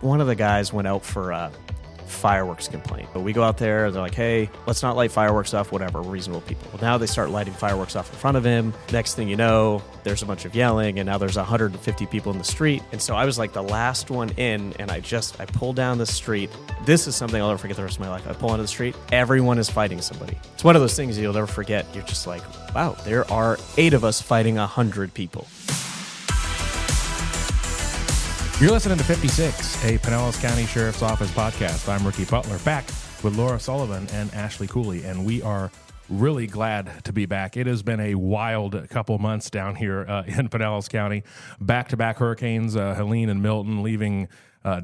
one of the guys went out for a fireworks complaint. But we go out there, they're like, hey, let's not light fireworks off, whatever, we're reasonable people. Well, now they start lighting fireworks off in front of him. Next thing you know, there's a bunch of yelling, and now there's 150 people in the street. And so I was like the last one in, and I pulled down the street. This is something I'll never forget the rest of my life. I pull onto the street, everyone is fighting somebody. It's one of those things you'll never forget. You're just like, wow, there are 8 of us fighting 100 people. You're listening to 56, a Pinellas County Sheriff's Office podcast. I'm Ricky Butler, back with Laura Sullivan and Ashley Cooley, and we are really glad to be back. It has been a wild couple months down here in Pinellas County. Back-to-back hurricanes, Helene and Milton, leaving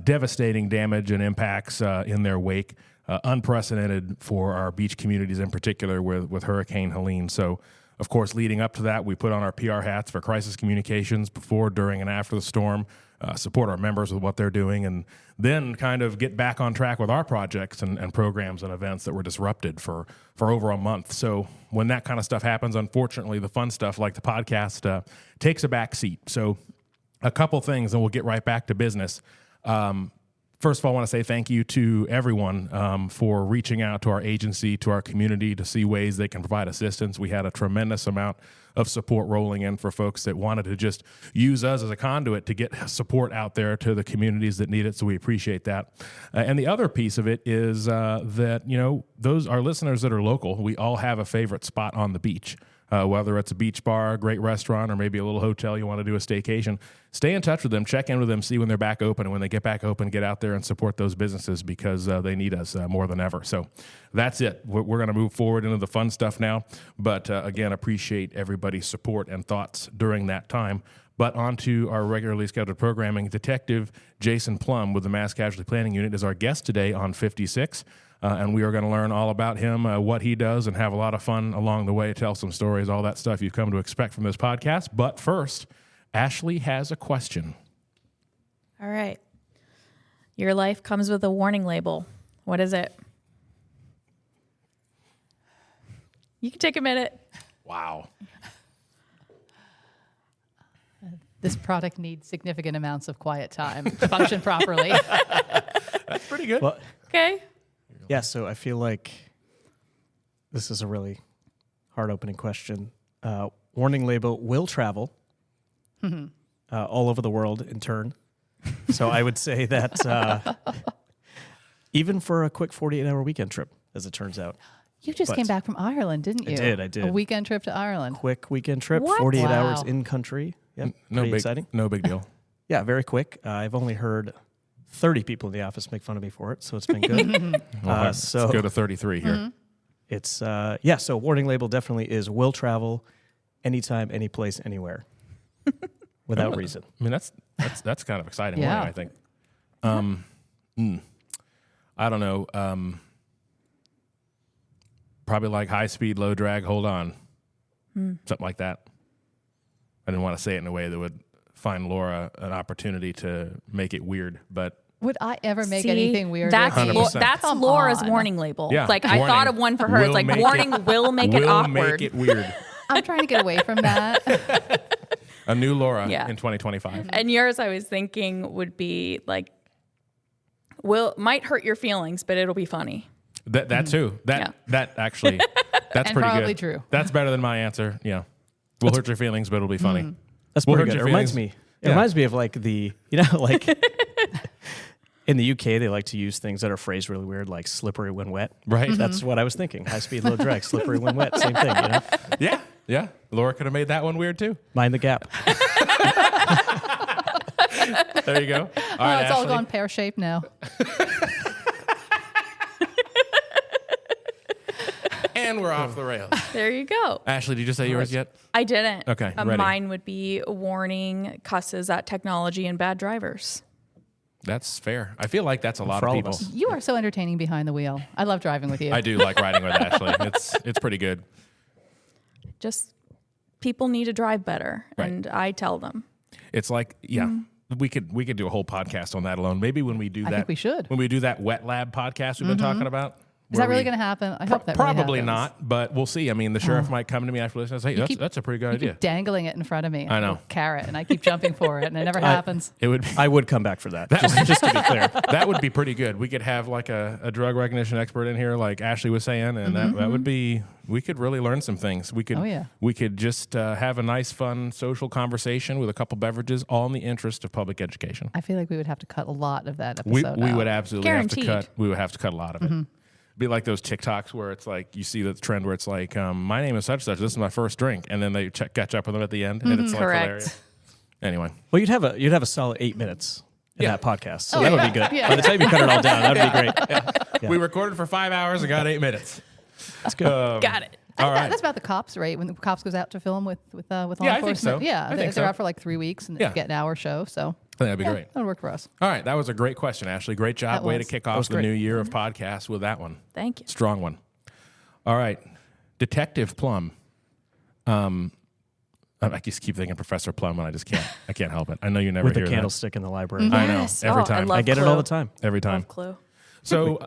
devastating damage and impacts in their wake. Unprecedented for our beach communities in particular with Hurricane Helene. So, of course, leading up to that, we put on our PR hats for crisis communications before, during, and after the storm. Support our members with what they're doing, and then kind of get back on track with our projects and programs and events that were disrupted for over a month. So when that kind of stuff happens, unfortunately, the fun stuff like the podcast takes a back seat. So a couple things, and we'll get right back to business. First of all, I want to say thank you to everyone for reaching out to our agency, to our community, to see ways they can provide assistance. We had a tremendous amount of support rolling in for folks that wanted to just use us as a conduit to get support out there to the communities that need it, so we appreciate that. And the other piece of it is that, you know, those our listeners that are local, we all have a favorite spot on the beach. Whether it's a beach bar, a great restaurant, or maybe a little hotel you want to do a staycation, stay in touch with them, check in with them, see when they're back open. And when they get back open, get out there and support those businesses because they need us more than ever. So that's it. We're going to move forward into the fun stuff now. But again, appreciate everybody's support and thoughts during that time. But on to our regularly scheduled programming. Detective Jason Plumb with the Mass Casualty Planning Unit is our guest today on 56. And we are going to learn all about him, what he does, and have a lot of fun along the way, tell some stories, all that stuff you've come to expect from this podcast. But first, Ashley has a question. All right. Your life comes with a warning label. What is it? You can take a minute. Wow. This product needs significant amounts of quiet time to function properly. That's pretty good. Well, Okay. yeah, so I feel like this is a really hard opening question. Warning label will travel all over the world in turn. So I would say that even for a quick 48-hour weekend trip, as it turns out. You just came back from Ireland, didn't you? I did. A weekend trip to Ireland. Quick weekend trip, What? 48 Wow. hours in country. Yeah, No pretty big, exciting. No big deal. Yeah, very quick. I've only heard 30 people in the office make fun of me for it, so it's been good. Let's go to 33 here. It's, so warning label definitely is will travel anytime, any place, anywhere without reason. I mean, that's kind of exciting. Yeah. Warning, I think. I don't know. Probably like high speed, low drag, hold on. Something like that. I didn't want to say it in a way that would find Laura an opportunity to make it weird, but Would I ever make See, anything weird? That's, Ricky? 100%. that's Come Laura's on. warning label. Yeah, Like, I warning. thought of one for her. Will It's like, make warning will make it will awkward. make it weird. I'm trying to get away from that. A new Laura Yeah. in 2025. And yours, I was thinking, would be like, might hurt your feelings, but it'll be funny. That too. That actually, that's And pretty probably good. true. That's better than my answer. Yeah. We'll hurt your feelings, but it'll be funny. That's We'll pretty hurt good. It your reminds feelings. me. It Yeah. reminds me of like like in the UK they like to use things that are phrased really weird, like slippery when wet. Right. That's what I was thinking. High speed, low drag, slippery when wet. Same thing. You know? Yeah. Yeah. Laura could have made that one weird too. Mind the gap. There you go. All It's right, all Ashley. gone pear-shaped now. And we're off the rails. There you go. Ashley, did you say yours yet? I didn't. Okay, ready. Mine would be warning cusses at technology and bad drivers. That's fair. I feel like that's a lot For of all of people. us. You are so entertaining behind the wheel. I love driving with you. I do like riding with Ashley. It's pretty good. Just people need to drive better, Right. and I tell them. It's like, we could do a whole podcast on that alone. Maybe when we do that. think we should. When we do that wet lab podcast we've been talking about, Is that really going to happen? I hope that probably really happens. not, but we'll see. I mean, the sheriff might come to me after this and say, "Hey, that's a pretty good You idea." keep dangling it in front of me. I know. A carrot, and I keep jumping for it, and it never happens. It would. I would come back for that. Just to be clear. That would be pretty good. We could have like a drug recognition expert in here, like Ashley was saying, and that would be. We could really learn some things. We could. Oh, yeah. We could just have a nice, fun, social conversation with a couple beverages, all in the interest of public education. I feel like we would have to cut a lot of that We episode. would absolutely Guaranteed. have to cut. We would have to cut a lot of it. Be like those TikToks where it's like you see the trend where it's like, my name is such such. This is my first drink, and then they catch up with them at the end, and it's like Correct. hilarious. Anyway, Well, you'd have a solid 8 minutes in that podcast, so Oh, that yeah. would be good. Yeah. By the time you cut it all down, that would be great. Yeah. we recorded for 5 hours and got 8 minutes. That's good. Got it. All right. That's about the cops, right? When the cops goes out to film with law I enforcement. think so. Yeah, I think they're so. out for like 3 weeks and Yeah. they get an hour show. So I think that'd be great. that'll work for us. All right, that was a great question, Ashley. Great job. That Way to was. kick was off the great. new year of podcasts with that one. Thank you. Strong one. All right, Detective Plumb. I just keep thinking Professor Plum, and I just can't. I can't help it. I know you never With the hear candlestick in the library. I know. Yes. Every Oh, time. I I get it Clue. all the time. that every time. Love Clue. So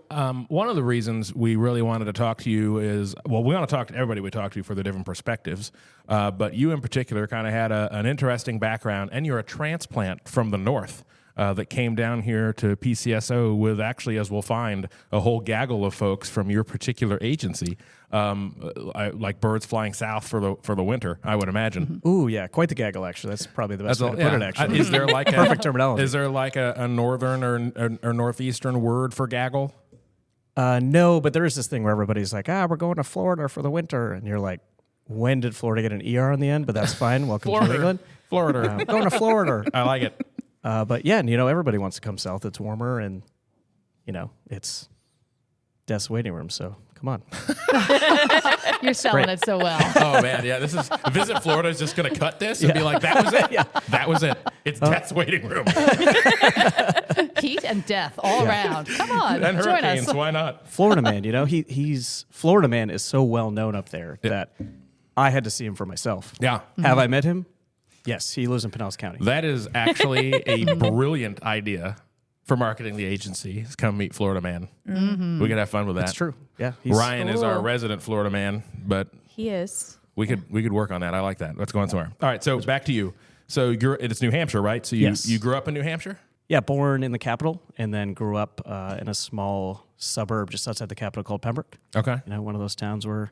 one of the reasons we really wanted to talk to you is, well, we want to talk to everybody we talk to for the different perspectives, but you in particular kind of had an interesting background, and you're a transplant from the north that came down here to PCSO with actually, as we'll find, a whole gaggle of folks from your particular agency, like birds flying south for the winter, I would imagine. Ooh, yeah, quite the gaggle. Actually, that's probably the best way to put it. Actually, Is there like Perfect terminology. Is there like a northern or northeastern word for gaggle? No, but there is this thing where everybody's like, we're going to Florida for the winter, and you're like, when did Florida get an ER on the end? But that's fine. Welcome to New England. Florida. Going to Florida. I like it. But yeah, and everybody wants to come south. It's warmer, and it's desk waiting room. So come on. You're selling Great. it so well. Oh man, yeah. This is Visit Florida is just going to cut this and be like, that was it. That was it. It's death's waiting room Heat and death all around. Come on, and join hurricanes. us. Why not? Florida man, he's Florida man is so well known up there that I had to see him for myself. Yeah, Have I met him? Yes, he lives in Pinellas County. that is actually a brilliant idea for marketing the agency. Is come meet Florida man. We could have fun with that. That's true. Yeah, he's, Ryan is our Cool. resident Florida man, but He is. we could work on that. I like that. Let's go on somewhere. All right, so back to you. So it's New Hampshire, right? So Yes. you grew up in New Hampshire? Yeah, born in the capital and then grew up in a small suburb just outside the capital called Pembroke. Okay. One of those towns where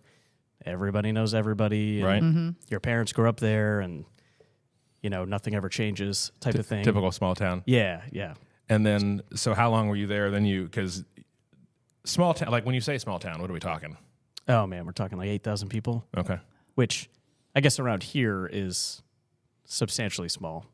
everybody knows everybody. And Right. Your parents grew up there, and nothing ever changes type of thing. Typical small town. Yeah, yeah. And then, so how long were you there? Then because small town, like when you say small town, what are we talking? Oh man, we're talking like 8,000 people, Okay. which I guess around here is substantially small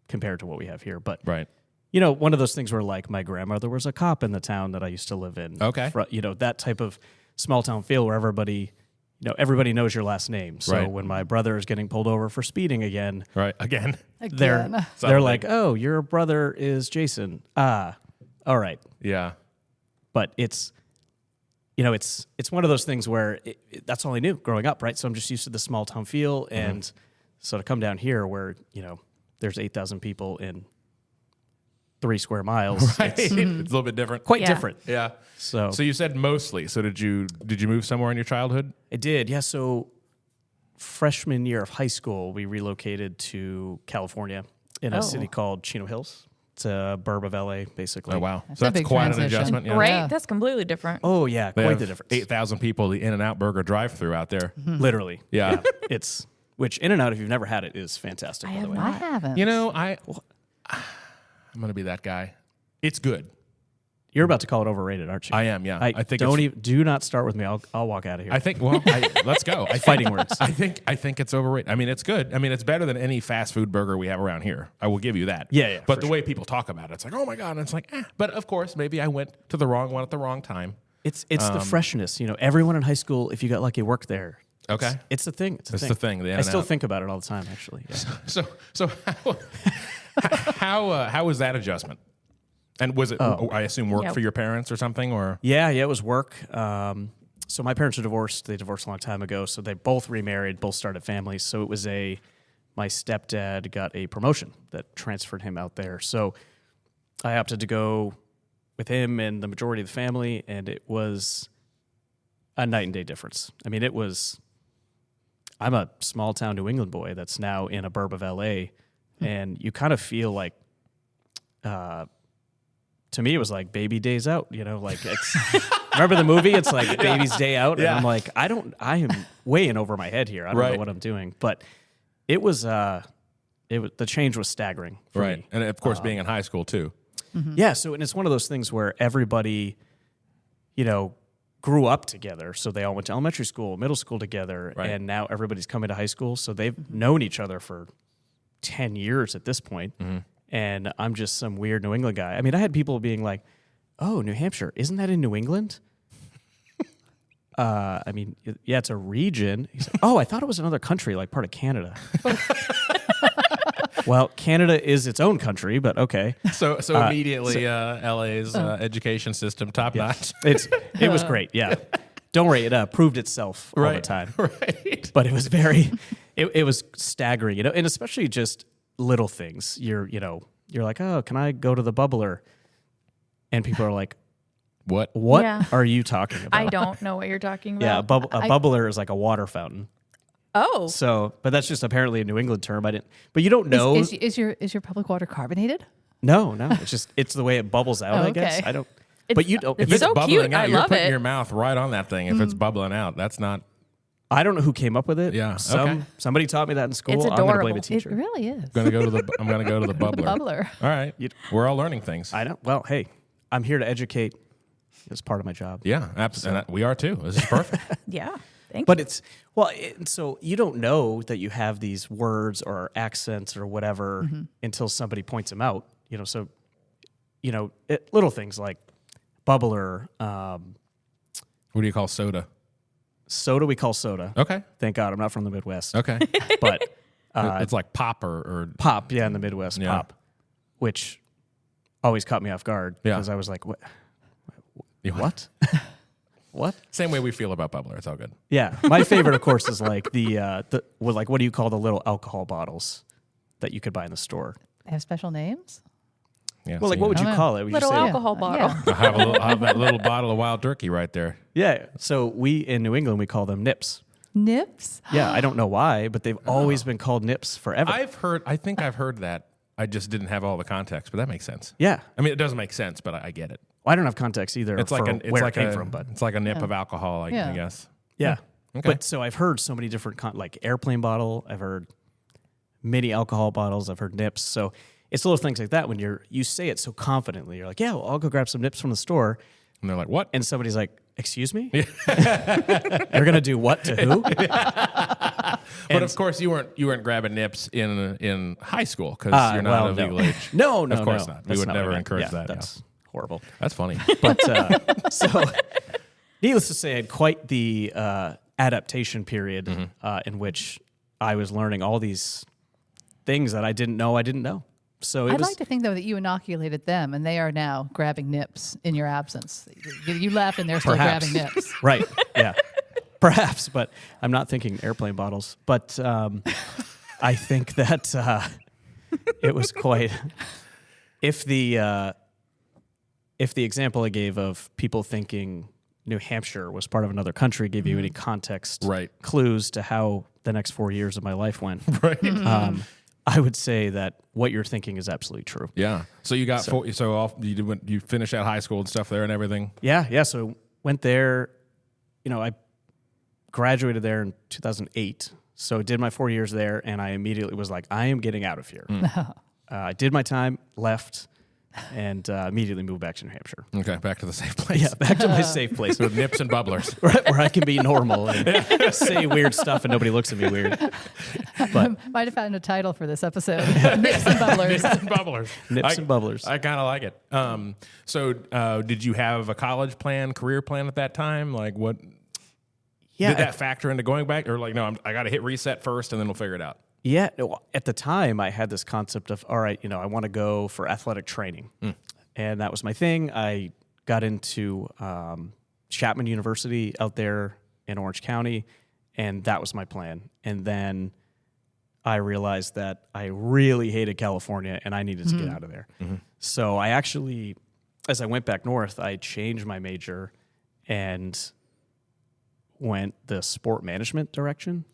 compared to what we have here. But Right. one of those things where like my grandmother was a cop in the town that I used to live in. Okay. That type of small town feel where everybody knows your last name. So Right. when my brother is getting pulled over for speeding again, Right. Again. they're Again. they're like, "Oh, your brother is Jason." All right. Yeah. But it's one of those things where that's all I knew growing up, right? So I'm just used to the small town feel, and so to come down here where there's 8,000 people in 3 square miles, Right. it's It's a little bit different. quite Yeah. different. Yeah. So So you said mostly. So did you move somewhere in your childhood? I did, yeah. So freshman year of high school, we relocated to California in a city called Chino Hills. It's a burb of LA, basically. Oh wow. That's So a that's big quite an transition. adjustment. Yeah. Right? Yeah. That's completely different. Oh yeah, They quite have the difference. 8,000 people, the In-N-Out Burger drive-through out there. Literally. Yeah. It's which In-N-Out, if you've never had it, is fantastic. I by the have way. not. I haven't. You know, I'm going to be that guy. It's good. You're about to call it overrated, aren't you? I am, yeah. I think don't it's, even do not start with me. I'll walk out of here. I think, well, let's go. Fighting words. I think it's overrated. I mean, it's good. I mean, it's better than any fast food burger we have around here. I will give you that. Yeah, But for the sure. way people talk about it, it's like, oh my God. And it's like, But of course, maybe I went to the wrong one at the wrong time. It's the freshness. Everyone in high school, if you got lucky, worked there. Okay. It's the thing. It's the thing, the I still In-N-Out. think about it all the time, actually. Yeah. So how was that adjustment? And was it, I assume, work Yeah. for your parents or something? Or Yeah, it was work. So my parents are divorced. They divorced a long time ago. So they both remarried, both started families. So it was my stepdad got a promotion that transferred him out there. So I opted to go with him and the majority of the family, and it was a night and day difference. I mean, I'm a small town New England boy that's now in a burb of LA, and you kind of feel like, to me, it was like Baby Days Out, like it's, remember the movie? It's like Baby's Day Out. And I'm like, I am way in over my head here. I don't know what I'm doing, but it was, the change was staggering for me. And of course, being in high school too. Mm-hmm. Yeah. So, and it's one of those things where everybody, grew up together. So they all went to elementary school, middle school together, and now everybody's coming to high school. So they've known each other for 10 years at this point. And I'm just some weird New England guy. I mean, I had people being like, "Oh, New Hampshire, isn't that in New England?" I mean, yeah, it's a region. He's like, "Oh, I thought it was another country, like part of Canada." Well, Canada is its own country, but okay. So immediately, LA's education system, top notch. It was great. Yeah, don't worry, it proved itself all the time. Right. But it was it was staggering, and especially just little things. You're like, "Oh, can I go to the bubbler?" And people are like, What are you talking about? I don't know what you're talking about. Yeah, a bubbler is like a water fountain. Oh. So, but that's just apparently a New England term. But you don't know. Is your public water carbonated? No. It's the way it bubbles out. I guess I don't. But you don't. It's so bubbling cute. out, I you're love putting it. your mouth right on that thing. If it's bubbling out, that's not. I don't know who came up with it. Yeah, Somebody taught me that in school. It's I'm going to blame adorable. a teacher. It really is. I'm gonna go to the bubbler. Bubbler. All right, we're all learning things. I know. Well, hey, I'm here to educate. It's part of my job. Yeah, absolutely. We are too. This is perfect. Yeah. Thank But you. so you don't know that you have these words or accents or whatever until somebody points them out. So, little things like bubbler. What do you call soda? Soda we call soda. Okay. Thank God I'm not from the Midwest. Okay. But It's like pop or pop, yeah, in the Midwest, Yeah. pop, which always caught me off guard Yeah. because I was like, what? what? What? Same way we feel about bubbler. It's all good. Yeah, my favorite, of course, is like what do you call the little alcohol bottles that you could buy in the store? They have special names? Yeah. Well, like, what would you call it? Would Little you say, alcohol bottle. Yeah. I have that little bottle of wild turkey right there. Yeah. So we in New England we call them nips. Nips? Yeah, I don't know why, but they've always been called nips forever. I think I've heard that. I just didn't have all the context, but that makes sense. Yeah. I mean, it doesn't make sense, but I get it. Well, I don't have context either. It's for like where it came from, but it's like a nip of alcohol, I Yeah. guess. yeah. Okay. But so I've heard so many different like airplane bottle. I've heard mini alcohol bottles. I've heard nips. So it's little things like that when you say it so confidently. You're like, yeah, well, I'll go grab some nips from the store, And they're like, what? and somebody's like, excuse me, you're gonna do what to who? But of course, you weren't grabbing nips in high school because you're not of legal age. No, Of course no. not. We That's would not what never I meant. encourage Yeah, that. That's horrible. That's funny. But so, needless to say, I had quite the adaptation period in which I was learning all these things that I didn't know. So it I'd was, like to think, though, that you inoculated them, and they are now grabbing nips in your absence. You left, and they're still Perhaps. grabbing nips. right, yeah, perhaps, but I'm not thinking airplane bottles. But I think that it was quite. If the example I gave of people thinking New Hampshire was part of another country gave you any context, Right. clues to how the next 4 years of my life went, Right. I would say that what you're thinking is absolutely true. Yeah. So you got you finished out high school and stuff there and everything. Yeah. So went there. I graduated there in 2008. So did my 4 years there, and I immediately was like, I am getting out of here. I did my time, left, and immediately moved back to New Hampshire. Okay, back to the safe place. Yeah, back to my safe place With nips and bubblers. where I can be normal and say weird stuff and nobody looks at me weird. But Might have found a title for this episode. Nips and bubblers. Nips and bubblers. Nips and bubblers. I kind of like it. So did you have a college plan, career plan at that time? Like what? yeah, Did that factor into going back? Or like, no, I got to hit reset first and then we'll figure it out. Yeah, at the time I had this concept of, all right, I want to go for athletic training. And that was my thing. I got into Chapman University out there in Orange County, and that was my plan. And then I realized that I really hated California and I needed to get out of there. So I actually, as I went back north, I changed my major and went the sport management direction.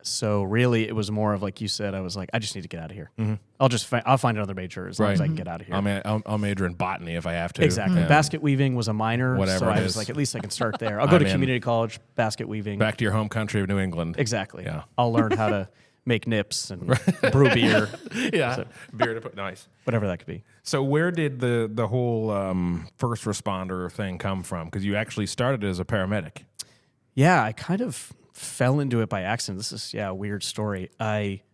So really, it was more of like you said. I was like, I just need to get out of here. I'll find another major as long as I can get out of here. I'll major in botany if I have to. Exactly. Basket weaving was a minor, Whatever so it I was is. like, at least I can start there. I'll go to community college, basket weaving. Back to your home country of New England. Exactly. Yeah. I'll learn how to make nips and brew beer, Yeah, beer to put nice. whatever that could be. So where did the whole first responder thing come from? Because you actually started as a paramedic. Yeah, I kind of fell into it by accident. This is a weird story.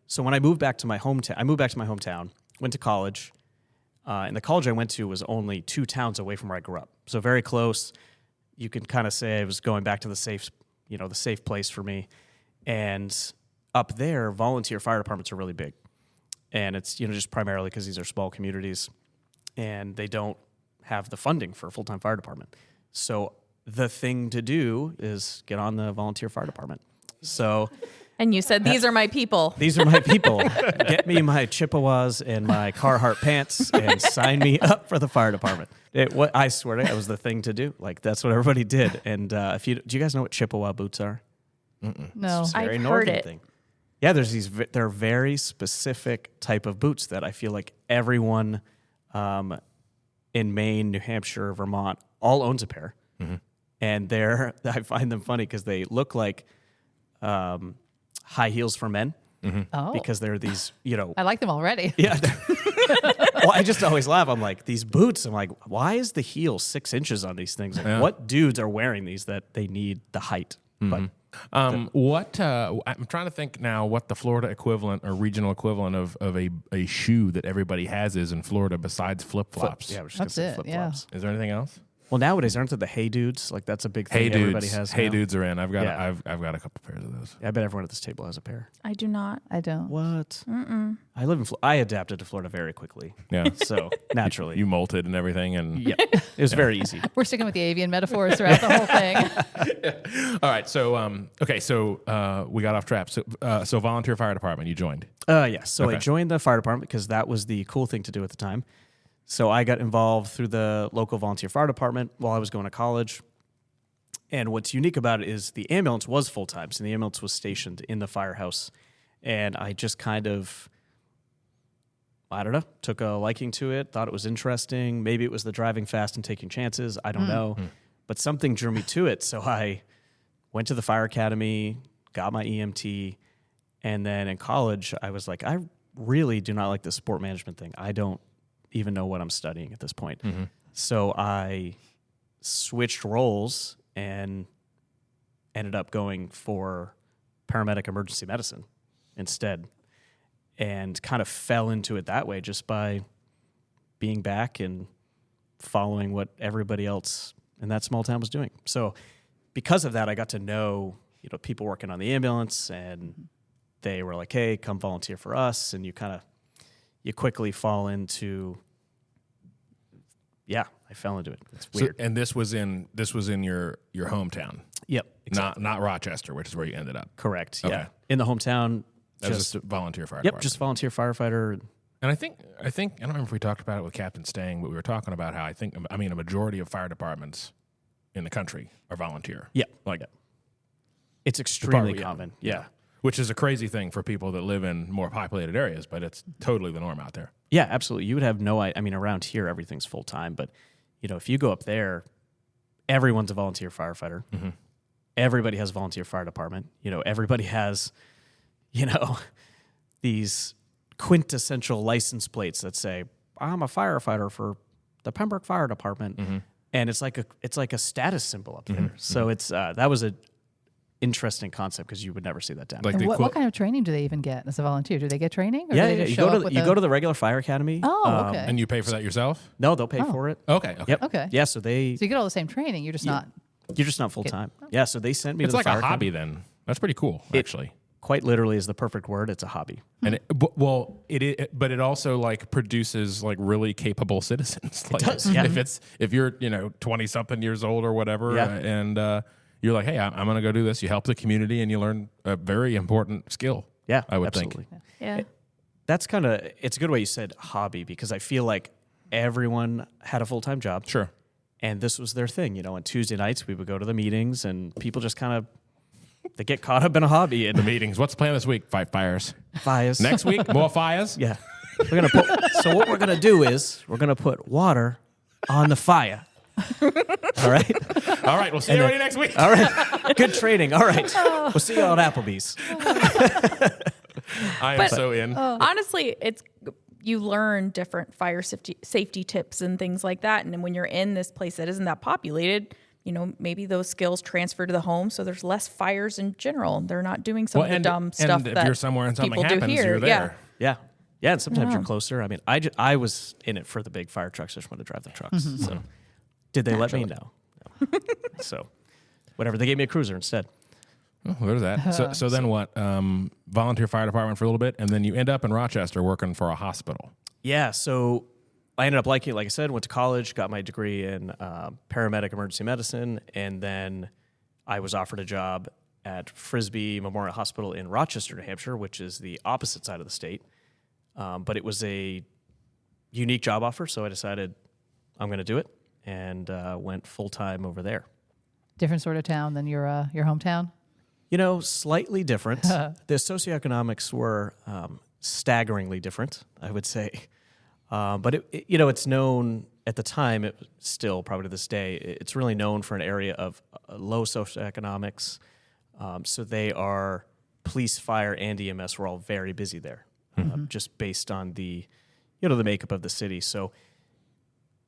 So when I moved back to my hometown, went to college, and the college I went to was only 2 towns away from where I grew up. So very close. You can kind of say I was going back to the safe place for me. And up there, volunteer fire departments are really big. And it's, just primarily because these are small communities and they don't have the funding for a full-time fire department. So the thing to do is get on the volunteer fire department. So And you said, these are my people. these are my people. Get me my Chippewas and my Carhartt pants and sign me up for the fire department. I swear to you, it was the thing to do. Like, that's what everybody did. And do you guys know what Chippewa boots are? No. It's a very I've northern heard it. thing. Yeah, there are very specific type of boots that I feel like everyone in Maine, New Hampshire, Vermont all owns a pair. And I find them funny because they look like high heels for men Oh. because they're these, I like them already. yeah. Well, I just always laugh. I'm like, these boots. I'm like, why is the heel 6 inches on these things? Like, what dudes are wearing these that they need the height? But I'm trying to think now what the Florida equivalent or regional equivalent of a shoe that everybody has is in Florida besides flip-flops. yeah, we're just That's gonna say it, flip-flops. Is there anything else? Well, nowadays aren't there the Hey Dudes? Like, that's a big thing Hey dudes. everybody has. Hey now. dudes are in. I've got Yeah. I've got a couple pairs of those. I bet everyone at this table has a pair. I do not. I don't. What? I live in I adapted to Florida very quickly. Yeah. So naturally. You molted and everything and Yeah. It was very easy. We're sticking with the avian metaphors throughout the whole thing. All right, so we got off track. So volunteer fire department you joined. Yeah. So Okay. I joined the fire department because that was the cool thing to do at the time. So I got involved through the local volunteer fire department while I was going to college. And what's unique about it is the ambulance was full-time. So the ambulance was stationed in the firehouse. And I just kind of, I don't know, took a liking to it, thought it was interesting. Maybe it was the driving fast and taking chances. I don't know. But something drew me to it. So I went to the fire academy, got my EMT. And then in college, I was like, I really do not like the sport management thing. I don't even know what I'm studying at this point. So I switched roles and ended up going for paramedic emergency medicine instead, and kind of fell into it that way just by being back and following what everybody else in that small town was doing. So because of that, I got to know, people working on the ambulance, and they were like, hey, come volunteer for us. And you quickly fall into, I fell into it. It's weird. So, and this was in your hometown. Yep. Exactly. Not Rochester, which is where you ended up. Correct. Okay. Yeah. In the hometown. That was just a volunteer fire Yep. department. Just volunteer firefighter. And I think I don't remember if we talked about it with Captain Stang, but we were talking about how a majority of fire departments in the country are volunteer. Yeah. Like It's extremely Department, common. Yeah. which is a crazy thing for people that live in more populated areas, but it's totally the norm out there. Yeah, absolutely. You would have no idea. I mean, around here, everything's full time, but if you go up there, everyone's a volunteer firefighter. Everybody has a volunteer fire department. Everybody has, these quintessential license plates that say, I'm a firefighter for the Pembroke Fire Department. And it's like a status symbol up there. So it's that was a interesting concept because you would never see that down. Like And the what kind of training do they even get as a volunteer? Do they get training? Or do yeah. they just You show go up to with you go to the regular fire academy. Oh, okay. and you pay for that yourself? No, they'll pay for it. Okay. Yep. Okay. Yeah. So So you get all the same training. You're just not. you're just not full time. Yeah. So they sent me It's to the like fire a hobby academy. then. That's pretty cool, actually. Quite literally is the perfect word. It's a hobby. And but it also like produces like really capable citizens. Like, does, yeah. If you're 20 something years old or whatever, Yeah. and you're like, hey, I'm going to go do this. You help the community and you learn a very important skill. Yeah. I would absolutely. think. Yeah. That's it's a good way you said hobby because I feel like everyone had a full-time job. Sure. And this was their thing. On Tuesday nights, we would go to the meetings, and people just kind of, they get caught up in a hobby. And The meetings. What's the plan this week? Fight fires. fires. Next week, more fires? Yeah. So what we're going to do is we're going to put water on the fire. All right? All right, we'll see you already next week. All right. Good training. All right. We'll see you all at Applebee's. I am so in. Honestly, you learn different fire safety tips and things like that. And when you're in this place that isn't that populated, maybe those skills transfer to the home, so there's less fires in general. They're not doing some of the dumb stuff if that you're somewhere and something people do happens, here. you're there. Yeah. Yeah, and sometimes you're closer. I mean, I was in it for the big fire trucks. I just wanted to drive the trucks. So did they let me? No. So whatever. They gave me a cruiser instead. Oh, there's that. So then what? Volunteer fire department for a little bit, and then you end up in Rochester working for a hospital. Yeah, so I ended up liking it. Like I said, went to college, got my degree in paramedic emergency medicine, and then I was offered a job at Frisbee Memorial Hospital in Rochester, New Hampshire, which is the opposite side of the state. But it was a unique job offer, so I decided I'm going to do it, and went full-time over there. Different sort of town than your hometown? Slightly different. The socioeconomics were staggeringly different, I would say. But it's known at the time, it was still probably to this day, it's really known for an area of low socioeconomics. So they are police, fire, and EMS were all very busy there, just based on the makeup of the city. So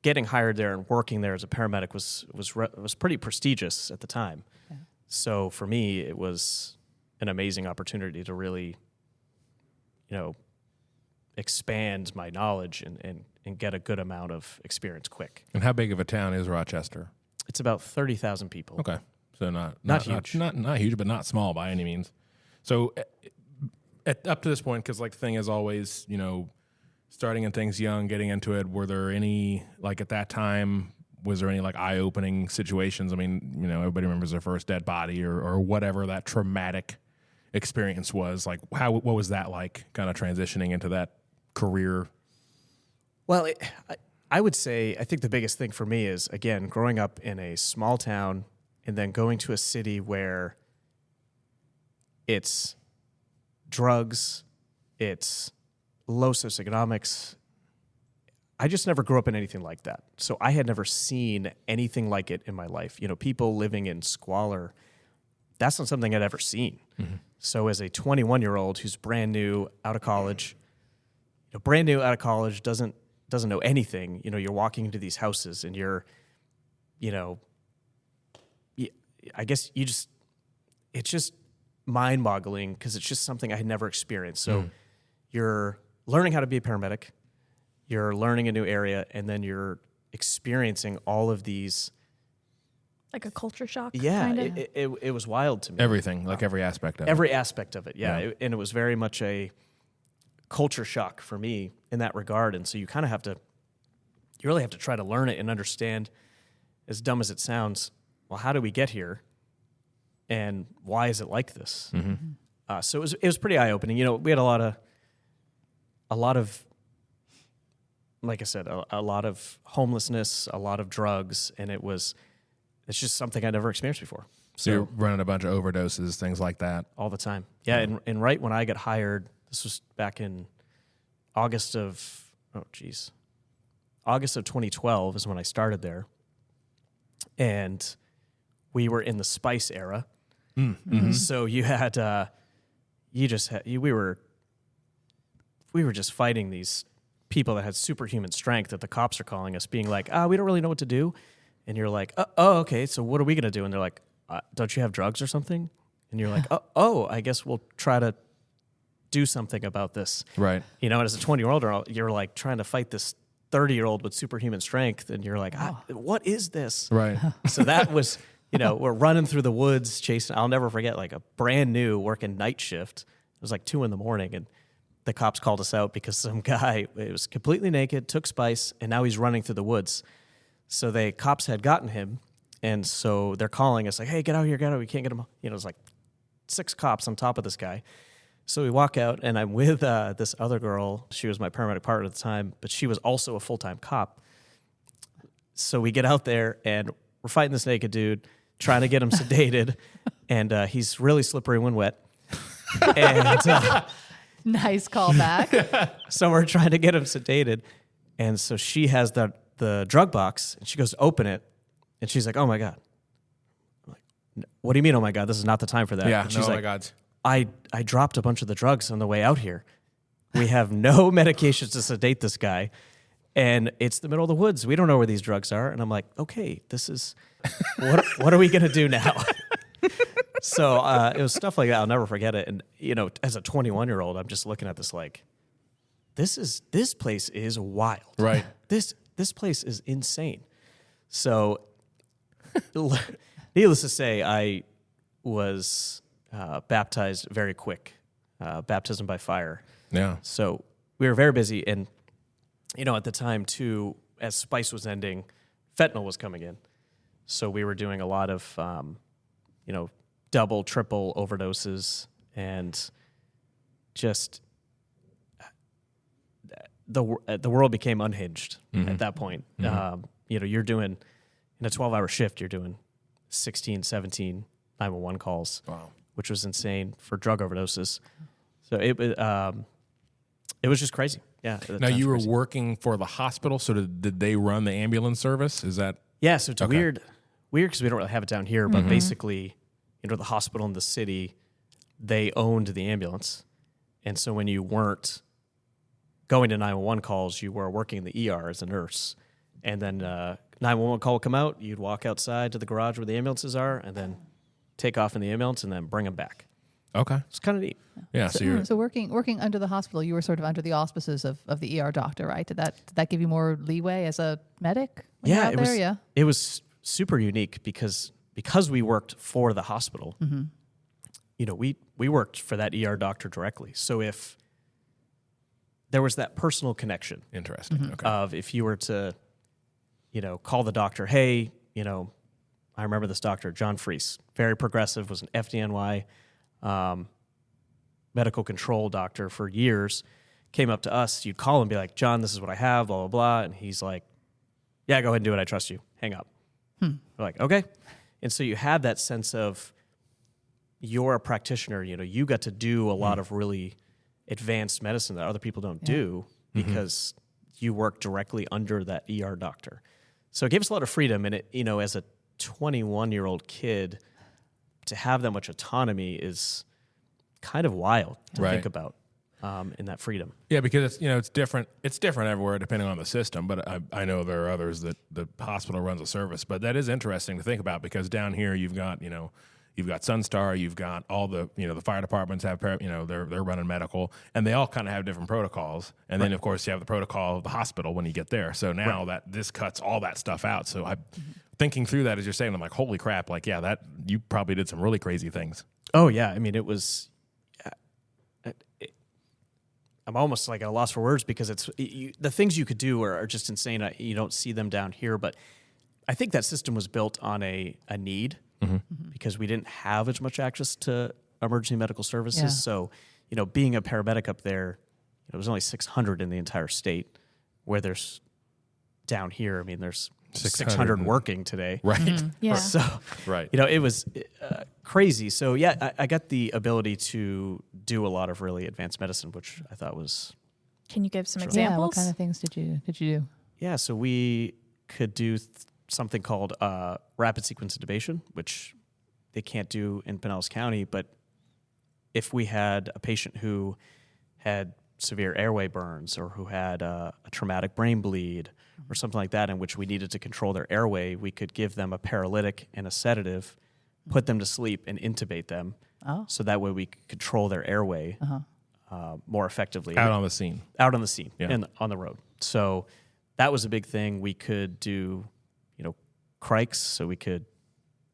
getting hired there and working there as a paramedic was pretty prestigious at the time. Yeah. So for me, it was an amazing opportunity to really, expand my knowledge and get a good amount of experience quick. And how big of a town is Rochester? It's about 30,000 people. Okay. So not huge. Not huge, but not small by any means. So up to this point, because the thing is always, starting in things young, getting into it, were there any, at that time, was there any eye-opening situations? I mean, everybody remembers their first dead body or whatever that traumatic experience was. What was that like, kind of transitioning into that career? Well, I would say, I think the biggest thing for me is, again, growing up in a small town and then going to a city where it's drugs, it's low socioeconomics. I just never grew up in anything like that. So I had never seen anything like it in my life. People living in squalor, that's not something I'd ever seen. Mm-hmm. So as a 21-year-old who's brand new out of college, doesn't know anything, you're walking into these houses and you're, I guess it's just mind-boggling because it's just something I had never experienced. So you're learning how to be a paramedic, you're learning a new area, and then you're experiencing all of these. Like a culture shock? Yeah, kinda? It was wild to me. Everything, every aspect of it. Every aspect of it, yeah. And it was very much a culture shock for me in that regard. And so you kind of you really have to try to learn it and understand, as dumb as it sounds, well, how do we get here? And why is it like this? Mm-hmm. So it was pretty eye-opening. We had a lot of, like I said, a lot of homelessness, a lot of drugs, and it's just something I never experienced before. So you're running a bunch of overdoses, things like that. All the time. Yeah, and right when I got hired, this was back in August of 2012 is when I started there. And we were in the spice era. Mm-hmm. So you had, we were just fighting these people that had superhuman strength that the cops are calling us, being like, we don't really know what to do. And you're like, oh, okay, so what are we going to do? And they're like, don't you have drugs or something? And you're like, oh, I guess we'll try to do something about this. Right. And as a 20-year-old, you're like trying to fight this 30-year-old with superhuman strength, and you're like, what is this? Right. So that was, we're running through the woods chasing. I'll never forget, a brand new working night shift. It was 2 a.m, and the cops called us out because some guy, it was completely naked, took spice, and now he's running through the woods. So the cops had gotten him, and so they're calling us hey, get out here, we can't get him. It was 6 cops on top of this guy. So we walk out, and I'm with this other girl. She was my paramedic partner at the time, but she was also a full-time cop. so we get out there and we're fighting this naked dude, trying to get him sedated, and he's really slippery when wet. And Nice callback. so we're trying to get him sedated, and so she has the drug box, and she goes to open it, and she's like, "Oh my God." I'm like, "What do you mean, oh my God? This is not the time for that." Yeah, and she's no, like, my God. I dropped a bunch of the drugs on the way out here. We have no medications to sedate this guy, and it's the middle of the woods. We don't know where these drugs are." And I'm like, "Okay, this is what are we gonna do now?" So it was stuff like that. I'll never forget it. And as a 21-year-old, I'm just looking at this like, this place is wild. Right. This place is insane. So, needless to say, I was baptized very quick, baptism by fire. Yeah. So we were very busy, and at the time too, as spice was ending, fentanyl was coming in. So we were doing a lot of double, triple overdoses, and just the world became unhinged at that point. You're doing, in a 12-hour shift, you're doing 16, 17 911 calls, which was insane for drug overdoses. So it was just crazy. Yeah. Now, you were working for the hospital, so did they run the ambulance service? Is that? Yeah, so it's weird because we don't really have it down here, but basically, the hospital in the city, they owned the ambulance. And so when you weren't going to 911 calls, you were working in the ER as a nurse. And then 911 call would come out, you'd walk outside to the garage where the ambulances are, and then take off in the ambulance and then bring them back. Okay. It's kind of neat. Yeah. So working under the hospital, you were sort of under the auspices of the ER doctor, right? Did that give you more leeway as a medic? When you were out there? It was super unique because we worked for the hospital. We worked for that ER doctor directly. So if there was that personal connection, Interesting. Okay. of if you were to, call the doctor, hey, I remember this doctor, John Freese, very progressive, was an FDNY medical control doctor for years, came up to us, you'd call him and be like, "John, this is what I have, blah, blah, blah." And he's like, "Yeah, go ahead and do it. I trust you. Hang up." We're like, "Okay." And so you have that sense of you're a practitioner, you got to do a lot of really advanced medicine that other people don't do because you work directly under that ER doctor. So it gave us a lot of freedom. And it, as a 21-year-old kid, to have that much autonomy is kind of wild to think about in that freedom. Yeah, because it's different. It's different everywhere depending on the system. But I know there are others that the hospital runs a service. But that is interesting to think about because down here you've got Sunstar, you've got all the the fire departments have they're running medical, and they all kind of have different protocols. And then of course you have the protocol of the hospital when you get there. So now that this cuts all that stuff out. So I thinking through that as you're saying, I'm like, holy crap! Like that you probably did some really crazy things. Oh yeah, I mean it was. I'm almost like at a loss for words because the things you could do are just insane. You don't see them down here, but I think that system was built on a need because we didn't have as much access to emergency medical services. Yeah. So, being a paramedic up there, it was only 600 in the entire state, where there's down here, I mean, there's 600 working today. Right. Yeah. So, Right. it was crazy. So, yeah, I got the ability to do a lot of really advanced medicine, which I thought was... Can you give some Yeah. examples? What kind of things did you do? Yeah, so we could do something called rapid sequence intubation, which they can't do in Pinellas County, but if we had a patient who had severe airway burns or who had a traumatic brain bleed or something like that in which we needed to control their airway, we could give them a paralytic and a sedative, put them to sleep and intubate them. So that way we could control their airway more effectively. Out on the scene. Out on the scene Yeah. and on the road. So that was a big thing. We could do, crikes, so we could...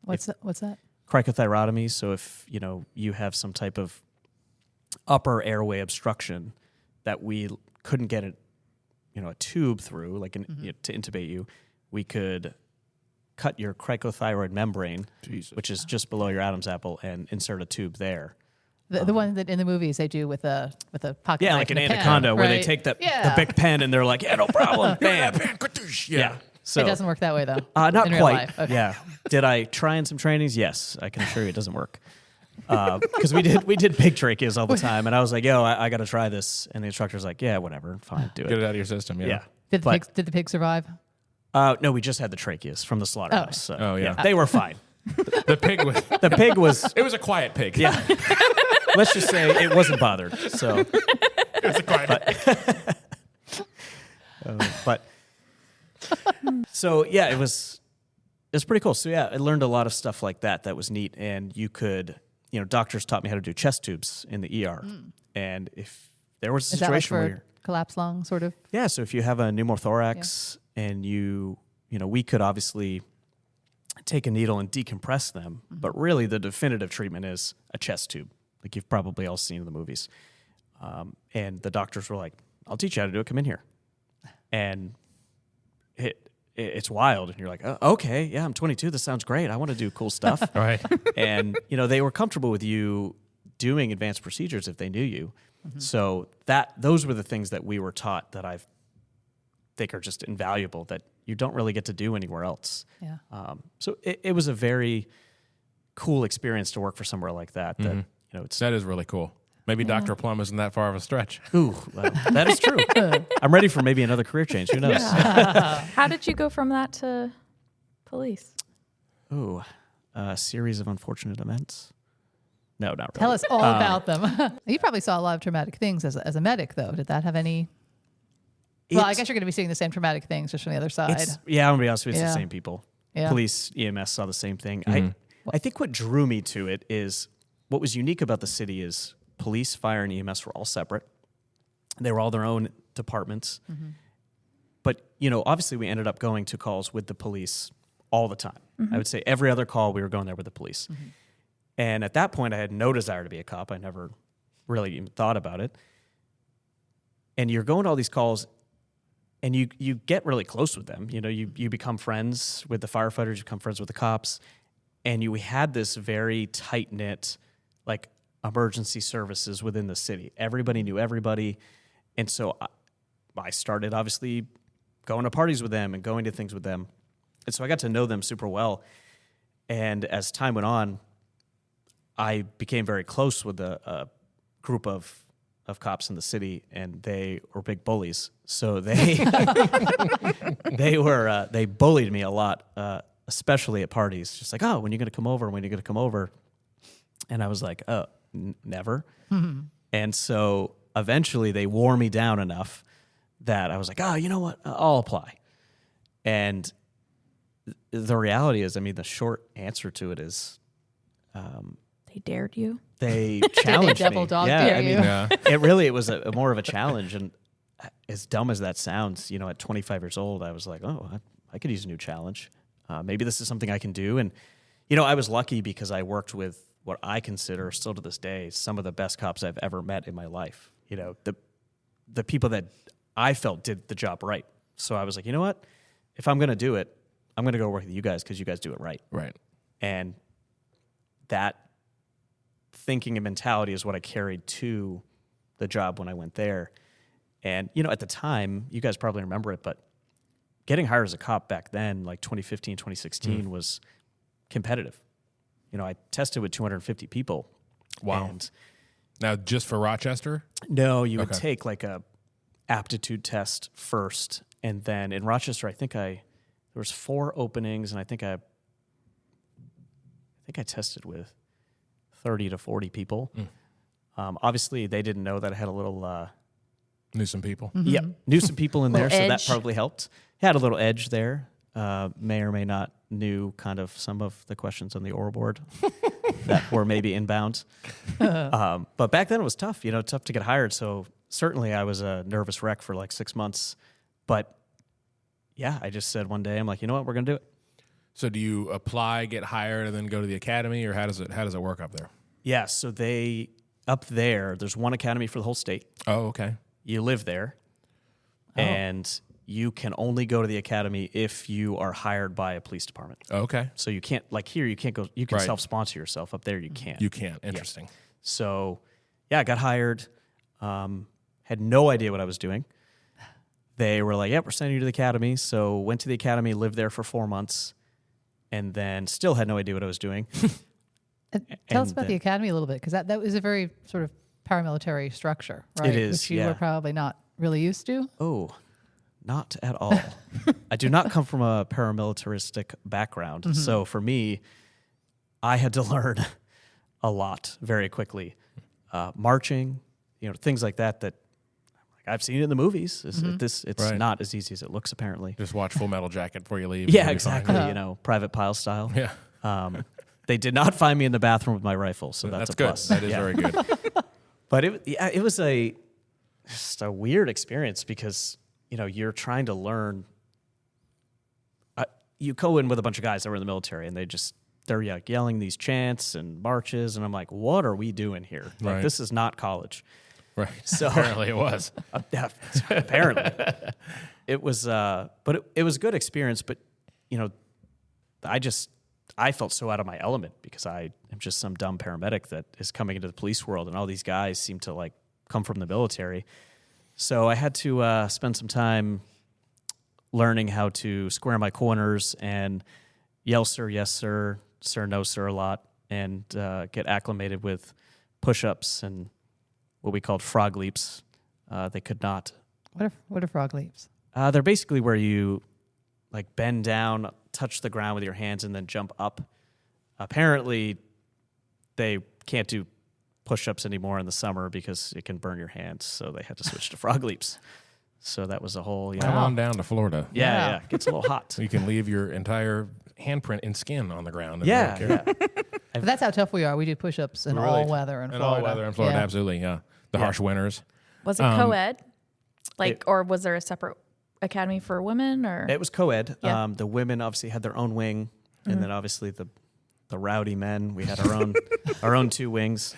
What's that? Cricothyrotomy, so if, you have some type of upper airway obstruction that we couldn't get a tube through, like to intubate you, we could cut your cricothyroid membrane, which is just below your Adam's apple, and insert a tube there. The one that in the movies they do with a pocket Yeah, knife like an and a pen, anaconda, where they right? take the big pen and they're like, yeah, no problem, bam. Yeah. So It doesn't work that way, though. not in real quite. life. Okay. Yeah. Did I try in some trainings? Yes. I can assure you it doesn't work. Because we did pig tracheas all the time, and I was like, "Yo, I got to try this," and the instructor's like, "Yeah, whatever, fine, do Get it out of your system. Yeah. Did the pig survive? No, we just had the tracheas from the slaughterhouse. So, Oh, yeah. they were fine. The pig was. The pig was, It was a quiet pig. yeah. Let's just say it wasn't bothered. So, It was a quiet pig. but so yeah, it was pretty cool. So yeah, I learned a lot of stuff like that. That was neat, and you could, doctors taught me how to do chest tubes in the ER, and if there was a Is that like situation where for you're, collapsed lung, sort of? yeah, so if you have a pneumothorax and we could obviously take a needle and decompress them, but really the definitive treatment is a chest tube, like you've probably all seen in the movies. And the doctors were like, "I'll teach you how to do it. Come in here." And it's wild, and you're like, "Oh, okay, yeah, I'm 22. This sounds great. I want to do cool stuff." All right. And they were comfortable with you doing advanced procedures if they knew you. So those were the things that we were taught that I think are just invaluable that you don't really get to do anywhere else. Yeah. So it was a very cool experience to work for somewhere like that. That That is really cool. Maybe Dr. Plumb isn't that far of a stretch. Ooh, well, that is true. I'm ready for maybe another career change. Who knows? How did you go from that to police? Ooh, a series of unfortunate events. No, not really. Tell us all about them. You probably saw a lot of traumatic things as a medic, though. Did that have any? Well, I guess you're going to be seeing the same traumatic things just from the other side. I'm going to be honest with you, it's Yeah. the same people. Yeah. Police, EMS saw the same thing. I think what drew me to it is what was unique about the city is police, fire, and EMS were all separate. They were all their own departments. But, obviously we ended up going to calls with the police all the time. I would say every other call we were going there with the police. And at that point, I had no desire to be a cop. I never really even thought about it. And you're going to all these calls, and you get really close with them. You become friends with the firefighters, you become friends with the cops, and we had this very tight-knit, like, emergency services within the city. Everybody knew everybody. And so I started, obviously, going to parties with them and going to things with them. And so I got to know them super well. And as time went on, I became very close with a group of cops in the city, and they were big bullies. So they they bullied me a lot, especially at parties. Just like, "Oh, when are you going to come over? When are you going to come over?" And I was like, "Oh, never." And so eventually they wore me down enough that I was like, "Oh, you know what? I'll apply." And the reality is, the short answer to it is, They dared you? they challenged devil me. dog Yeah, dare you. it was more of a challenge. And as dumb as that sounds, at 25 years old, I was like, "Oh, I could use a new challenge. Maybe this is something I can do." And, I was lucky because I worked with what I consider still to this day some of the best cops I've ever met in my life. The people that I felt did the job right. So I was like, you know what? If I'm going to do it, I'm going to go work with you guys because you guys do it right. Right. And that thinking and mentality is what I carried to the job when I went there. And, at the time, you guys probably remember it, but getting hired as a cop back then, like 2015, 2016, was competitive. I tested with 250 people. Wow. And Now, just for Rochester? no, you would Okay. take like a aptitude test first. And then in Rochester, I think there was 4 openings, and I think I tested with 30 to 40 people. Obviously, they didn't know that I had a little Knew some people. yeah, knew some people in there, Little so that edge. probably helped. Had a little edge there. May or may not knew kind of some of the questions on the oral board that were maybe inbound. But back then it was tough, tough to get hired. So certainly I was a nervous wreck for like 6 months. But yeah, I just said one day, I'm like, you know what, we're going to do it. So do you apply, get hired, and then go to the academy, or how does it work up there? Yeah, so up there's one academy for the whole state. Oh, okay. You live there, and you can only go to the academy if you are hired by a police department. Okay. So you can't, like here, you can't go, you can Right. self-sponsor yourself. Up there, you can't. You can't. Interesting. So, yeah, I got hired, had no idea what I was doing. they were like, "Yep, we're sending you to the academy." So went to the academy, lived there for 4 months, and then still had no idea what I was doing. Tell us about the academy a little bit, because that was a very sort of paramilitary structure, right? It is, Which you yeah. were probably not really used to. Oh, not at all. I do not come from a paramilitaristic background. So for me, I had to learn a lot very quickly. Marching, things like that I've seen it in the movies. It's not as easy as it looks, apparently. Just watch Full Metal Jacket before you leave. Yeah, exactly. Private Pile style. Yeah. They did not find me in the bathroom with my rifle, so that's a good. plus. That is very good. But it was just a weird experience because, you're trying to learn. You go in with a bunch of guys that were in the military, and they're yelling these chants and marches, and I'm like, what are we doing here? Like, Right. this is not college. Right. So Apparently it was. apparently, it was. But it was a good experience. But I felt so out of my element because I am just some dumb paramedic that is coming into the police world, and all these guys seem to come from the military. So I had to spend some time learning how to square my corners and yell "sir," "yes, sir," "sir," "no, sir" a lot, and get acclimated with push-ups and what we called frog leaps. They could not. What are frog leaps? They're basically where you bend down, touch the ground with your hands, and then jump up. Apparently, they can't do push-ups anymore in the summer because it can burn your hands, so they had to switch to frog leaps. So that was a whole, Come on down to Florida. Yeah, it gets a little hot. You can leave your entire handprint and skin on the ground. Yeah. But that's how tough we are. We do push-ups in all weather in Florida. all weather in Florida, absolutely, yeah. The harsh winters. Was it co-ed? Or was there a separate academy for women? Or It was co-ed. Yeah. The women obviously had their own wing, and then obviously the rowdy men, we had our own 2 wings.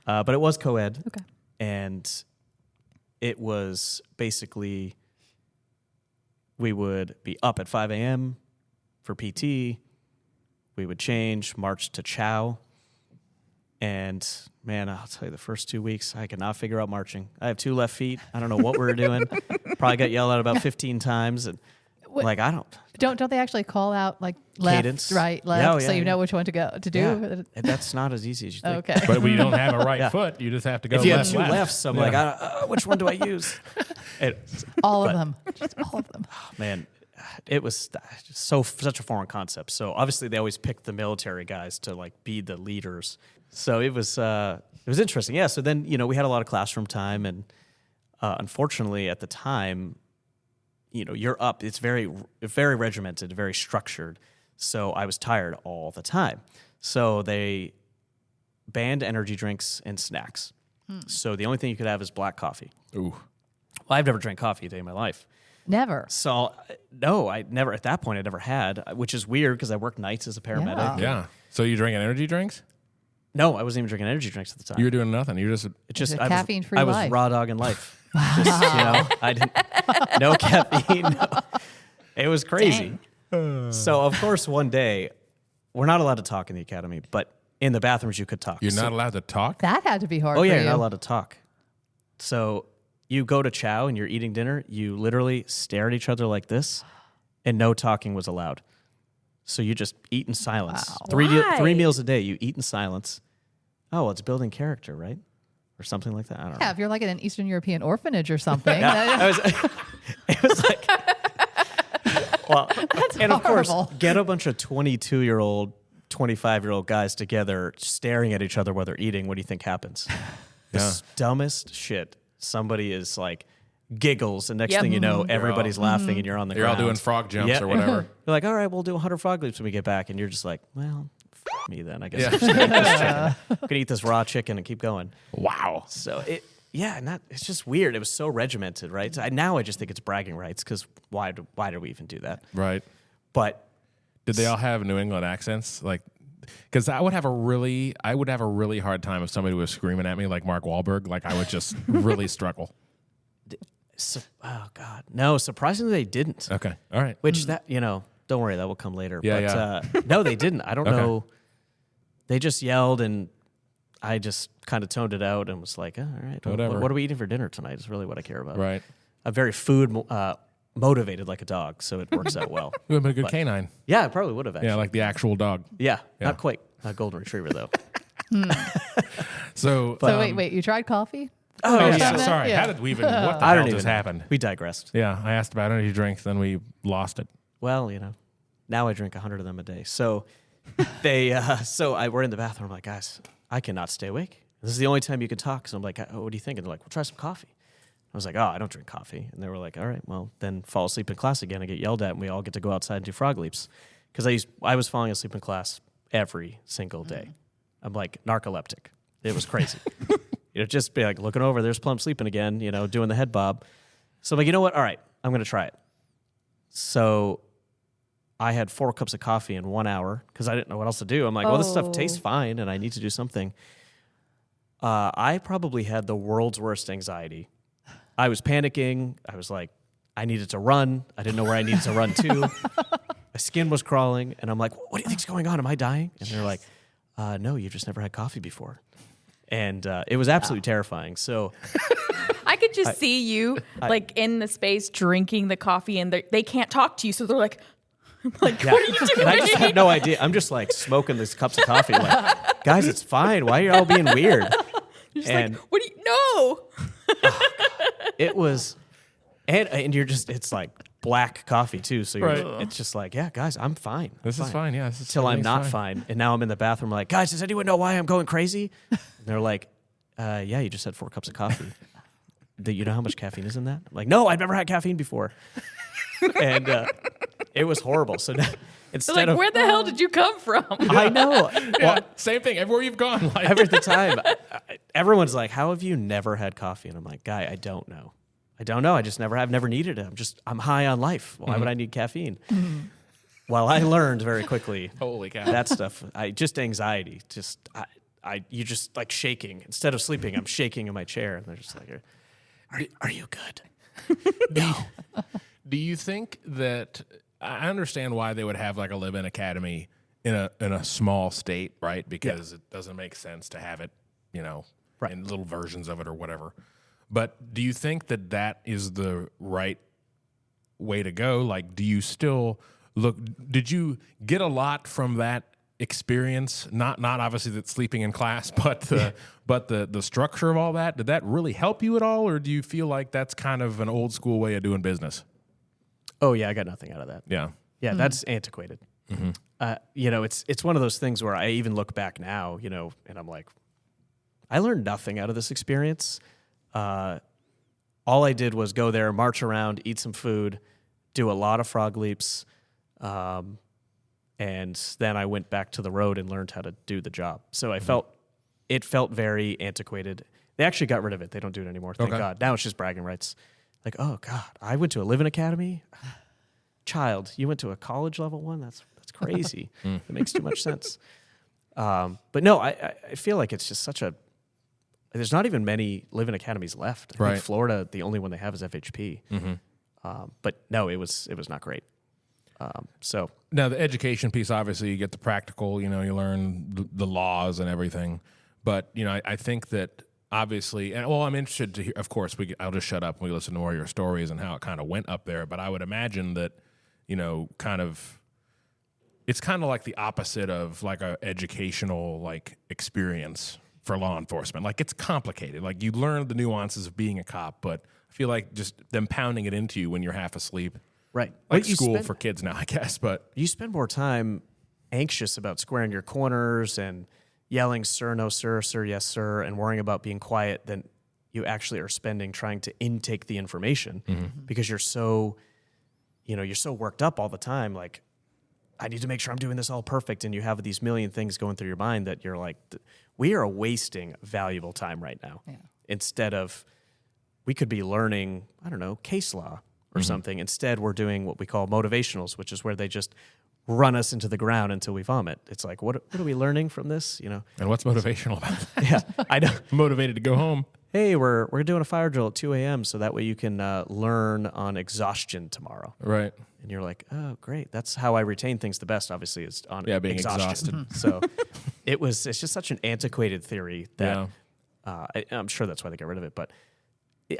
But it was co-ed. Okay. And it was basically, we would be up at 5 a.m. for PT. We would change, march to chow. And man, I'll tell you, the first 2 weeks, I could not figure out marching. I have 2 left feet. I don't know what we were doing. Probably got yelled at about 15 times. And I don't. Don't they actually call out left, Cadence. right, left, so you know which one to do? Yeah. That's not as easy as you think. Okay. But when you don't have a right foot, you just have to go If you have left, 2 left. lefts, I'm like, which one do I use? All of them. Just all of them. Man, it was such a foreign concept. So obviously they always picked the military guys to be the leaders. So it was interesting. Yeah. So then, we had a lot of classroom time, and unfortunately at the time, you're up. It's very, very regimented, very structured. So I was tired all the time. So they banned energy drinks and snacks. So the only thing you could have is black coffee. Ooh. Well, I've never drank coffee a day in my life. Never. So no, I never, at that point, I never had, which is weird because I worked nights as a paramedic. Yeah. So you drinking energy drinks? No, I wasn't even drinking energy drinks at the time. You were doing nothing. You just A caffeine-free I was life. raw dogging life. Just, I didn't, no caffeine. No. It was crazy. So of course, one day, we're not allowed to talk in the academy, but in the bathrooms you could talk. you're not allowed to talk. That had to be hard Oh for yeah, you. you're not allowed to talk. So you go to chow and you're eating dinner. You literally stare at each other like this, and no talking was allowed. So you just eat in silence. Wow. Why? 3 meals a day, you eat in silence. Oh, well, it's building character, right? Or something like that. I don't know. Yeah, if you're like in an Eastern European orphanage or something. It was like, well, and of course, horrible. get a bunch of 22-year-old, 25-year-old guys together staring at each other while they're eating. What do you think happens? The dumbest shit. Somebody is giggles, and next thing you know, everybody's laughing, and you're on the You're all ground. doing frog jumps Yep. or whatever. You're like, all right, we'll do 100 frog leaps when we get back, and you're just like, well, f me then. I guess I'm just gonna eat this chicken. I'm gonna eat this raw chicken and keep going. Wow. So it's just weird. It was so regimented, right? So now I just think it's bragging rights because why do we even do that? Right. But Did they all have New England accents? Because I would have a really hard time if somebody was screaming at me like Mark Wahlberg. I would just really struggle. oh god, no! Surprisingly, they didn't. Okay. All right. Which don't worry, that will come later. Yeah, but no, they didn't. I don't Okay. know. They just yelled, and I just kind of toned it out and was like, all right, Whatever. What are we eating for dinner tonight? Is really what I care about. Right. I'm very food motivated like a dog, so it works out well. You would have been a good canine. Yeah, I probably would have actually. Yeah, like the actual dog. Yeah, not quite. Not golden retriever though. So wait, you tried coffee? Oh, First yeah, time then? sorry. Yeah. How did we even, what the I hell don't just even happened? We digressed. Yeah, I asked about energy drinks, then we lost it. Well, now I drink 100 of them a day. So we're in the bathroom. I'm like, guys, I cannot stay awake. This is the only time you can talk. So I'm like, oh, what do you think? And they're like, well, try some coffee. I was like, oh, I don't drink coffee. And they were like, all right, well, then fall asleep in class again. I get yelled at, and we all get to go outside and do frog leaps. Because I was falling asleep in class every single day. I'm like narcoleptic. It was crazy. Just be like looking over, there's Plum sleeping again, doing the head bob. So I'm like, you know what? All right, I'm going to try it. So I had 4 cups of coffee in 1 hour because I didn't know what else to do. I'm like, well, this stuff tastes fine, and I need to do something. I probably had the world's worst anxiety. I was panicking. I was like, I needed to run. I didn't know where I needed to run to. My skin was crawling, and I'm like, what do you think's going on? Am I dying? And they're like, no, you've just never had coffee before. And it was absolutely terrifying. So I could just see you in the space drinking the coffee, and they can't talk to you, so they're like, what are you doing? And I just had no idea. I'm just like smoking these cups of coffee. Like, guys, it's fine. Why are you all being weird? You're just like, what do you know? It was, and you're just, it's like black coffee too. So it's just like, yeah, guys, I'm fine. This is fine. Yeah. Till I'm not fine. And now I'm in the bathroom like, guys, does anyone know why I'm going crazy? And they're like, yeah, you just had 4 cups of coffee. Do you know how much caffeine is in that? I'm like, no, I've never had caffeine before. And it was horrible. So now, instead of, where the hell did you come from? I know. Well, same thing. Everywhere you've gone. Like. Every time. Everyone's like, how have you never had coffee? And I'm like, guy, I don't know. I just never have, never needed it. I'm high on life. Why would I need caffeine? Well, I learned very quickly. Holy cow. That stuff, just anxiety. You just like shaking. Instead of sleeping, I'm shaking in my chair. And they're just like, are you good? No. Do you think that, I understand why they would have like a live-in academy in a small state, right? Because it doesn't make sense to have it, in little versions of it or whatever. But do you think that is the right way to go? Like, do you still did you get a lot from that experience? Not obviously that sleeping in class, but the structure of all that, did that really help you at all? Or do you feel like that's kind of an old school way of doing business? Oh yeah, I got nothing out of that. Yeah. Yeah, that's antiquated. It's one of those things where I even look back now, and I'm like, I learned nothing out of this experience. All I did was go there, march around, eat some food, do a lot of frog leaps, and then I went back to the road and learned how to do the job. So it felt very antiquated. They actually got rid of it. They don't do it anymore. Thank God. Now it's just bragging rights. Like, oh God, I went to a live-in academy. Child, you went to a college level one? That's crazy. It makes too much sense. But no, I feel like it's just such a. There's not even many live-in academies left. I think Florida, the only one they have is FHP. But no, it was not great. So now the education piece, obviously, you get the practical. You learn the laws and everything. But I think that obviously, and I'm interested to hear. Of course, I'll just shut up when we listen to more of your stories and how it kind of went up there. But I would imagine that it's kind of like the opposite of like a educational like experience for law enforcement. Like it's complicated. Like you learn the nuances of being a cop, but I feel like just them pounding it into you when you're half asleep. Right. Like school for kids now, I guess. But you spend more time anxious about squaring your corners and yelling, sir, no, sir, sir, yes, sir, and worrying about being quiet than you actually are spending trying to intake the information because you're so worked up all the time. Like, I need to make sure I'm doing this all perfect. And you have these million things going through your mind that you're like, we are wasting valuable time right now. Yeah. Instead of, we could be learning, I don't know, case law or something. Instead, we're doing what we call motivationals, which is where they just run us into the ground until we vomit. It's like, what are we learning from this? And what's motivational about that? Yeah, I know. Motivated to go home. Hey, we're doing a fire drill at 2 a.m. so that way you can learn on exhaustion tomorrow. Right. And you're like, oh, great. That's how I retain things the best, obviously, is on being exhausted. So it's just such an antiquated theory that I'm sure that's why they got rid of it. But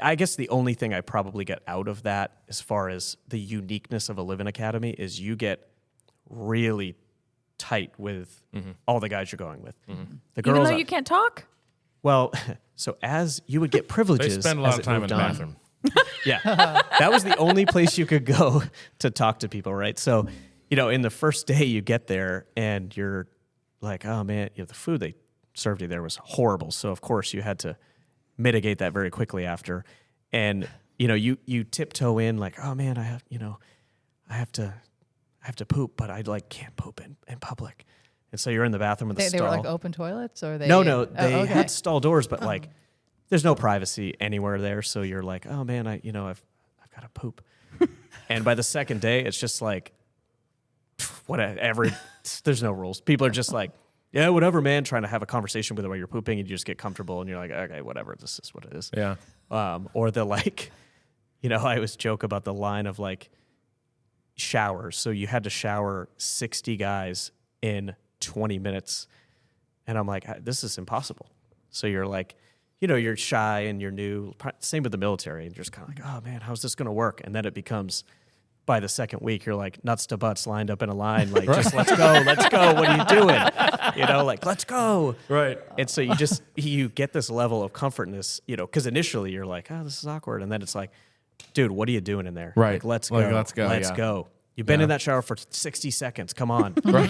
I guess the only thing I probably get out of that, as far as the uniqueness of a live-in academy, is you get really tight with all the guys you're going with. The girls, Even though you can't talk? well, so as you would get They privileges, spend a lot as of it time in moved the on. bathroom. Yeah, that was the only place you could go to talk to people, right? So, in the first day you get there and you're like, oh man, the food they served you there was horrible. So of course you had to mitigate that very quickly after, and you tiptoe in like, oh man, I have to poop, but I can't poop in public, and so you're in the bathroom with the stall. They were like open toilets, or they? No, they okay. had stall doors, but there's no privacy anywhere there. So you're like, oh man, I've got to poop. And by the second day, it's just like, there's no rules. People are just like, yeah, whatever, man, trying to have a conversation with it while you're pooping, and you just get comfortable and you're like, okay, whatever, this is what it is. Yeah. Or the I always joke about the line of showers. So you had to shower 60 guys in 20 minutes. And I'm like, this is impossible. So you're like, you're shy and you're new. Same with the military. And you're just kind of like, oh man, how's this going to work? And then it becomes, by the second week, you're like nuts to butts lined up in a line. Like, just let's go. What are you doing? Let's go. Right. And so you get this level of comfortness, because initially you're like, oh, this is awkward. And then it's like, dude, what are you doing in there? Right. Let's go. Let's go. Let's yeah. go. You've been in that shower for 60 seconds. Come on. Right.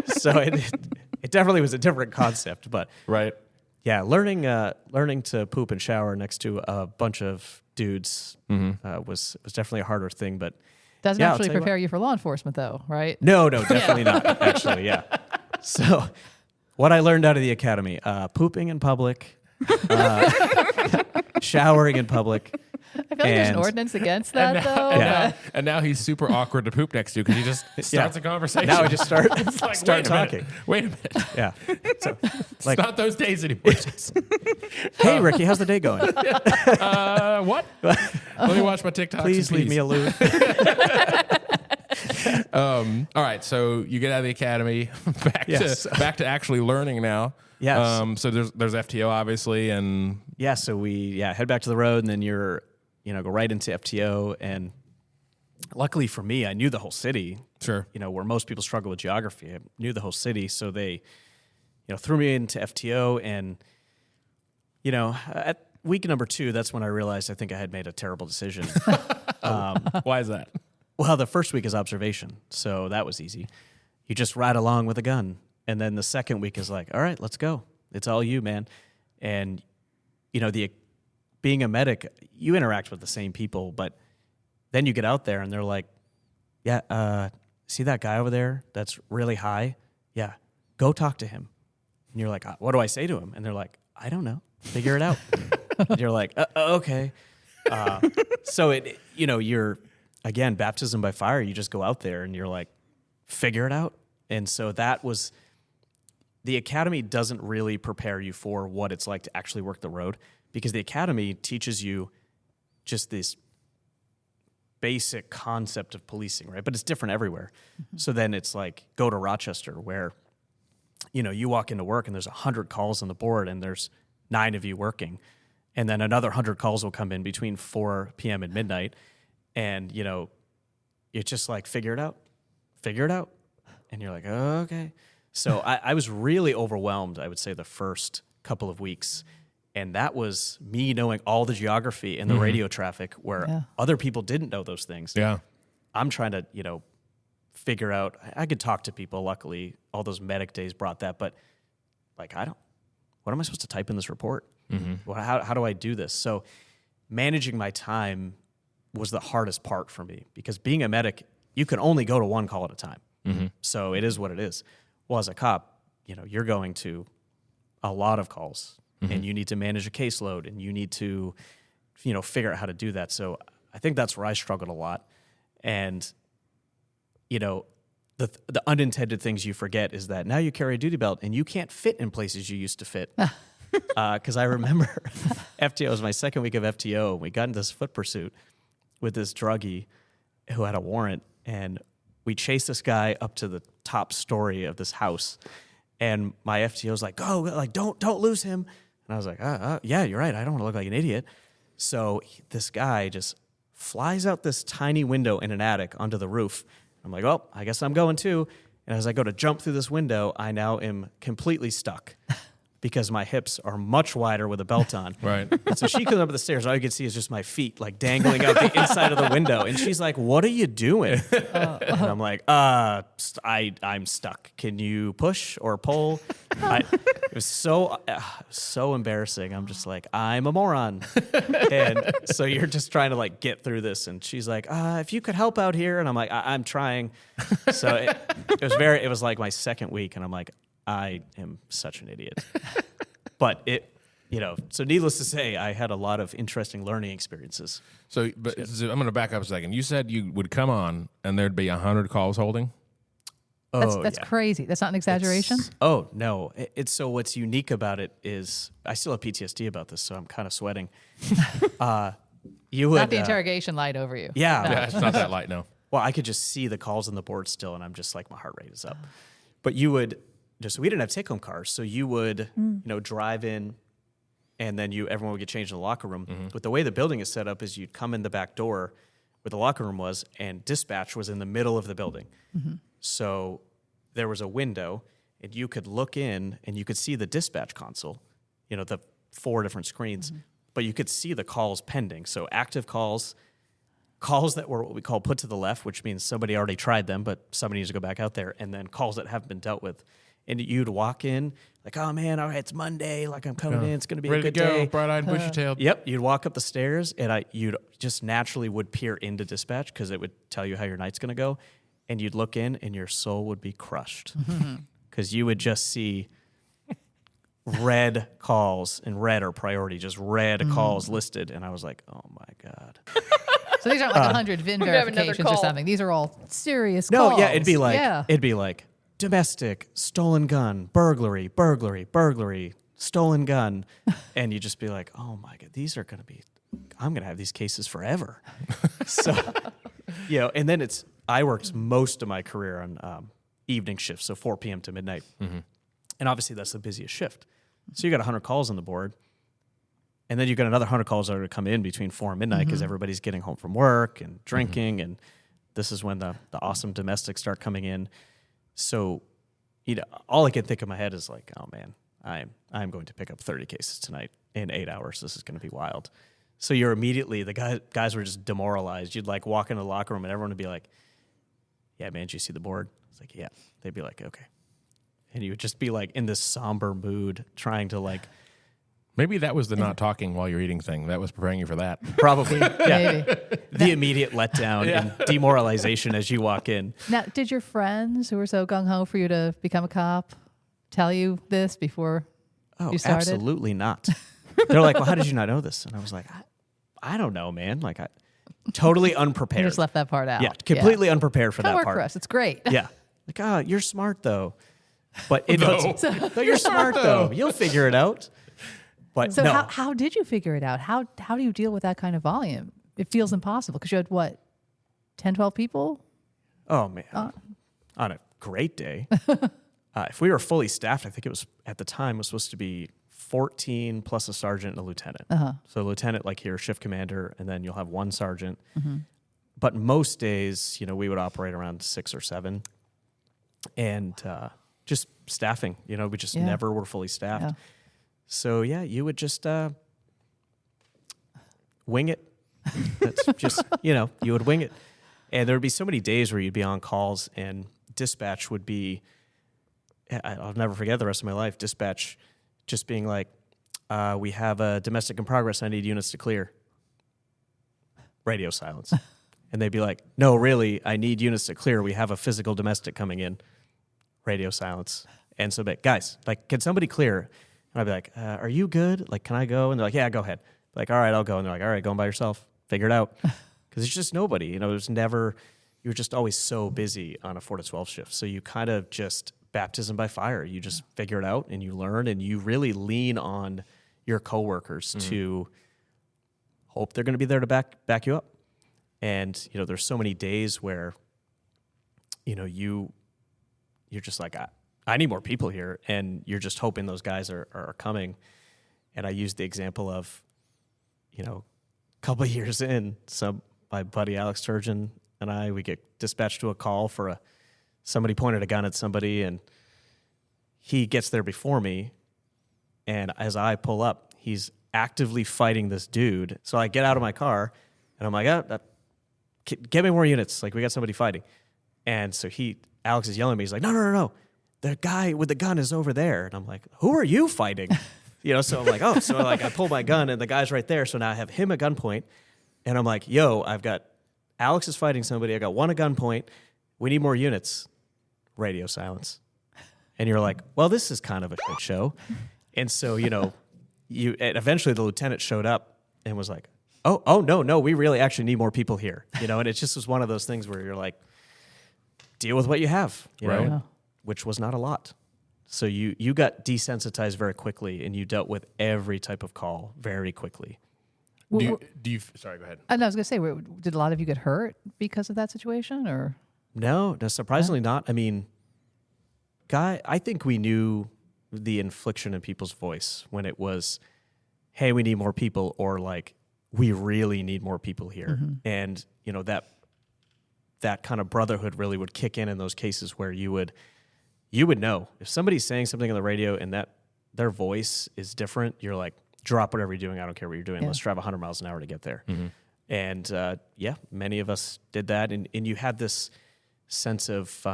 So it definitely was a different concept, but Right. yeah, learning to poop and shower next to a bunch of dudes was definitely a harder thing. But Doesn't yeah, actually prepare you for law enforcement, though, right? no, definitely not. Actually, yeah. So what I learned out of the academy: pooping in public, showering in public. I feel like there's an ordinance against that, though. Yeah. And now he's super awkward to poop next to because he just starts a conversation. Now I just start Like, start talking. Wait a minute. Yeah. So, It's not those days anymore. hey, Ricky, how's the day going? What? Let me watch my TikToks. Please leave me alone. All right, so you get out of the academy, back to actually learning now. Yes. So there's FTO obviously, and Yeah. So we head back to the road, and then you're go right into FTO. And luckily for me, I knew the whole city. sure. Where most people struggle with geography, I knew the whole city, so they threw me into FTO. And at week number 2, that's when I realized I think I had made a terrible decision. Why is that? Well, the first week is observation, so that was easy. You just ride along with a gun. And then the second week is like, all right, let's go. It's all you, man. And, being a medic, you interact with the same people, but then you get out there and they're like, yeah, see that guy over there that's really high? Yeah, go talk to him. And you're like, what do I say to him? And they're like, I don't know. Figure it out. And you're like, okay. So you're, again, baptism by fire. You just go out there and you're like, figure it out. And so that was, the academy doesn't really prepare you for what it's like to actually work the road, because the academy teaches you just this basic concept of policing, right? But it's different everywhere. Mm-hmm. So then it's like, go to Rochester where, you walk into work and there's 100 calls on the board and there's 9 of you working. And then another 100 calls will come in between 4 p.m. and midnight. And, it's just like, figure it out. And you're like, oh, okay. So I was really overwhelmed, I would say, the first couple of weeks. And that was me knowing all the geography and the radio traffic where other people didn't know those things. Yeah. I'm trying to, figure out. I could talk to people. Luckily, all those medic days brought that. But, what am I supposed to type in this report? Mm-hmm. Well, how do I do this? So managing my time was the hardest part for me, because being a medic, you can only go to one call at a time. Mm-hmm. So it is what it is. Well, as a cop, you're going to a lot of calls, and you need to manage a caseload, and you need to, figure out how to do that. So I think that's where I struggled a lot. And, the unintended things you forget is that now you carry a duty belt and you can't fit in places you used to fit. Because I remember FTO was my second week of FTO, and we got into this foot pursuit with this druggie who had a warrant, and we chased this guy up to the top story of this house, and my FTO was like, "Go, don't lose him." And And I was like, yeah, you're right. I don't want to look like an idiot. So this guy just flies out this tiny window in an attic onto the roof. I'm like, well, I guess I'm going too. And as I go to jump through this window, I now am completely stuck because my hips are much wider with a belt on. Right. And so she comes up the stairs. All you can see is just my feet like dangling out the inside of the window. And she's like, what are you doing? And I'm like, I'm stuck. Can you push or pull? It was so embarrassing. I'm just like, I'm a moron. And so you're just trying to like get through this. And she's like, if you could help out here. And I'm like, I'm trying. So it was like my second week. And I'm like, I am such an idiot. But so needless to say, I had a lot of interesting learning experiences. So I'm going to back up a second. You said you would come on and there'd be 100 calls holding? That's crazy. That's not an exaggeration? No. So what's unique about it is I still have PTSD about this, so I'm kind of sweating. Not the interrogation light over you. Yeah. Yeah, it's not that light, no. Well, I could just see the calls on the board still, and I'm just like, my heart rate is up. But we didn't have take-home cars, so you would, drive in, and then everyone would get changed in the locker room. Mm-hmm. But the way the building is set up is you'd come in the back door where the locker room was, and dispatch was in the middle of the building. Mm-hmm. So there was a window, and you could look in, and you could see the dispatch console, the 4 different screens, mm-hmm. but you could see the calls pending. So active calls that were what we call put to the left, which means somebody already tried them, but somebody needs to go back out there, and then calls that haven't been dealt with. And you'd walk in like, oh, man, all right, it's Monday. Like, I'm coming in. It's going to be a good day. Ready to go, bright-eyed, bushy-tailed. Yep. You'd walk up the stairs, and you'd just naturally would peer into dispatch because it would tell you how your night's going to go. And you'd look in, and your soul would be crushed because you would just see red calls, and red are priority, just red calls listed. And I was like, oh, my God. So these aren't like 100 VIN verifications or something. These are all serious calls. calls. No, yeah, it'd be like domestic, stolen gun, burglary, stolen gun. And you'd just be like, oh my God, I'm going to have these cases forever. So, and then I worked most of my career on evening shifts, so 4 p.m. to midnight. Mm-hmm. And obviously that's the busiest shift. So you got 100 calls on the board. And then you got another 100 calls that are going to come in between 4 and midnight because everybody's getting home from work and drinking. And this is when the awesome domestics start coming in. So, all I can think in my head is like, oh man, I'm going to pick up 30 cases tonight in 8 hours. This is going to be wild. So you're immediately, the guys were just demoralized. You'd like walk into the locker room and everyone would be like, yeah, man, did you see the board? It's like, yeah. They'd be like, okay. And you would just be like in this somber mood trying to like. Maybe that was the not talking while you're eating thing. That was preparing you for that. Probably. Yeah. Maybe. The immediate letdown and demoralization as you walk in. Now, did your friends who were so gung-ho for you to become a cop tell you this before you started? Absolutely not. They're like, well, how did you not know this? And I was like, I don't know, man. Like, totally unprepared. You just left that part out. Yeah, completely unprepared for that work part. For us. It's great. Yeah. Like, you're smart, though. But no, you're smart, though. You'll figure it out. But so no. how did you figure it out? How do you deal with that kind of volume? It feels impossible because you had, 10, 12 people? Oh, man. On a great day, if we were fully staffed, I think it was, at the time, was supposed to be 14 plus a sergeant and a lieutenant. Uh-huh. So lieutenant, like here, shift commander, and then you'll have one sergeant. Mm-hmm. But most days, we would operate around 6 or 7. And just staffing, we just never were fully staffed. Yeah. So, you would just wing it. That's just, you would wing it. And there would be so many days where you'd be on calls and dispatch would be, I'll never forget the rest of my life, dispatch just being like, we have a domestic in progress. I need units to clear. Radio silence. And they'd be like, no, really, I need units to clear. We have a physical domestic coming in. Radio silence. And so, guys, like, can somebody clear? And I'd be like, are you good? Like, can I go? And they're like, yeah, go ahead. Like, all right, I'll go. And they're like, all right, going by yourself. Figure it out. Because it's just nobody. There's never, you're just always so busy on a 4 to 12 shift. So you kind of just baptism by fire. You just figure it out and you learn and you really lean on your coworkers to hope they're going to be there to back you up. And, there's so many days where, you're just like, I need more people here. And you're just hoping those guys are coming. And I used the example of, a couple of years in, my buddy Alex Turgeon and we get dispatched to a call for somebody pointed a gun at somebody, and he gets there before me. And as I pull up, he's actively fighting this dude. So I get out of my car, and I'm like, get me more units. Like, we got somebody fighting. And so Alex is yelling at me. He's like, no. The guy with the gun is over there. And I'm like, who are you fighting? So I'm like, I pull my gun, and the guy's right there. So now I have him at gunpoint. And I'm like, I've got Alex is fighting somebody. I got one at gunpoint. We need more units. Radio silence. And you're like, well, this is kind of a shit show. And so, and eventually the lieutenant showed up and was like, oh, no, we really actually need more people here. And it just was one of those things where you're like, deal with what you have, Right. know, which was not a lot. So you got desensitized very quickly, and you dealt with every type of call very quickly. Do you sorry, go ahead. I was going to say, did a lot of you get hurt because of that situation, or? No, surprisingly not. I mean, I think we knew the inflection in people's voice when it was, hey, we need more people, or like, we really need more people here. Mm-hmm. And, that kind of brotherhood really would kick in those cases where you would know. If somebody's saying something on the radio and that their voice is different, you're like, drop whatever you're doing. I don't care what you're doing. Yeah. Let's drive 100 miles an hour to get there. Mm-hmm. And, many of us did that. And you had this sense of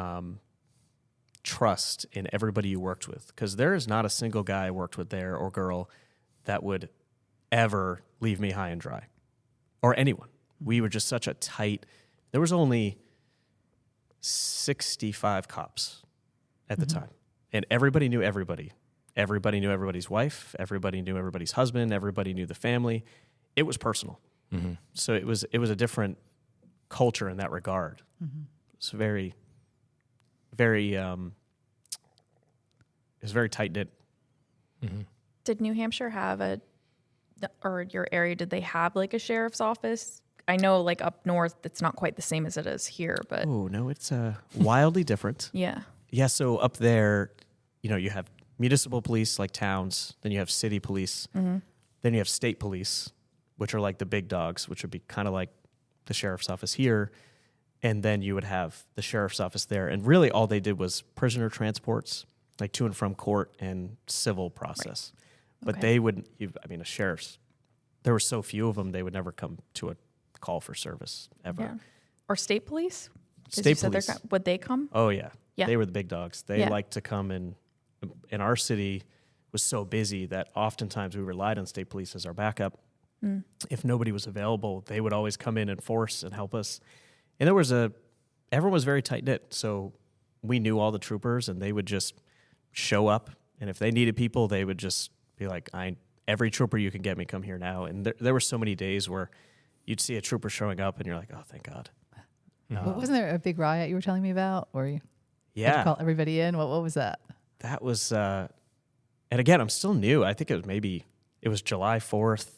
trust in everybody you worked with, because there is not a single guy I worked with there or girl that would ever leave me high and dry, or anyone. We were just such a tight. There was only 65 cops at the time, and everybody knew everybody. Everybody knew everybody's wife. Everybody knew everybody's husband. Everybody knew the family. It was personal. Mm-hmm. So it was a different culture in that regard. Mm-hmm. It's very, very, it's very tight knit. Mm-hmm. Did New Hampshire have or your area, did they have like a sheriff's office? I know like up north, it's not quite the same as it is here, but. Oh, no, it's wildly different. Yeah. Yeah. So up there, you have municipal police like towns, then you have city police, mm-hmm. then you have state police, which are like the big dogs, which would be kind of like the sheriff's office here. And then you would have the sheriff's office there. And really all they did was prisoner transports, like to and from court and civil process. Right. But they wouldn't, a sheriff's, there were so few of them, they would never come to a call for service ever. Yeah. Or state police? State police. Would they come? Oh, yeah. They were the big dogs. They liked to come in our city was so busy that oftentimes we relied on state police as our backup. Mm. If nobody was available, they would always come in and force and help us. And everyone was very tight-knit, so we knew all the troopers, and they would just show up. And if they needed people, they would just be like, every trooper you can get me, come here now. And there were so many days where you'd see a trooper showing up, and you're like, oh, thank God. Wasn't there a big riot you were telling me about? Or you had to call everybody in? What was that? That was, and again, I'm still new. I think it was July 4th,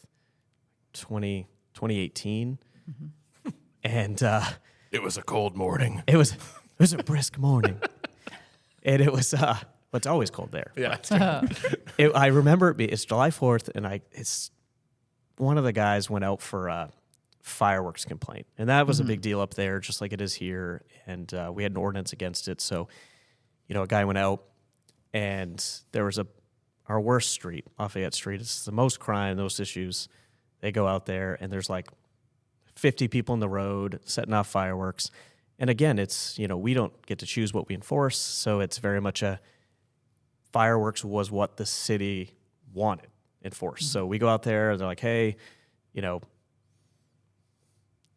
2018. Mm-hmm. And it was a cold morning. It was a brisk morning. And it was, it's always cold there. Yeah. I remember it's July 4th, and it's one of the guys went out for a fireworks complaint. And that was a big deal up there, just like it is here. And we had an ordinance against it. So, a guy went out, and there was our worst street, Lafayette Street. It's the most crime, those issues. They go out there, and there's like 50 people in the road setting off fireworks. And again, it's, we don't get to choose what we enforce. So it's very much fireworks was what the city wanted enforced. Mm-hmm. So we go out there, and they're like, hey,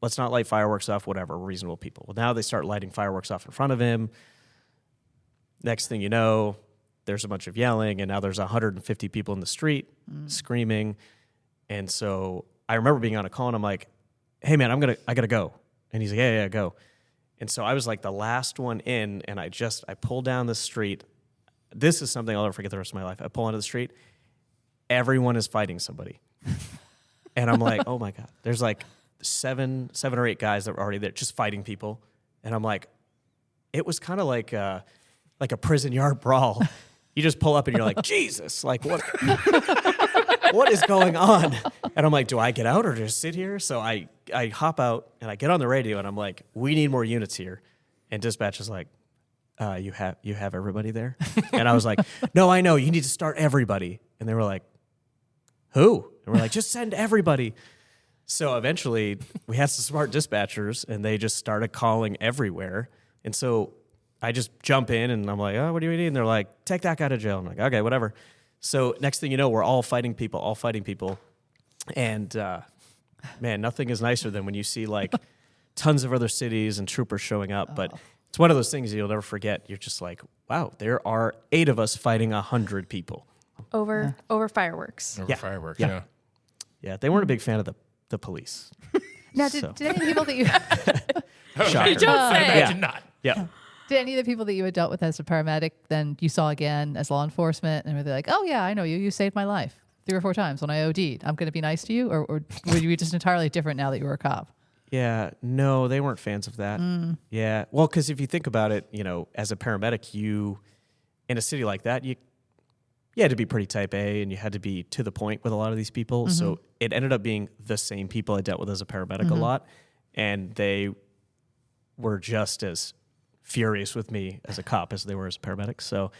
let's not light fireworks off, whatever, we're reasonable people. Well, now they start lighting fireworks off in front of him. Next thing you know, there's a bunch of yelling, and now there's 150 people in the street screaming. And so I remember being on a call, and I'm like, hey, man, I got to go. And he's like, yeah, go. And so I was like the last one in, and I pulled down the street. This is something I'll never forget the rest of my life. I pull onto the street. Everyone is fighting somebody. And I'm like, oh, my God. There's like seven or eight guys that were already there just fighting people. And I'm like, it was kind of like a prison yard brawl. You just pull up and you're like, Jesus, like what? what is going on? And I'm like, do I get out or just sit here? So I hop out and I get on the radio and I'm like, we need more units here. And dispatch is like, you have everybody there? And I was like, no, I know. You need to start everybody. And they were like, who? And we're like, just send everybody. So eventually we had some smart dispatchers and they just started calling everywhere. And so I just jump in and I'm like, oh, what do you need? And they're like, take that guy to jail. I'm like, okay, whatever. So next thing you know, we're all fighting people. And man, nothing is nicer than when you see like tons of other cities and troopers showing up. But it's one of those things you'll never forget. You're just like, wow, there are 8 of us fighting 100 people. Over fireworks. Over fireworks, yeah. Yeah, they weren't a big fan of the police. Now, did any of the people that you Shocker. You don't say. Imagine not. Yeah. did any of the people that you had dealt with as a paramedic then you saw again as law enforcement, and were they like, oh yeah, I know you saved my life 3 or 4 times when I OD'd. I'm going to be nice to you, or were you just entirely different now that you were a cop? Yeah, no, they weren't fans of that. Yeah, well, because if you think about it, as a paramedic, in a city like that, you had to be pretty type A, and you had to be to the point with a lot of these people. Mm-hmm. So it ended up being the same people I dealt with as a paramedic a lot, and they were just as furious with me as a cop as they were as a paramedic. So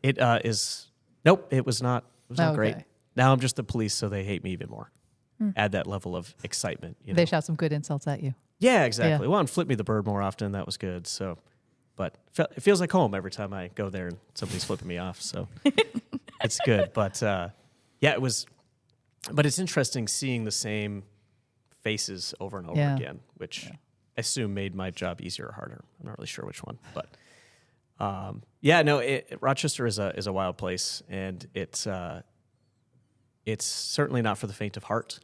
it was not great. Now I'm just the police, so they hate me even more. Add that level of excitement. They shout some good insults at you. Yeah, exactly. Yeah. Well, and flip me the bird more often. That was good. So, but it feels like home every time I go there and somebody's flipping me off. So it's good. But yeah, it was. But it's interesting seeing the same faces over and over again, which I assume made my job easier or harder. I'm not really sure which one, but Rochester is a wild place, and it's certainly not for the faint of heart,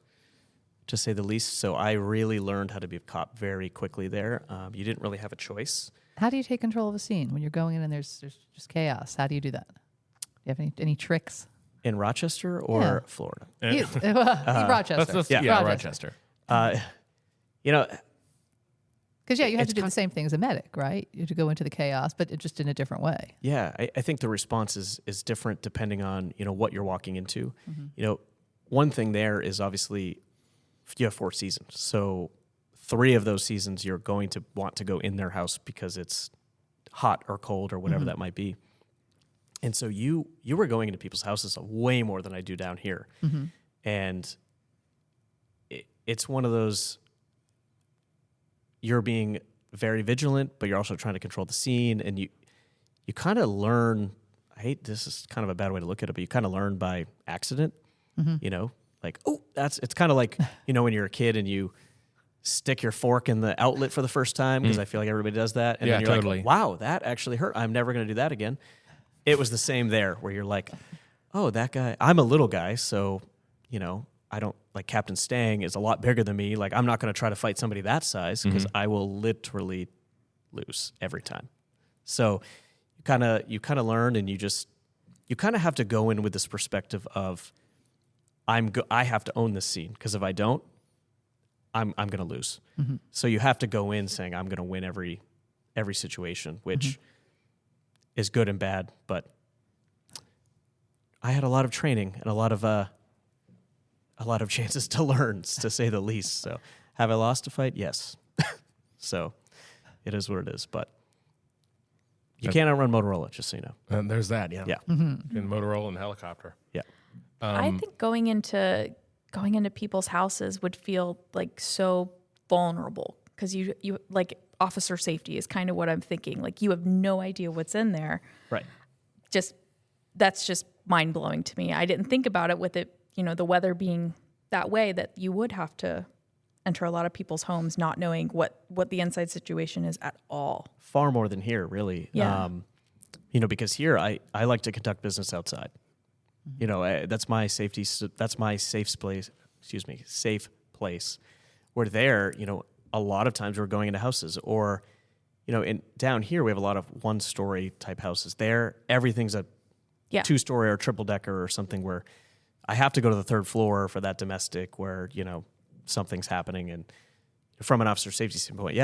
to say the least. So I really learned how to be a cop very quickly there. You didn't really have a choice. How do you take control of a scene when you're going in and there's just chaos? How do you do that? Do you have any tricks? In Rochester or Florida? Rochester. Rochester. Because you had to do the same thing as a medic, right? You had to go into the chaos, but just in a different way. Yeah, I think the response is different depending on what you're walking into. Mm-hmm. One thing there is obviously you have 4 seasons, so 3 of those seasons you're going to want to go in their house because it's hot or cold or whatever that might be. And so you were going into people's houses way more than I do down here, and it's one of those. You're being very vigilant, but you're also trying to control the scene, and you kind of learn. This is kind of a bad way to look at it, but you kind of learn by accident. Like, it's kind of like when you're a kid and you stick your fork in the outlet for the first time, because I feel like everybody does that, and then you're like, wow, that actually hurt. I'm never going to do that again. It was the same there, where you're like, oh, that guy. I'm a little guy, so I don't like Captain Stang is a lot bigger than me. Like, I'm not going to try to fight somebody that size because I will literally lose every time. So you kind of learn, and you kind of have to go in with this perspective of I have to own this scene, because if I don't, I'm going to lose. Mm-hmm. So you have to go in saying I'm going to win every situation, which is good and bad. But I had a lot of training and a lot of chances to learn, to say the least. So have I lost a fight? Yes. So it is what it is. But you can't outrun Motorola, just so you know. And there's that, yeah. Yeah. In Motorola and helicopter. Yeah. I think going into people's houses would feel like so vulnerable, because you like officer safety is kind of what I'm thinking. Like, you have no idea what's in there. Right. That's just mind blowing to me. I didn't think about it with it, the weather being that way, that you would have to enter a lot of people's homes not knowing what the inside situation is at all. Far more than here, really. Yeah. Because here I like to conduct business outside. That's my safety. That's my safe place. Safe place. Where there, a lot of times we're going into houses, or, down here we have a lot of 1-story type houses. There, everything's a 2-story or triple decker or something, where I have to go to the 3rd floor for that domestic where, something's happening. And from an officer safety standpoint,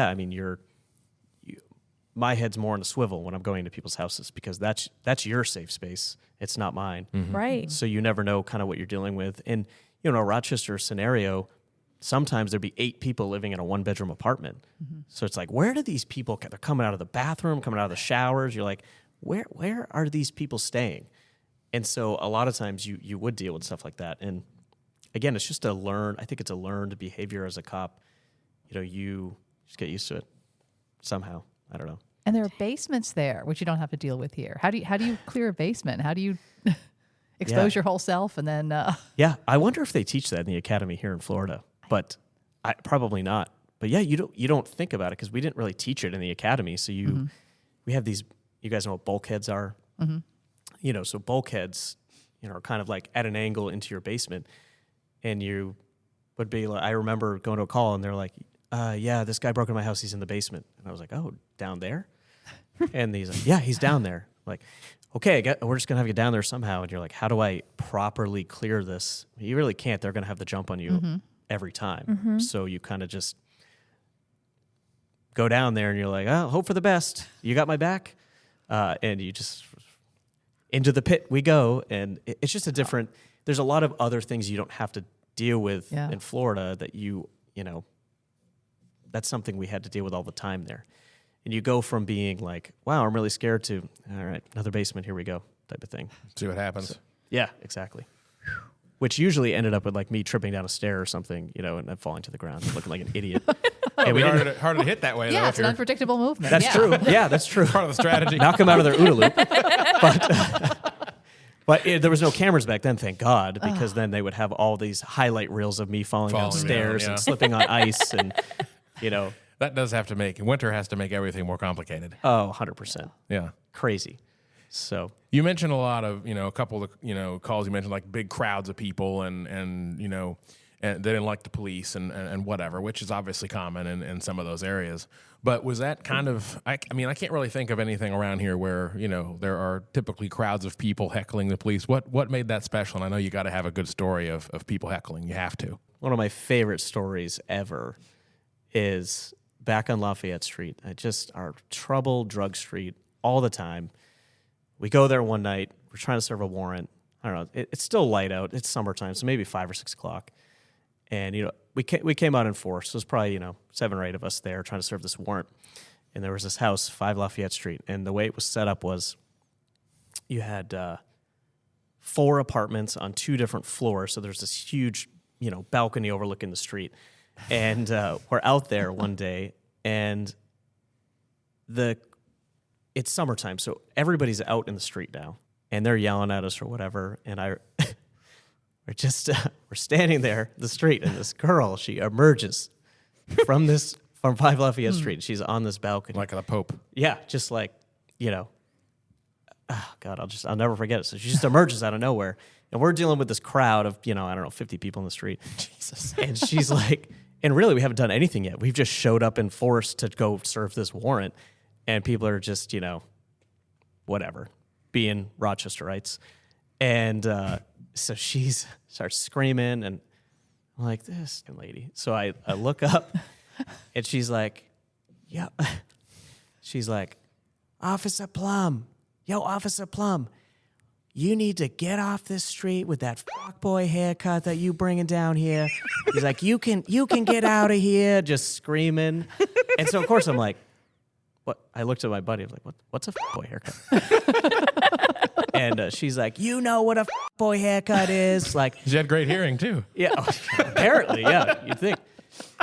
my head's more on a swivel when I'm going to people's houses because that's your safe space. It's not mine. Right. So you never know kind of what you're dealing with. And, you know, Rochester scenario, sometimes there'd be 8 people living in a 1-bedroom apartment. So it's like, where do these people, they're coming out of the bathroom, coming out of the showers. You're like, where are these people staying? And so a lot of times you would deal with stuff like that. And again, it's just I think it's a learned behavior as a cop. You know, you just get used to it somehow. I don't know. And there are basements there, which you don't have to deal with here. How do you clear a basement? How do you expose your whole self and then? Yeah, I wonder if they teach that in the academy here in Florida, but probably not. But yeah, you don't think about it because we didn't really teach it in the academy. So we have these. You guys know what bulkheads are. You know, so bulkheads, you know, are kind of like at an angle into your basement, and you would be like, I remember going to a call and they're like, yeah, this guy broke into my house. He's in the basement. And I was like, oh, down there? And he's like, yeah, he's down there. Like, okay, we're just going to have to get down there somehow. And you're like, how do I properly clear this? You really can't. They're going to have the jump on you every time. So you kind of just go down there and you're like, oh, hope for the best. You got my back? And you just, into the pit we go. And it's just a different, there's a lot of other things you don't have to deal with in Florida that you know, that's something we had to deal with all the time there. And you go from being like, wow, I'm really scared to, all right, another basement, here we go, type of thing. See what happens. So, yeah, exactly. Which usually ended up with like me tripping down a stair or something, you know, and then falling to the ground, looking like an idiot. And harder to hit that way. Yeah, though, it's an unpredictable movement. That's true. Yeah, that's true. Part of the strategy. Knock them out of their OODA loop. But there was no cameras back then, thank God, because then they would have all these highlight reels of me falling down stairs and slipping on ice and, you know. That does have to winter has to make everything more complicated. Oh, 100%. Yeah. Crazy. So. You mentioned a lot of, you know, a couple of, you know, calls. You mentioned like big crowds of people and you know, and they didn't like the police and whatever, which is obviously common in some of those areas. But was that kind of, I mean, I can't really think of anything around here where, you know, there are typically crowds of people heckling the police. What made that special? And I know you got to have a good story of people heckling. You have to. One of my favorite stories ever is back on Lafayette Street. Our trouble drug street all the time. We go there one night. We're trying to serve a warrant. I don't know. It's still light out. It's summertime, so maybe 5 or 6 o'clock. And, you know, we came out in force. So it was probably, you know, 7 or 8 of us there trying to serve this warrant. And there was this house, 5 Lafayette Street. And the way it was set up was you had 4 apartments on 2 different floors. So there's this huge, you know, balcony overlooking the street. And we're out there one day, and it's summertime, so everybody's out in the street now, and they're yelling at us or whatever. And we're standing there in the street, and this girl, she emerges from 5 Lafayette Street. She's on this balcony, Like the Pope. yeah, just like, you know, oh God, I'll never forget it. So she just emerges out of nowhere, and we're dealing with this crowd of, you know, I don't know, 50 people in the street. Jesus. And she's like, and really, we haven't done anything yet. We've just showed up in force to go serve this warrant, and people are just, you know, whatever, being Rochesterites. And so she starts screaming, and I'm like, this lady. So I look up, and she's like, yeah. She's like, Officer Plumb. Yo, Officer Plumb, you need to get off this street with that fuckboy haircut that you bringing down here. He's like, you can get out of here, just screaming. And so, of course, I'm like, what? I looked at my buddy. I was like, what's a fuckboy haircut? And she's like, you know what a fuckboy haircut is? Like, She had great hearing, too. yeah, apparently, yeah, you'd think.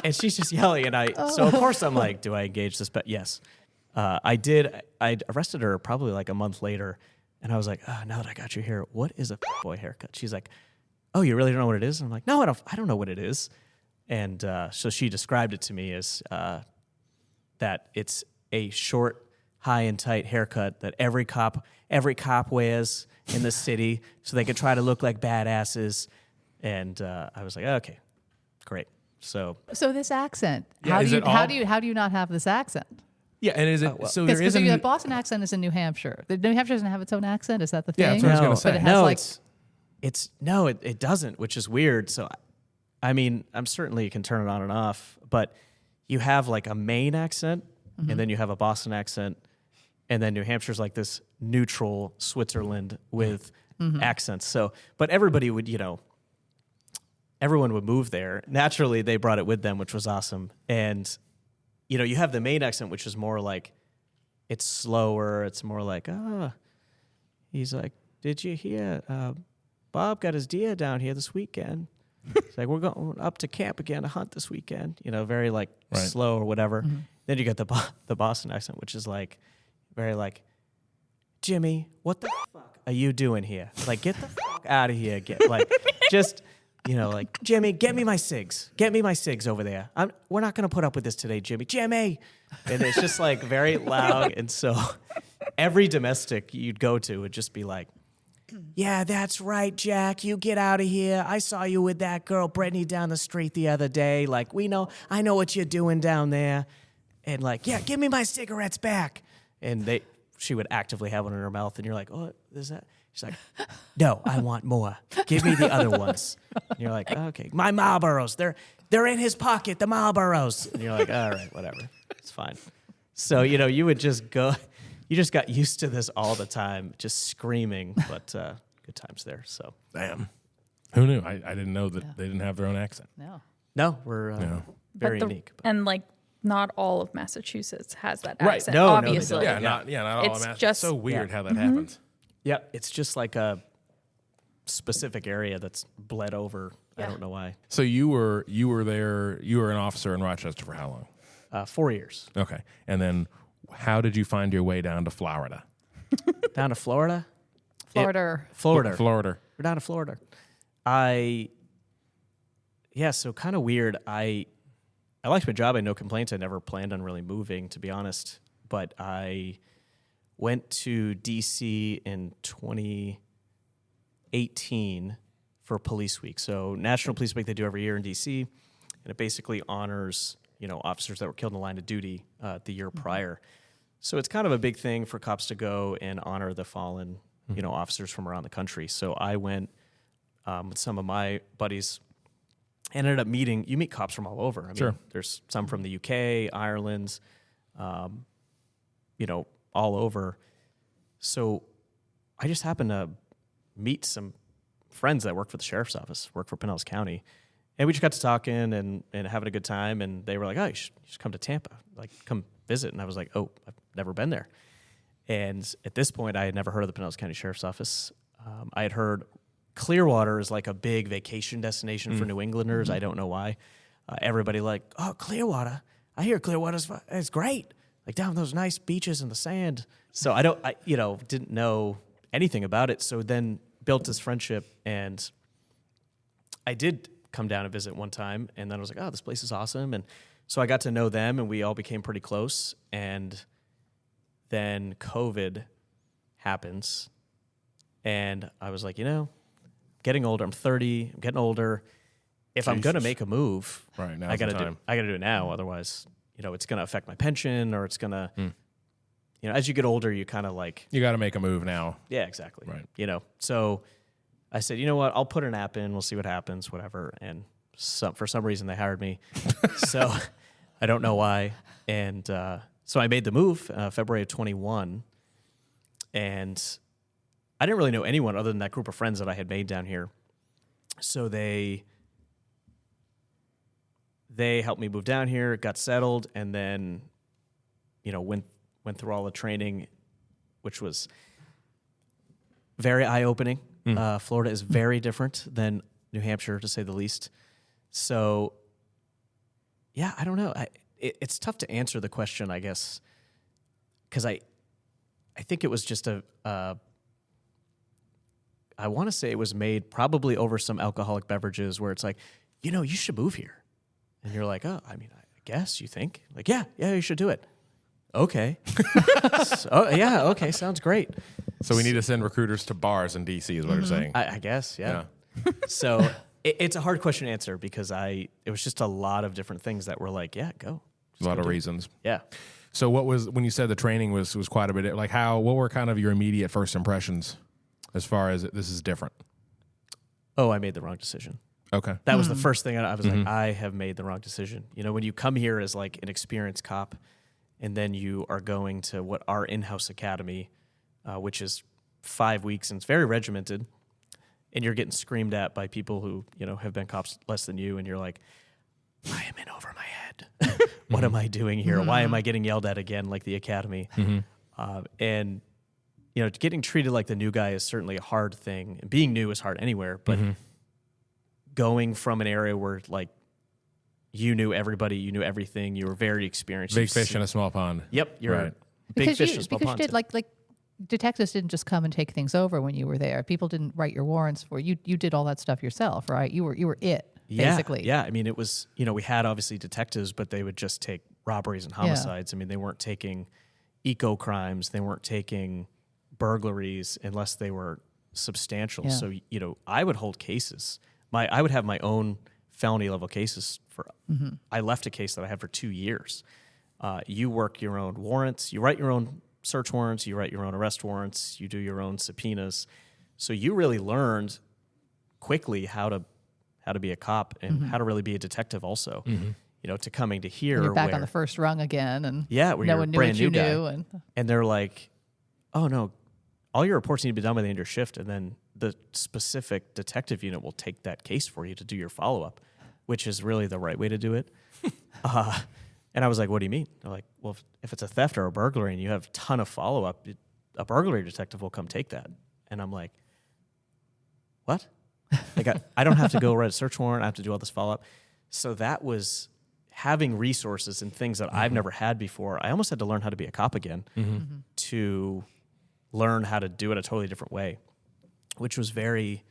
And she's just yelling, and so of course I'm like, do I engage this? But yes, I did. I arrested her probably like a month later, and I was like, now that I got you here, what is a boy haircut? She's like, oh, you really don't know what it is? And I'm like, no, I don't know what it is. And so she described it to me as that it's a short, high and tight haircut that every cop wears in the city, so they can try to look like badasses. And I was like, okay, great. So this accent, Yeah, how do you not have this accent? Yeah, and is it so there Because isn't the Boston accent is in New Hampshire. New Hampshire doesn't have its own accent. Is that the thing? Yeah, that's what I was gonna say. But it has no, like it doesn't, which is weird. So, I mean, I'm certainly you can turn it on and off, but you have like a Maine accent, and then you have a Boston accent, and then New Hampshire's like this neutral Switzerland with accents. So, but everybody would, everyone would move there. Naturally, they brought it with them, which was awesome. And, you have the Maine accent, which is more like, it's slower. It's more like, he's like, did you hear? Bob got his deer down here this weekend. It's like, we're going up to camp again to hunt this weekend. Very like slow or whatever. Then you get the Boston accent, which is like, very like, Jimmy, what the fuck are you doing here? Like, get the fuck out of here. Just, like, Jimmy, get me my cigs. Get me my cigs over there. We're not going to put up with this today, Jimmy. Jimmy! And it's just, like, very loud. And so every domestic you'd go to would just be like, yeah, that's right, Jack. You get out of here. I saw you with that girl, Brittany, down the street the other day. Like, I know what you're doing down there. And, like, yeah, give me my cigarettes back. And she would actively have one in her mouth, and you're like, oh, is that? She's like, no, I want more. Give me the other ones. And you're like, okay, my Marlboros, they're in his pocket, the Marlboros. And you're like, all right, whatever, it's fine. So, you would just go, you just got used to this all the time, just screaming, but good times there, so. Damn. Who knew? I didn't know that they didn't have their own accent. No, we're very unique. But. And, like, not all of Massachusetts has that Right. accent, No, obviously. they don't. Not all It's of Mass. just- It's so weird how that happens. Yeah, it's just like a specific area that's bled over. Yeah. I don't know why. So you were there. You were an officer in Rochester for how long? 4 years. Okay, and then how did you find your way down to Florida? Down to Florida? Florida. Florida. We're down to Florida. So kind of weird. I liked my job. I had no complaints. I never planned on really moving, to be honest. But I went to D.C. in 2018 for Police Week. So National Police Week they do every year in D.C., and it basically honors, officers that were killed in the line of duty the year prior. So it's kind of a big thing for cops to go and honor the fallen, officers from around the country. So I went with some of my buddies. Ended up you meet cops from all over. I mean, there's some from the UK, Ireland, all over. So I just happened to meet some friends that work for the sheriff's office, work for Pinellas County. And we just got to talking and having a good time. And they were like, oh, you should come to Tampa, like come visit. And I was like, oh, I've never been there. And at this point, I had never heard of the Pinellas County Sheriff's Office. I had heard Clearwater is like a big vacation destination for New Englanders. I don't know why. Everybody like, oh, Clearwater. I hear Clearwater's it's great. Like down those nice beaches in the sand. So I didn't know anything about it. So then built this friendship, and I did come down and visit one time, and then I was like, oh, this place is awesome. And so I got to know them, and we all became pretty close. And then COVID happens, and I was like, getting older. I'm 30. I'm getting older. If I'm going to make a move, right, I got to do it now. Otherwise, it's going to affect my pension, or it's going to, as you get older, you kind of like. You got to make a move now. Yeah, exactly. Right. So I said, you know what? I'll put an app in. We'll see what happens, whatever. And for some reason, they hired me. So I don't know why. And so I made the move February of 21. And I didn't really know anyone other than that group of friends that I had made down here. So they helped me move down here, got settled, and then, went through all the training, which was very eye-opening. Florida is very different than New Hampshire, to say the least. So, yeah, I don't know. It's tough to answer the question, I guess, because I think it was just I want to say it was made probably over some alcoholic beverages where it's like, you should move here. And you're like, oh, I mean, I guess you think. Like, yeah, you should do it. Okay. Okay, sounds great. So we need to send recruiters to bars in D.C. is what you're saying. I guess, yeah. So it's a hard question to answer because it was just a lot of different things that were like, yeah, go. A lot of reasons. Yeah. So when you said the training was quite a bit, like what were kind of your immediate first impressions as far as this is different? Oh, I made the wrong decision. Okay. That was the first thing I was like, I have made the wrong decision. When you come here as like an experienced cop and then you are going to what our in-house academy, which is 5 weeks, and it's very regimented, and you're getting screamed at by people who, have been cops less than you, and you're like, I am in over my head. What am I doing here? Why am I getting yelled at again like the academy? And, getting treated like the new guy is certainly a hard thing. And being new is hard anywhere, but going from an area where, like, you knew everybody, you knew everything, you were very experienced. Big fish in a small pond. Yep, you're right. Big fish in a small because pond. you did, like detectives didn't just come and take things over when you were there. People didn't write your warrants for you. You did all that stuff yourself, right? You were it. Basically. Yeah. I mean, it was, we had obviously detectives, but they would just take robberies and homicides. I mean, they weren't taking eco crimes. They weren't taking burglaries unless they were substantial. Yeah. So, I would hold cases. I would have my own felony level cases for, I left a case that I had for 2 years. You work your own warrants. You write your own search warrants. You write your own arrest warrants. You do your own subpoenas. So you really learned quickly how to be a cop and how to really be a detective also, to coming to here. And you're back where, on the first rung again. And where no you're one a knew brand what you new guy. knew. And they're like, oh no, all your reports need to be done by the end of your shift. And then the specific detective unit will take that case for you to do your follow-up, which is really the right way to do it. And I was like, what do you mean? They're like, well, if it's a theft or a burglary and you have a ton of follow-up, a burglary detective will come take that. And I'm like, what? Like, I don't have to go write a search warrant. I have to do all this follow-up. So that was having resources and things that I've never had before. I almost had to learn how to be a cop again to learn how to do it a totally different way, which was very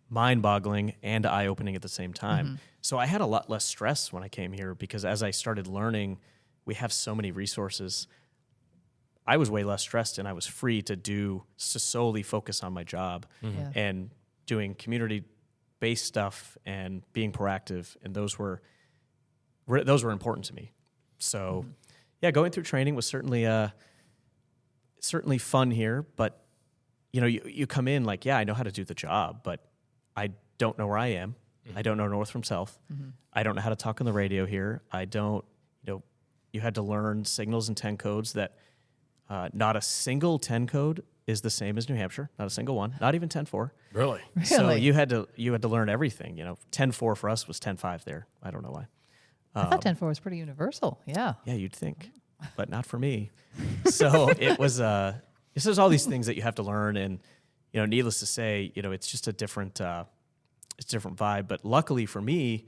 mind-boggling and eye-opening at the same time. So I had a lot less stress when I came here because as I started learning, we have so many resources. I was way less stressed and I was free to solely focus on my job and doing community-based stuff and being proactive, and those were important to me. So, going through training was certainly fun here. But you come in like, I know how to do the job, but I don't know where I am. I don't know north from south. I don't know how to talk on the radio here. I don't. You had to learn signals and 10 codes that not a single 10 code is the same as New Hampshire, not a single one, not even 10-4. Really? So you had to learn everything. 10-4 for us was 10-5 there. I don't know why. I thought 10-4 was pretty universal. Yeah. Yeah, you'd think, but not for me. So it was. There's all these things that you have to learn, and needless to say, it's just a different vibe. But luckily for me,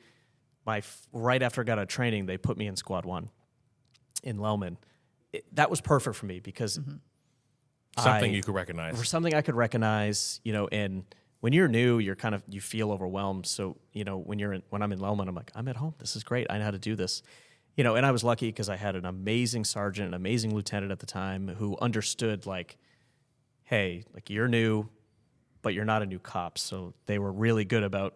right after I got out of training, they put me in Squad 1 in Lellman. That was perfect for me because. Something you could recognize. For something I could recognize, and when you're new, you feel overwhelmed. So, when I'm in Lellman, I'm like, I'm at home. This is great. I know how to do this. And I was lucky because I had an amazing sergeant, an amazing lieutenant at the time who understood, like, hey, like, you're new, but you're not a new cop. So they were really good about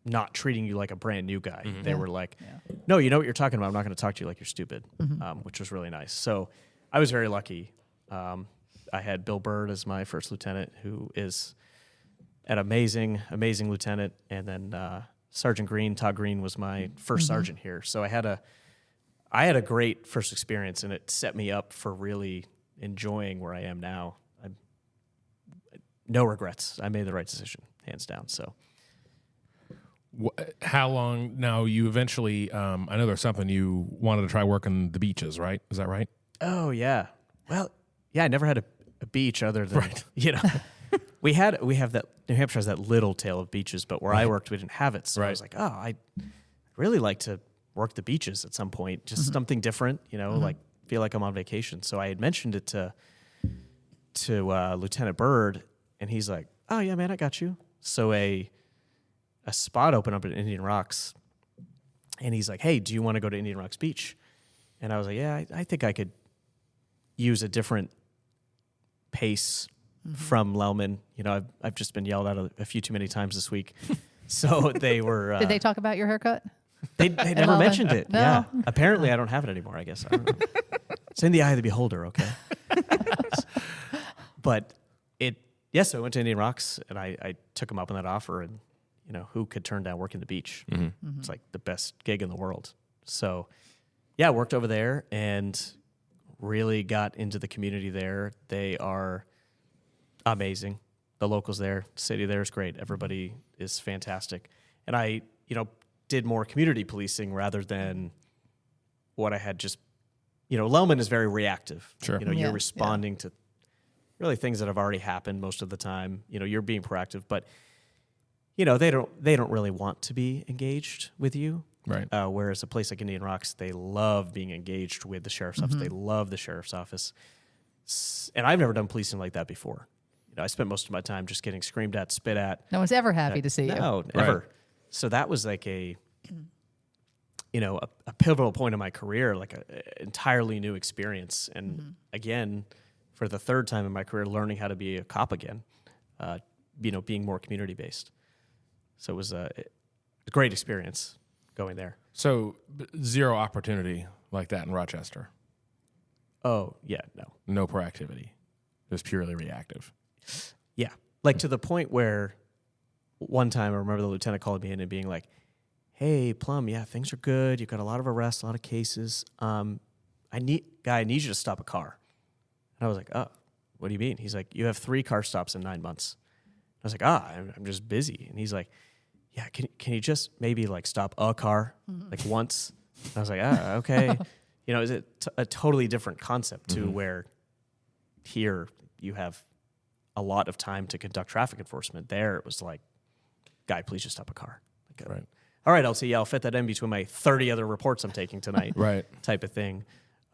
not treating you like a brand new guy. They were like, no, you know what you're talking about. I'm not going to talk to you like you're stupid, which was really nice. So I was very lucky. I had Bill Bird as my first lieutenant, who is an amazing lieutenant. And then Sergeant Green, Todd Green, was my first sergeant here. So I had a great first experience, and it set me up for really enjoying where I am now. No regrets. I made the right decision, hands down. So. How long now? You eventually, I know there's something you wanted to try working the beaches, right? Is that right? Oh yeah. Well, yeah. I never had a beach other than we have that. New Hampshire has that little tail of beaches, but where I worked, we didn't have it. So I was like, oh, I really like to work the beaches at some point, just something different. Like feel like I'm on vacation. So I had mentioned it to Lieutenant Bird, and he's like, oh yeah, man, I got you. So a spot opened up in Indian Rocks, and he's like, hey, do you want to go to Indian Rocks Beach? And I was like, yeah, I think I could use a different pace from Lellman. I've just been yelled at a few too many times this week. So they were... Did they talk about your haircut? They never mentioned it. No. Yeah. Apparently I don't have it anymore, I guess. I don't know. It's in the eye of the beholder, okay? But so I went to Indian Rocks, and I took him up on that offer, and who could turn down working the beach? It's like the best gig in the world. So, yeah, worked over there and really got into the community there. They are amazing. The locals there, city there is great. Everybody is fantastic. And I, did more community policing rather than what I had just, Lellman is very reactive. Sure. You're responding to really things that have already happened most of the time. You're being proactive, but they don't really want to be engaged with you. Right. Whereas a place like Indian Rocks, they love being engaged with the sheriff's office. They love the sheriff's office. And I've never done policing like that before. I spent most of my time just getting screamed at, spit at. No one's ever happy to see you. No, never. Right. So that was like a pivotal point in my career, like an entirely new experience. And again, for the third time in my career, learning how to be a cop again, being more community-based. So it was a great experience going there. So zero opportunity like that in Rochester? Oh, yeah, no. No proactivity, just purely reactive. Yeah, like to the point where one time I remember the lieutenant calling me in and being like, "Hey, Plumb, yeah, things are good. You've got a lot of arrests, a lot of cases. I need you to stop a car." And I was like, "Oh, what do you mean?" He's like, "You have 3 car stops in 9 months." I was like, I'm just busy." And he's like, "Yeah, can you just maybe like stop a car like once?" And I was like, okay. Is it a totally different concept to where here you have a lot of time to conduct traffic enforcement. There it was like, "Guy, please just stop a car." Like, right. All right, LT, yeah, I'll fit that in between my 30 other reports I'm taking tonight. Right. Type of thing.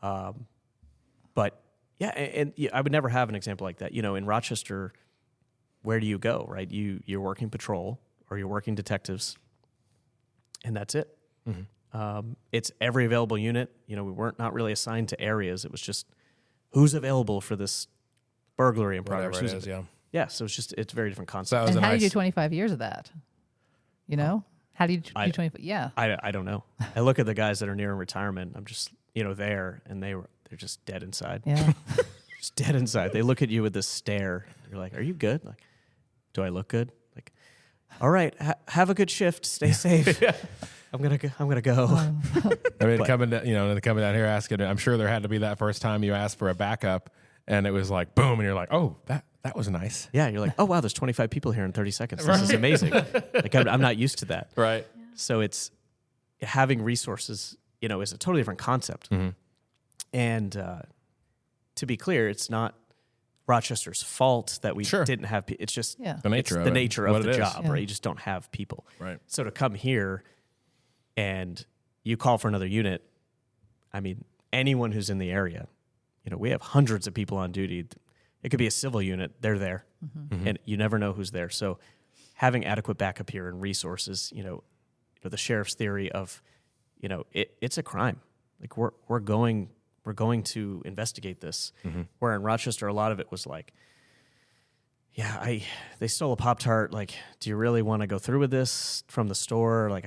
But yeah, and I would never have an example like that. In Rochester, where do you go, right? You're working patrol or you're working detectives, and that's it. It's every available unit. We weren't not really assigned to areas. It was just who's available for this burglary in progress. Whatever it is, yeah. Yeah, so it's a very different So concept. that was And a how do nice... you do 25 years of that? How do you do 25? Yeah. I don't know. I look at the guys that are nearing retirement. I'm just there, and they're just dead inside. Yeah. Just dead inside. They look at you with this stare. You're like, "Are you good?" Like, "Do I look good?" Like, "All right, have a good shift. Stay safe." I'm gonna go. I mean, coming down here asking, I'm sure there had to be that first time you asked for a backup, and it was like boom, and you're like, "Oh, that was nice." Yeah, you're like, "Oh wow, there's 25 people here in 30 seconds. This is amazing." Like I'm not used to that. Right. So it's having resources, is a totally different concept. And to be clear, it's not Rochester's fault that we didn't have. It's just the nature of the job, right? You just don't have people. Right. So to come here and you call for another unit, I mean, anyone who's in the area, we have hundreds of people on duty. It could be a civil unit. They're there, and you never know who's there. So having adequate backup here and resources, the sheriff's theory of, it's a crime. Like we're going to investigate this. Where in Rochester, a lot of it was like, yeah, they stole a Pop-Tart. Like, do you really want to go through with this from the store? Like,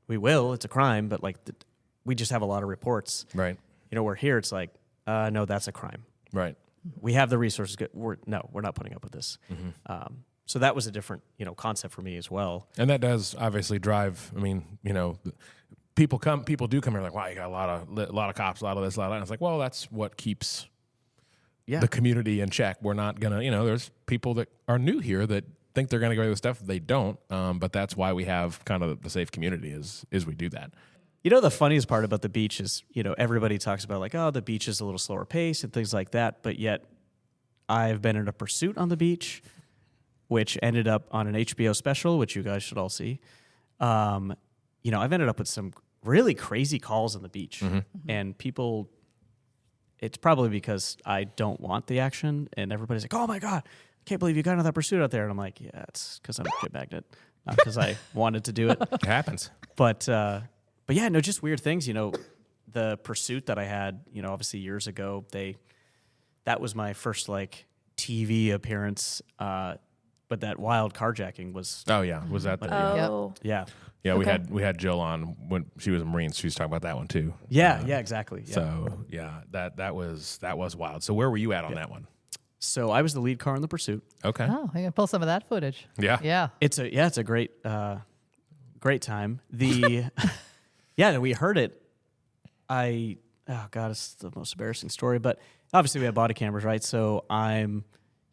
we will. It's a crime, but like, we just have a lot of reports. Right. Where here it's like, no, that's a crime. Right. We have the resources. We're not putting up with this. So that was a different, concept for me as well. And that does obviously drive. I mean, people do come here like, wow, you got a lot of cops, a lot of this, a lot of that. And it's like, well, that's what keeps the community in check. We're not gonna, there's people that are new here that think they're gonna go with stuff. They don't. But that's why we have kind of the safe community is we do that. The funniest part about the beach is, everybody talks about like, oh, the beach is a little slower pace and things like that. But yet I've been in a pursuit on the beach, which ended up on an HBO special, which you guys should all see. I've ended up with some really crazy calls on the beach. And people, it's probably because I don't want the action. And everybody's like, "Oh my God, I can't believe you got into that pursuit out there." And I'm like, yeah, it's because I'm a kid magnet, not because I wanted to do it. It happens. But yeah, no, just weird things. The pursuit that I had, obviously years ago, that was my first like TV appearance. But that wild carjacking was. Oh yeah, was that? Yeah. Yeah, we had Jill on when she was a Marine. She was talking about that one too. Yeah, exactly. Yeah. So yeah, that was wild. So where were you at on that one? So I was the lead car in the pursuit. Okay. Oh, you can pull some of that footage. Yeah. Yeah. It's a great time. We heard it oh God, it's the most embarrassing story, but obviously we have body cameras, right? So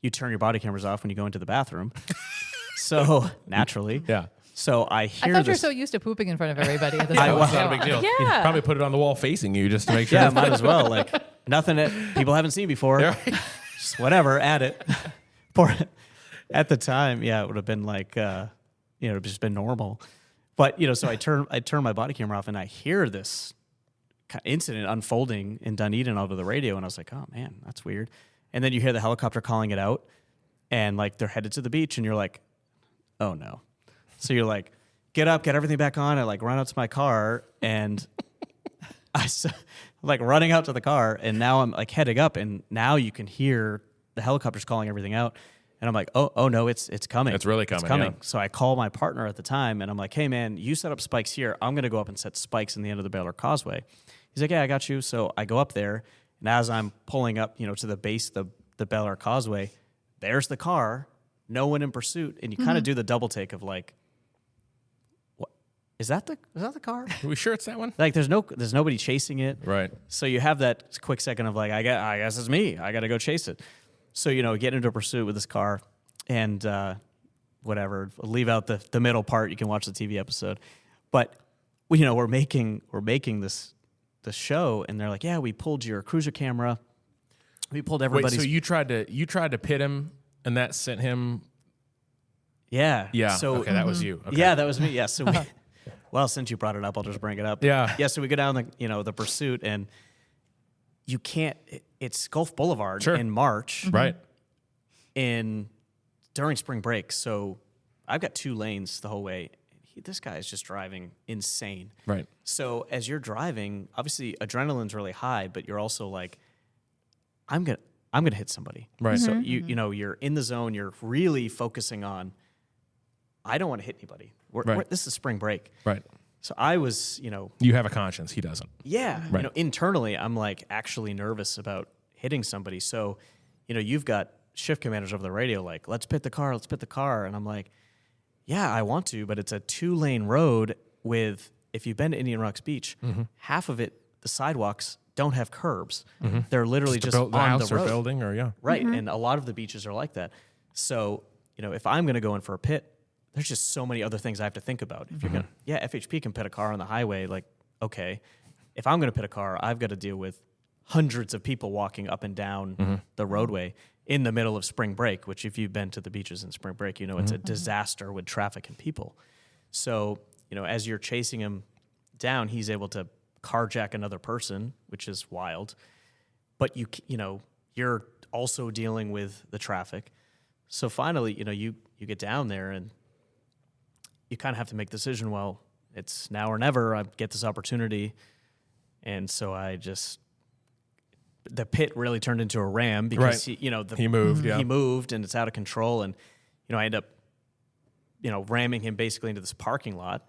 you turn your body cameras off when you go into the bathroom. So naturally. Yeah. So I hear I thought you were this. so used to pooping in front of everybody at this I point. was. It's not a big deal. Yeah. Probably put it on the wall facing you just to make sure. Yeah, might as well. Like nothing that people haven't seen before. Yeah. Just whatever, add it. At the time, yeah, it would have been like, just been normal. But, so I turn my body camera off and I hear this incident unfolding in Dunedin over the radio. And I was like, oh man, that's weird. And then you hear the helicopter calling it out and like they're headed to the beach and you're like, oh no. So you're like, get up, get everything back on. I like run out to my car and like running out to the car and now I'm like heading up and now you can hear the helicopters calling everything out. And I'm like, oh no, it's coming. It's really coming. It's coming. Yeah. So I call my partner at the time and I'm like, hey man, you set up spikes here. I'm going to go up and set spikes in the end of the Baylor Causeway. He's like, yeah, I got you. So I go up there and as I'm pulling up, to the base of the Baylor Causeway, there's the car, no one in pursuit. And you kind of do the double take of like, what is that the car? Are we sure it's that one? Like there's nobody chasing it. Right. So you have that quick second of like, I guess it's me. I got to go chase it. So, get into a pursuit with this car and whatever, leave out the middle part. You can watch the TV episode. But, we're making this show and they're like, yeah, we pulled your cruiser camera. We pulled everybody's. Wait, so you tried to pit him and that sent him. Yeah. Yeah. So, okay, that was you. Okay. Yeah, that was me. Yeah. So, well, since you brought it up, I'll just bring it up. Yeah. Yeah. So we go down the pursuit and you can't. It's Gulf Boulevard Sure. in March. Right. During spring break. So I've got 2 lanes the whole way. This guy is just driving insane. Right. So as you're driving, obviously adrenaline's really high, but you're also like, I'm gonna hit somebody. Right. So you're in the zone. You're really focusing on. I don't want to hit anybody. Right. This is spring break. Right. So I was, You have a conscience. He doesn't. yeah, Right. Internally, I'm like actually nervous about hitting somebody. So, you've got shift commanders over the radio like, let's pit the car. And I'm like, yeah, I want to, but it's a 2-lane road with, if you've been to Indian Rocks Beach, half of it, the sidewalks don't have curbs. They're literally just build the on house the or road. building or yeah. Right. And a lot of the beaches are like that. So, if I'm going to go in for a pit, there's just so many other things I have to think about. If you're going to, FHP can pit a car on the highway, like, okay. If I'm going to pit a car, I've got to deal with hundreds of people walking up and down the roadway in the middle of spring break, which if you've been to the beaches in spring break, it's a disaster with traffic and people. So, as you're chasing him down, he's able to carjack another person, which is wild. But you're also dealing with the traffic. So finally, you get down there and you kind of have to make the decision, well, it's now or never. I get this opportunity. And so the pit really turned into a ram because Right. he moved, yeah. He moved and it's out of control. And, I end up, ramming him basically into this parking lot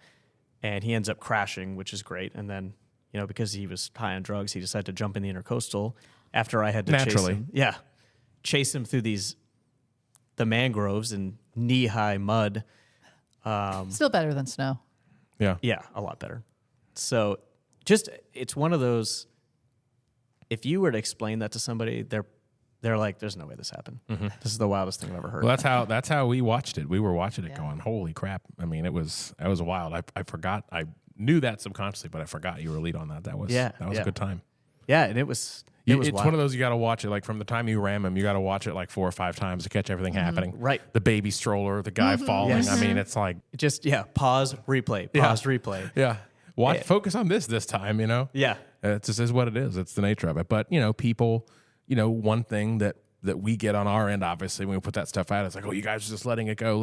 and he ends up crashing, which is great. And then, because he was high on drugs, he decided to jump in the intercoastal after I had to chase Naturally. him. Yeah. Chase him through the mangroves and knee-high mud. Still better than snow. Yeah. Yeah, a lot better. So it's one of those, if you were to explain that to somebody, they're like, there's no way this happened. This is the wildest thing I've ever heard. Well, that's how we watched it. We were watching it Yeah. going, holy crap. I mean, that was wild. I forgot. I knew that subconsciously, but I forgot you were lead on that. That was a good time. Yeah, and it was It's wild. one of those you got to watch it. Like from the time you ram him, you got to watch it like 4 or 5 times to catch everything happening. Right. The baby stroller, the guy falling. Yes. I mean, it's like, Just, pause, replay, pause, replay. yeah, focus on this time, Yeah. It just is what it is. It's the nature of it. But, people, one thing that we get on our end, obviously, when we put that stuff out, it's like, oh, you guys are just letting it go.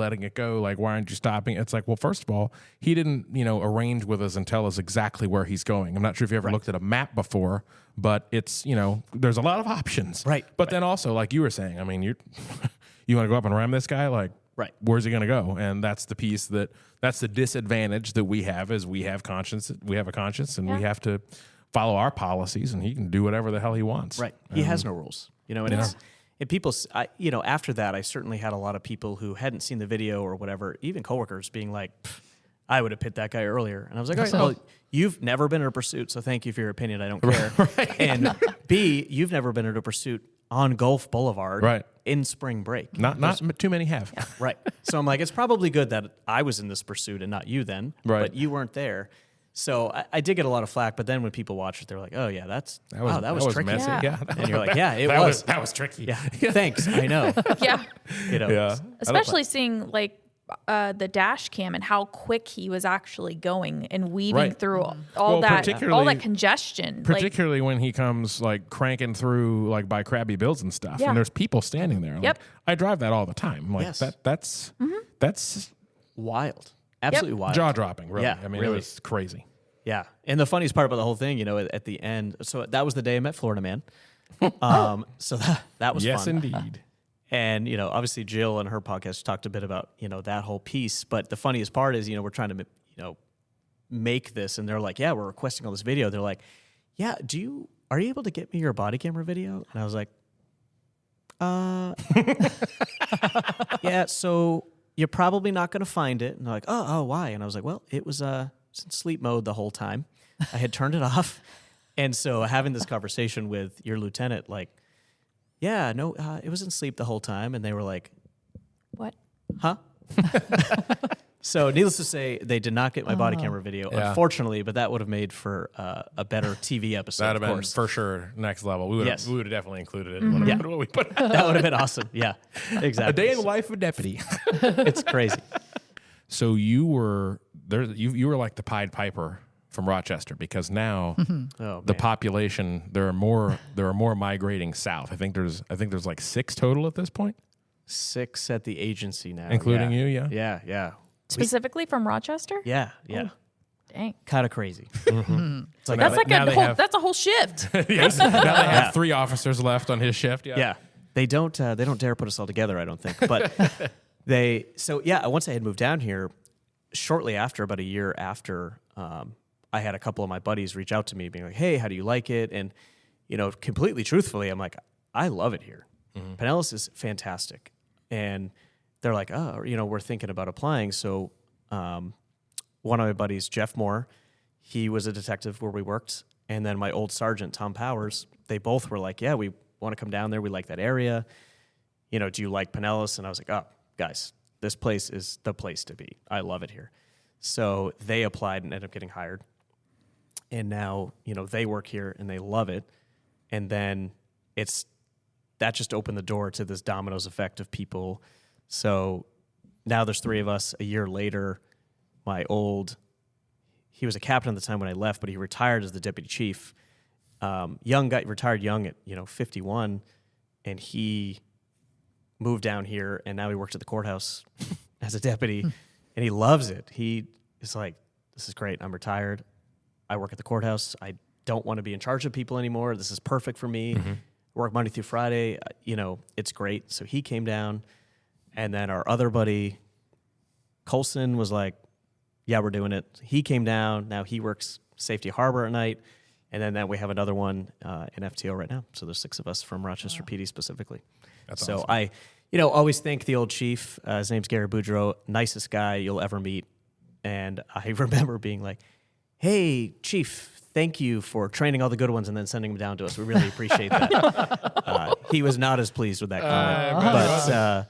Like, why aren't you stopping? It's like, well, first of all, he didn't, arrange with us and tell us exactly where he's going. I'm not sure if you ever looked at a map before, but it's, there's a lot of options. Right. But then also, like you were saying, I mean, you want to go up and ram this guy? Like, Right. where's he going to go? And that's the piece that's the disadvantage that we have is we have conscience. We have a conscience and we have to follow our policies and he can do whatever the hell he wants. Right. He has no rules, and and people, after that, I certainly had a lot of people who hadn't seen the video or whatever, even coworkers being like, I would have hit that guy earlier. And I was like, all right, well, you've never been in a pursuit, so thank you for your opinion. I don't care. And B, you've never been in a pursuit on Gulf Boulevard in spring break. Not too many have. Right. So I'm like, it's probably good that I was in this pursuit and not you then, but you weren't there. So I did get a lot of flack, but then when people watch it, they're like, oh, yeah, that was tricky. Messy. Yeah. And you're like, yeah, that was tricky. Yeah. Thanks. I know. Yeah. You know. Yeah. Especially seeing like the dash cam and how quick he was actually going and weaving through all that congestion. Particularly when he comes like cranking through like by Krabby Bill's and stuff, and there's people standing there. Like, I drive that all the time. Like that's wild. Absolutely wild. Jaw dropping, really. Yeah, I mean, really. it was crazy. Yeah. And the funniest part about the whole thing, you know, at the end, so that was the day I met Florida Man. So that was fun. Yes, indeed. And, you know, obviously Jill and her podcast talked a bit about, you know, that whole piece. But the funniest part is, you know, we're trying to, you know, make this. And they're like, yeah, we're requesting all this video. They're like, yeah, are you able to get me your body camera video? And I was like, yeah, so you're probably not going to find it. And they're like, oh, why? And I was like, well, it was in sleep mode the whole time. I had turned it off. And so having this conversation with your lieutenant, like, yeah, no, it was in sleep the whole time. And they were like, what? Huh? So needless to say, they did not get my body camera video, unfortunately, but that would have made for a better TV episode. That would have been for sure next level. We would have definitely included it in what we put. That would have been awesome. Yeah, exactly. A day in the life of a deputy. It's crazy. So you were there. You were like the Pied Piper from Rochester, because now the population, there are more migrating south. I think there's like 6 total at this point. 6 at the agency now, including you. Yeah. Specifically from Rochester? Yeah. Oh, dang. Kind of crazy. It's like that's a whole shift. Yes. Now they have 3 officers left on his shift. Yeah. They don't dare put us all together, I don't think. But once I had moved down here, shortly after, about a year after, I had a couple of my buddies reach out to me being like, hey, how do you like it? And, you know, completely truthfully, I'm like, I love it here. Pinellas is fantastic. And they're like, oh, you know, we're thinking about applying. So one of my buddies, Jeff Moore, he was a detective where we worked. And then my old sergeant, Tom Powers, they both were like, yeah, we want to come down there. We like that area. You know, do you like Pinellas? And I was like, oh, guys, this place is the place to be. I love it here. So they applied and ended up getting hired. And now, you know, they work here and they love it. And then that just opened the door to this dominoes effect of people. So now there's 3 of us. A year later, he was a captain at the time when I left, but he retired as the deputy chief. Young guy, retired young at, 51, and he moved down here, and now he works at the courthouse as a deputy, and he loves it. He is like, this is great. I'm retired. I work at the courthouse. I don't want to be in charge of people anymore. This is perfect for me. Work Monday through Friday. It's great. So he came down, and then our other buddy, Colson, was like, yeah, we're doing it. He came down. Now he works Safety Harbor at night. And then we have another one in FTO right now. So there's 6 of us from Rochester PD specifically. That's so awesome. I, always thank the old chief. His name's Gary Boudreau, nicest guy you'll ever meet. And I remember being like, hey, chief, thank you for training all the good ones and then sending them down to us. We really appreciate that. He was not as pleased with that comment.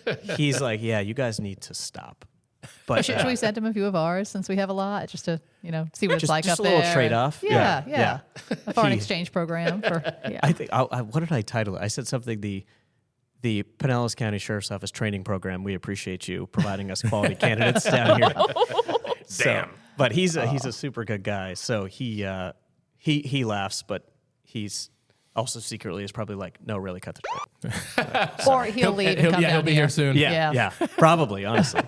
But he's like, yeah, you guys need to stop. But should we send him a few of ours since we have a lot, just to see what it's like just up a there? little trade-off. Yeah. A foreign exchange program for. Yeah. I think what did I title it? I said something the Pinellas County Sheriff's Office training program. We appreciate you providing us quality candidates down here. Damn. But he's a super good guy. So he laughs, but he's also secretly is probably like, no, really cut the shit. Or he'll leave and come down he'll be here soon. Yeah, probably, honestly.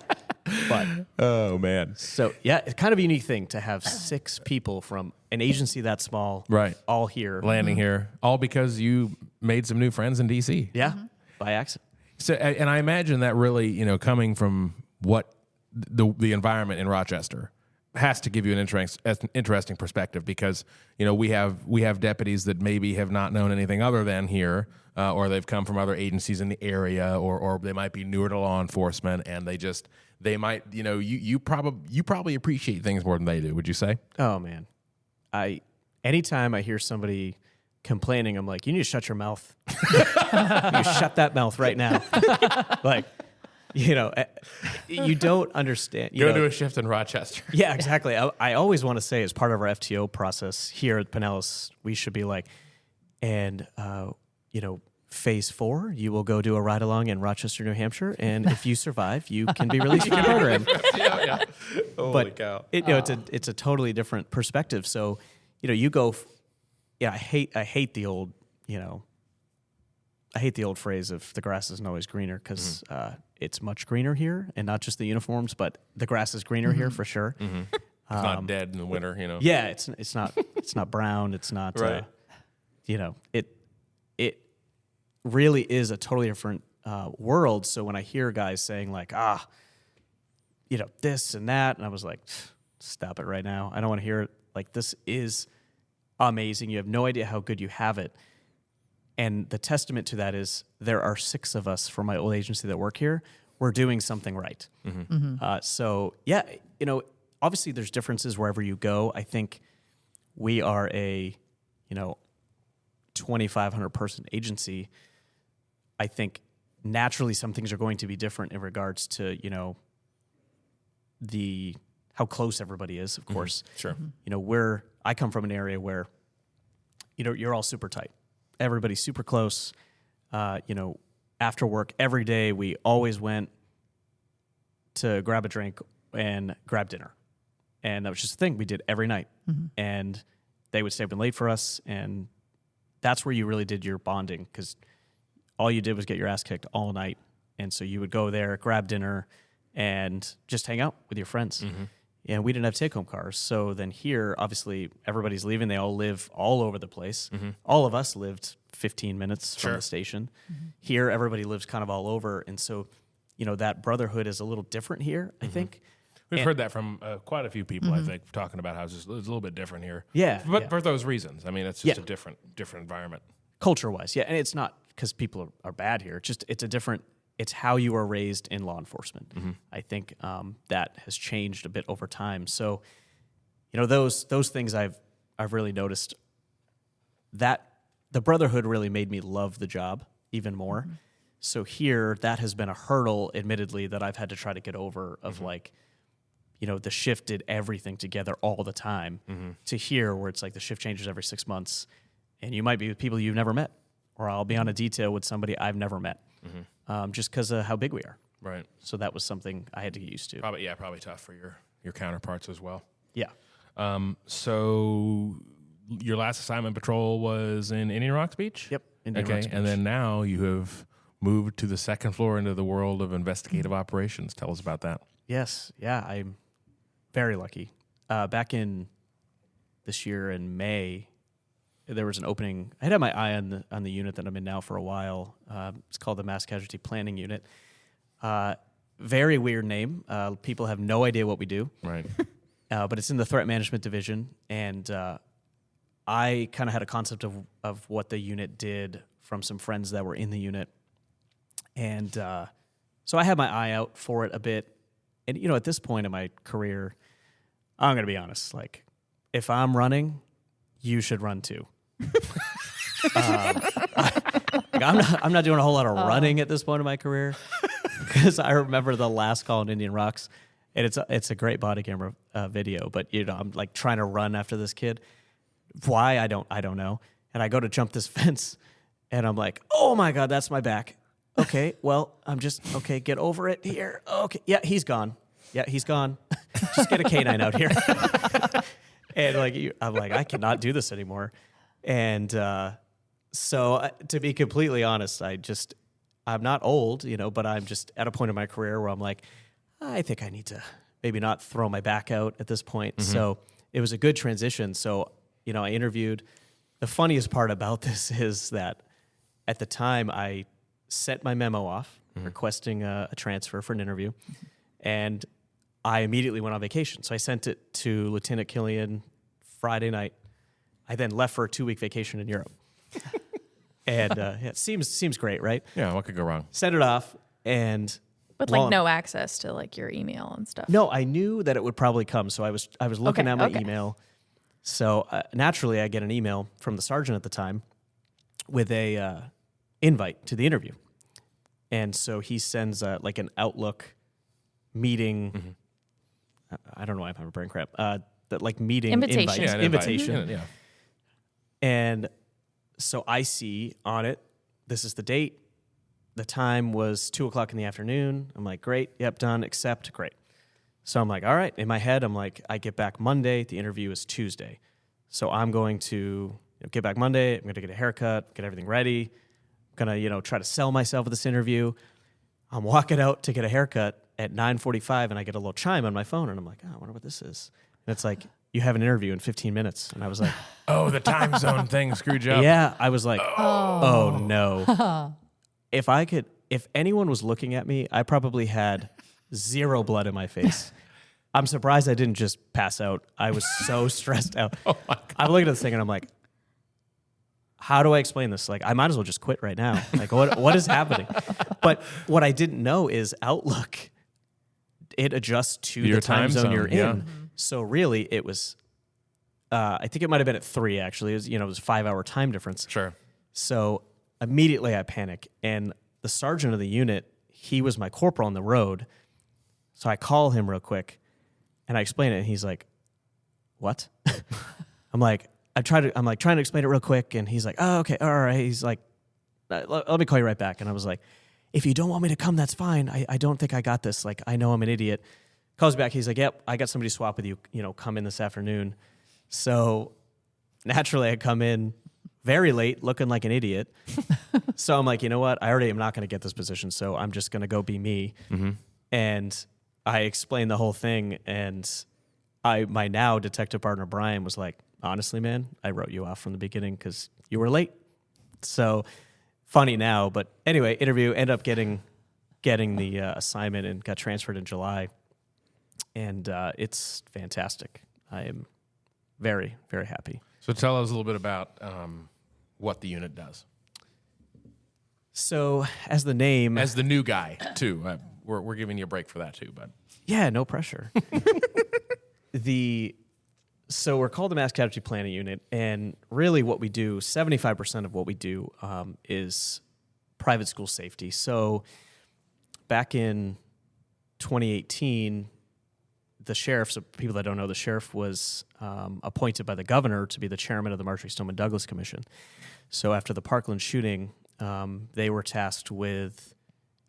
But oh man. So yeah, it's kind of a unique thing to have 6 people from an agency that small, right, all here, landing here, all because you made some new friends in DC. Yeah, by accident. So, and I imagine that really, coming from what the environment in Rochester, has to give you an interesting perspective because, you know, we have deputies that maybe have not known anything other than here, or they've come from other agencies in the area, or they might be newer to law enforcement, and they might, you know, you probably appreciate things more than they do. Would you say? Oh man, anytime I hear somebody complaining, I'm like, you need to shut your mouth. You shut that mouth right now. Like, you know, you don't understand. Go do a shift in Rochester. Yeah, exactly. I always want to say, as part of our FTO process here at Pinellas, we should be like, and you know, phase 4, you will go do a ride along in Rochester, New Hampshire, and if you survive, you can be released from your program. Yeah. Holy cow! You know, it's a totally different perspective. So, you know, you go. Yeah, I hate the old, you know, I hate the old phrase of the grass isn't always greener, because it's much greener here, and not just the uniforms, but the grass is greener here for sure. It's not dead in the winter, you know. Yeah, it's not brown. It's not right. You know, it really is a totally different world. So when I hear guys saying like, you know, this and that, and I was like, stop it right now. I don't want to hear it. Like, this is amazing. You have no idea how good you have it. And the testament to that is there are 6 of us from my old agency that work here. We're doing something right. So, yeah, you know, obviously there's differences wherever you go. I think we are a, you know, 2,500 person agency. I think naturally some things are going to be different in regards to, you know, how close everybody is, of course. Sure. You know, I come from an area where, you know, you're all super tight. Everybody's super close. You know, after work every day, we always went to grab a drink and grab dinner. And that was just a thing we did every night. And they would stay up late for us. And that's where you really did your bonding, because all you did was get your ass kicked all night. And so you would go there, grab dinner, and just hang out with your friends. And we didn't have take-home cars. So then here, obviously, everybody's leaving. They all live all over the place. All of us lived 15 minutes from the station. Here, everybody lives kind of all over. And so, you know, that brotherhood is a little different here, I think. We've heard that from quite a few people, I think, talking about how it's a little bit different here. Yeah. But for those reasons. I mean, it's just a different environment. Culture-wise, yeah. And it's not because people are bad here. It's how you are raised in law enforcement. I think that has changed a bit over time. So, you know, those things I've really noticed that the brotherhood really made me love the job even more. So here, that has been a hurdle, admittedly, that I've had to try to get over of like, you know, the shift did everything together all the time to here where it's like the shift changes every 6 months and you might be with people you've never met, or I'll be on a detail with somebody I've never met. Just because of how big we are. Right. So that was something I had to get used to. Probably tough for your counterparts as well. Yeah. So your last assignment patrol was in Indian Rocks Beach? Yep. Indian Rocks Beach. And then now you have moved to the second floor into the world of investigative operations. Tell us about that. Yes. Yeah, I'm very lucky. Back in this year in May, there was an opening. I had my eye on the unit that I'm in now for a while. It's called the Mass Casualty Planning Unit. Very weird name. People have no idea what we do. Right. But it's in the Threat Management Division, and I kind of had a concept of what the unit did from some friends that were in the unit. And so I had my eye out for it a bit. And, you know, at this point in my career, I'm going to be honest, like, if I'm running, you should run too. I'm not doing a whole lot of running at this point in my career, because I remember the last call in Indian Rocks, and it's a great body camera video, but you know, I'm like trying to run after this kid. Why? I don't know. And I go to jump this fence, and I'm like, oh my God, that's my back. Okay, well, get over it here. Okay, yeah, he's gone. Just get a canine out here. And I'm like, I cannot do this anymore. And so to be completely honest, I'm not old, you know, but I'm just at a point in my career where I'm like, I think I need to maybe not throw my back out at this point. So it was a good transition. So, you know, I interviewed. The funniest part about this is that at the time I sent my memo off requesting a transfer for an interview. And I immediately went on vacation. So I sent it to Lieutenant Killian Friday night. I then left for a 2-week vacation in Europe. And it seems great, right? Yeah, what could go wrong? Sent it off, and With like no access to like your email and stuff. no, I knew that it would probably come. So I was looking at my okay. email. So naturally, I get an email from the sergeant at the time with a invite to the interview, and so he sends like an Outlook meeting. I don't know why I'm having brain cramp. That like meeting Invitation. invite, Yeah, an invitation. Yeah. And so I see on it, this is the date. The time was 2:00 in the afternoon. I'm like, great. Yep, done. Accept. Great. So I'm like, all right. In my head, I'm like, I get back Monday. The interview is Tuesday. So I'm going to get back Monday. I'm going to get a haircut, get everything ready. I'm going to, try to sell myself with this interview. I'm walking out to get a haircut at 9:45, and I get a little chime on my phone, and I'm like, oh, I wonder what this is. And it's like, you have an interview in 15 minutes. And I was like, Oh, the time zone thing screwed you up. yeah. I was like, oh no. If anyone was looking at me, I probably had zero blood in my face. I'm surprised I didn't just pass out. I was so stressed out. Oh my God. I'm looking at this thing and I'm like, how do I explain this? Like, I might as well just quit right now. Like, what is happening? But what I didn't know is Outlook, it adjusts to Your the time zone you're yeah. in. So really, it was, I think it might have been at 3 actually. It was a 5-hour time difference. Sure. So immediately I panic. And the sergeant of the unit, he was my corporal on the road. So I call him real quick and I explain it. And he's like, what? I'm like trying to explain it real quick. And he's like, oh, okay. All right. He's like, let me call you right back. And I was like, if you don't want me to come, that's fine. I don't think I got this. Like, I know I'm an idiot. Calls me back. He's like, yep, I got somebody to swap with you. Come in this afternoon. So naturally I come in very late looking like an idiot. So I'm like, you know what? I already am not going to get this position. So I'm just going to go be me. Mm-hmm. And I explained the whole thing. And my now detective partner, Brian, was like, honestly, man, I wrote you off from the beginning because you were late. So funny now. But anyway, interview, ended up getting the assignment and got transferred in July. And it's fantastic. I am very, very happy. So tell us a little bit about what the unit does. So as the name... As the new guy, too. We're giving you a break for that, too. But Yeah, no pressure. So we're called the Mass Casualty Planning Unit, and really what we do, 75% of what we do is private school safety. So back in 2018... the sheriff, so people that don't know, the sheriff was appointed by the governor to be the chairman of the Marjorie Stoneman Douglas Commission. So after the Parkland shooting, they were tasked with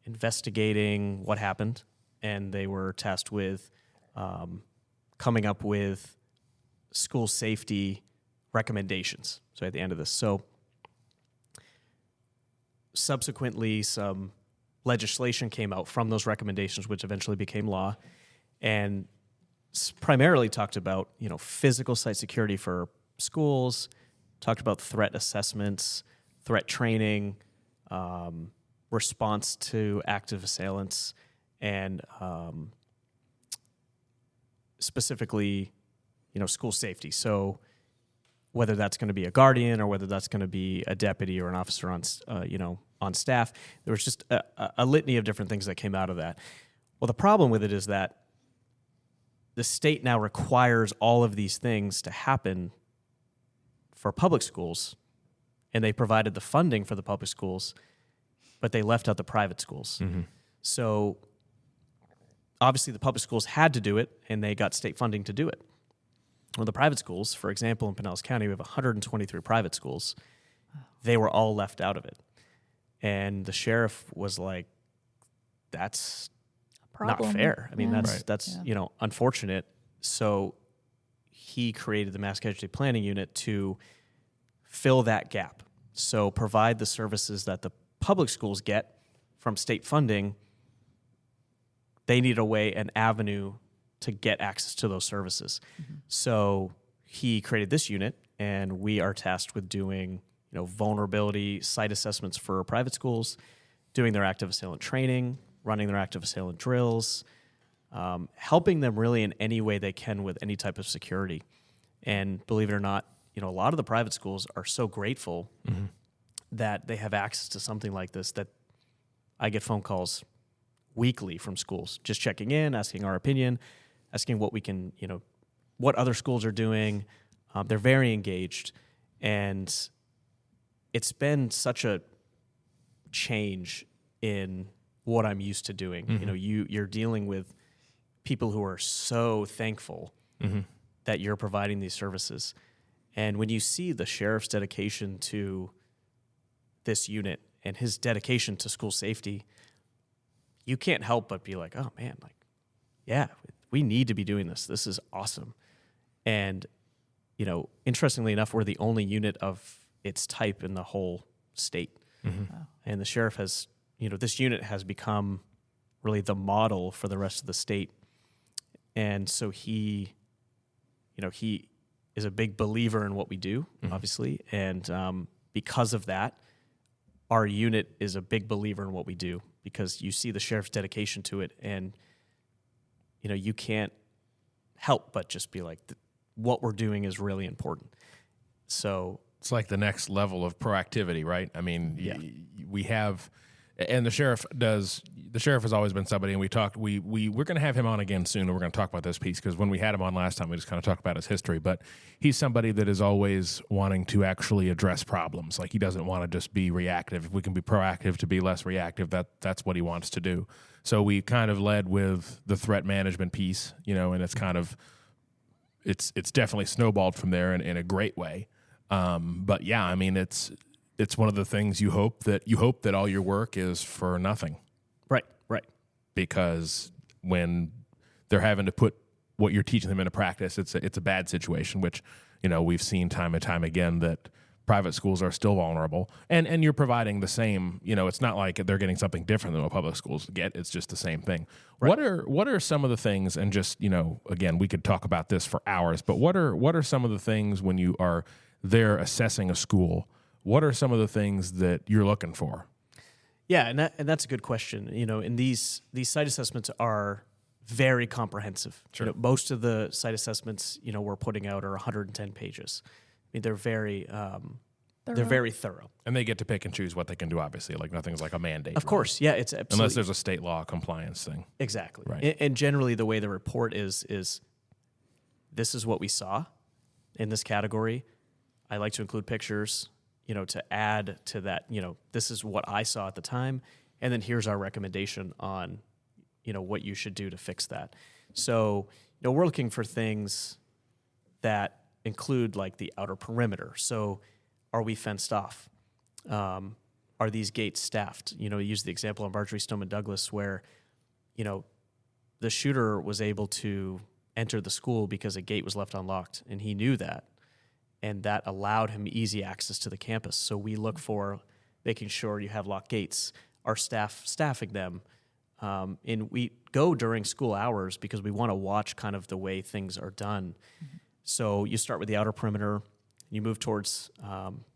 investigating what happened, and they were tasked with coming up with school safety recommendations. So at the end of this. So subsequently, some legislation came out from those recommendations, which eventually became law, and primarily talked about, physical site security for schools, talked about threat assessments, threat training, response to active assailants, and specifically, school safety. So whether that's going to be a guardian or whether that's going to be a deputy or an officer on staff, there was just a litany of different things that came out of that. Well, the problem with it is that the state now requires all of these things to happen for public schools, and they provided the funding for the public schools, but they left out the private schools. Mm-hmm. So obviously the public schools had to do it, and they got state funding to do it. Well, the private schools, for example, in Pinellas County, we have 123 private schools. They were all left out of it. And the sheriff was like, that's Problem. not fair. I mean, Yeah. that's unfortunate. So he created the Mass Casualty Planning Unit to fill that gap. So provide the services that the public schools get from state funding. They need an avenue to get access to those services. Mm-hmm. So he created this unit, and we are tasked with doing, vulnerability site assessments for private schools, doing their active assailant training, running their active assailant drills, helping them really in any way they can with any type of security. And believe it or not, a lot of the private schools are so grateful that they have access to something like this, that I get phone calls weekly from schools, just checking in, asking our opinion, asking what we can, what other schools are doing. They're very engaged, and it's been such a change in what I'm used to doing. You're dealing with people who are so thankful that you're providing these services. And when you see the sheriff's dedication to this unit and his dedication to school safety, you can't help but be like, oh man, yeah, we need to be doing this. This is awesome. And, interestingly enough, we're the only unit of its type in the whole state. Wow. And the sheriff has, this unit has become really the model for the rest of the state. And so he is a big believer in what we do, obviously. And because of that, our unit is a big believer in what we do, because you see the sheriff's dedication to it, and you can't help but just be like, what we're doing is really important. So it's like the next level of proactivity, right? I mean, we have, and the sheriff has always been somebody, and we're going to have him on again soon, and we're going to talk about this piece, because when we had him on last time, we just kind of talked about his history, but he's somebody that is always wanting to actually address problems. Like, he doesn't want to just be reactive. If we can be proactive to be less reactive, that's what he wants to do. So we kind of led with the threat management piece, and it's kind of, it's definitely snowballed from there in a great way. But yeah, I mean, it's one of the things you hope that all your work is for nothing. Right. Because when they're having to put what you're teaching them into practice, it's a bad situation, which, we've seen time and time again that private schools are still vulnerable, and you're providing the same, it's not like they're getting something different than what public schools get. It's just the same thing. Right. What are some of the things, and just, again, we could talk about this for hours, but what are some of the things when you are there assessing a school? What are some of the things that you're looking for? Yeah, and that's a good question. And these site assessments are very comprehensive. Sure. Most of the site assessments, we're putting out are 110 pages. I mean, they're very thorough. And they get to pick and choose what they can do, obviously. Like, nothing's like a mandate. Of course, yeah, it's absolutely. Unless there's a state law compliance thing. Exactly. Right. And generally the way the report is this is what we saw in this category. I like to include pictures, to add to that, this is what I saw at the time, and then here's our recommendation on, what you should do to fix that. So, we're looking for things that include like the outer perimeter. So, are we fenced off? Are these gates staffed? Use the example of Marjorie Stoneman Douglas where, the shooter was able to enter the school because a gate was left unlocked, and he knew that. And that allowed him easy access to the campus. So we look for making sure you have locked gates, our staffing them. And we go during school hours because we want to watch kind of the way things are done. Mm-hmm. So you start with the outer perimeter, you move towards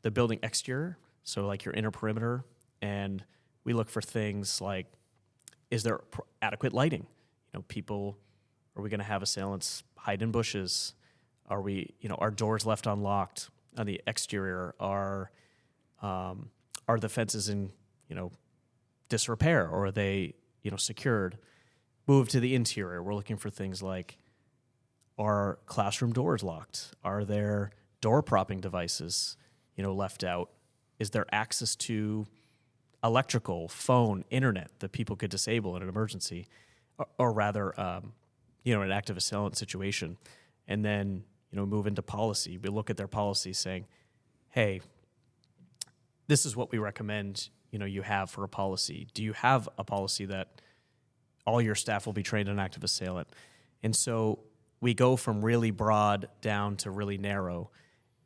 the building exterior, so like your inner perimeter, and we look for things like, is there adequate lighting? Are we going to have assailants hide in bushes? Are we, are doors left unlocked on the exterior? Are the fences in, disrepair, or are they, secured? Move to the interior. We're looking for things like, are classroom doors locked? Are there door propping devices, left out? Is there access to electrical, phone, internet that people could disable in an emergency, or rather, an active assailant situation? And then, move into policy. We look at their policy saying, hey, this is what we recommend, you have for a policy. Do you have a policy that all your staff will be trained on active assailant? And so we go from really broad down to really narrow.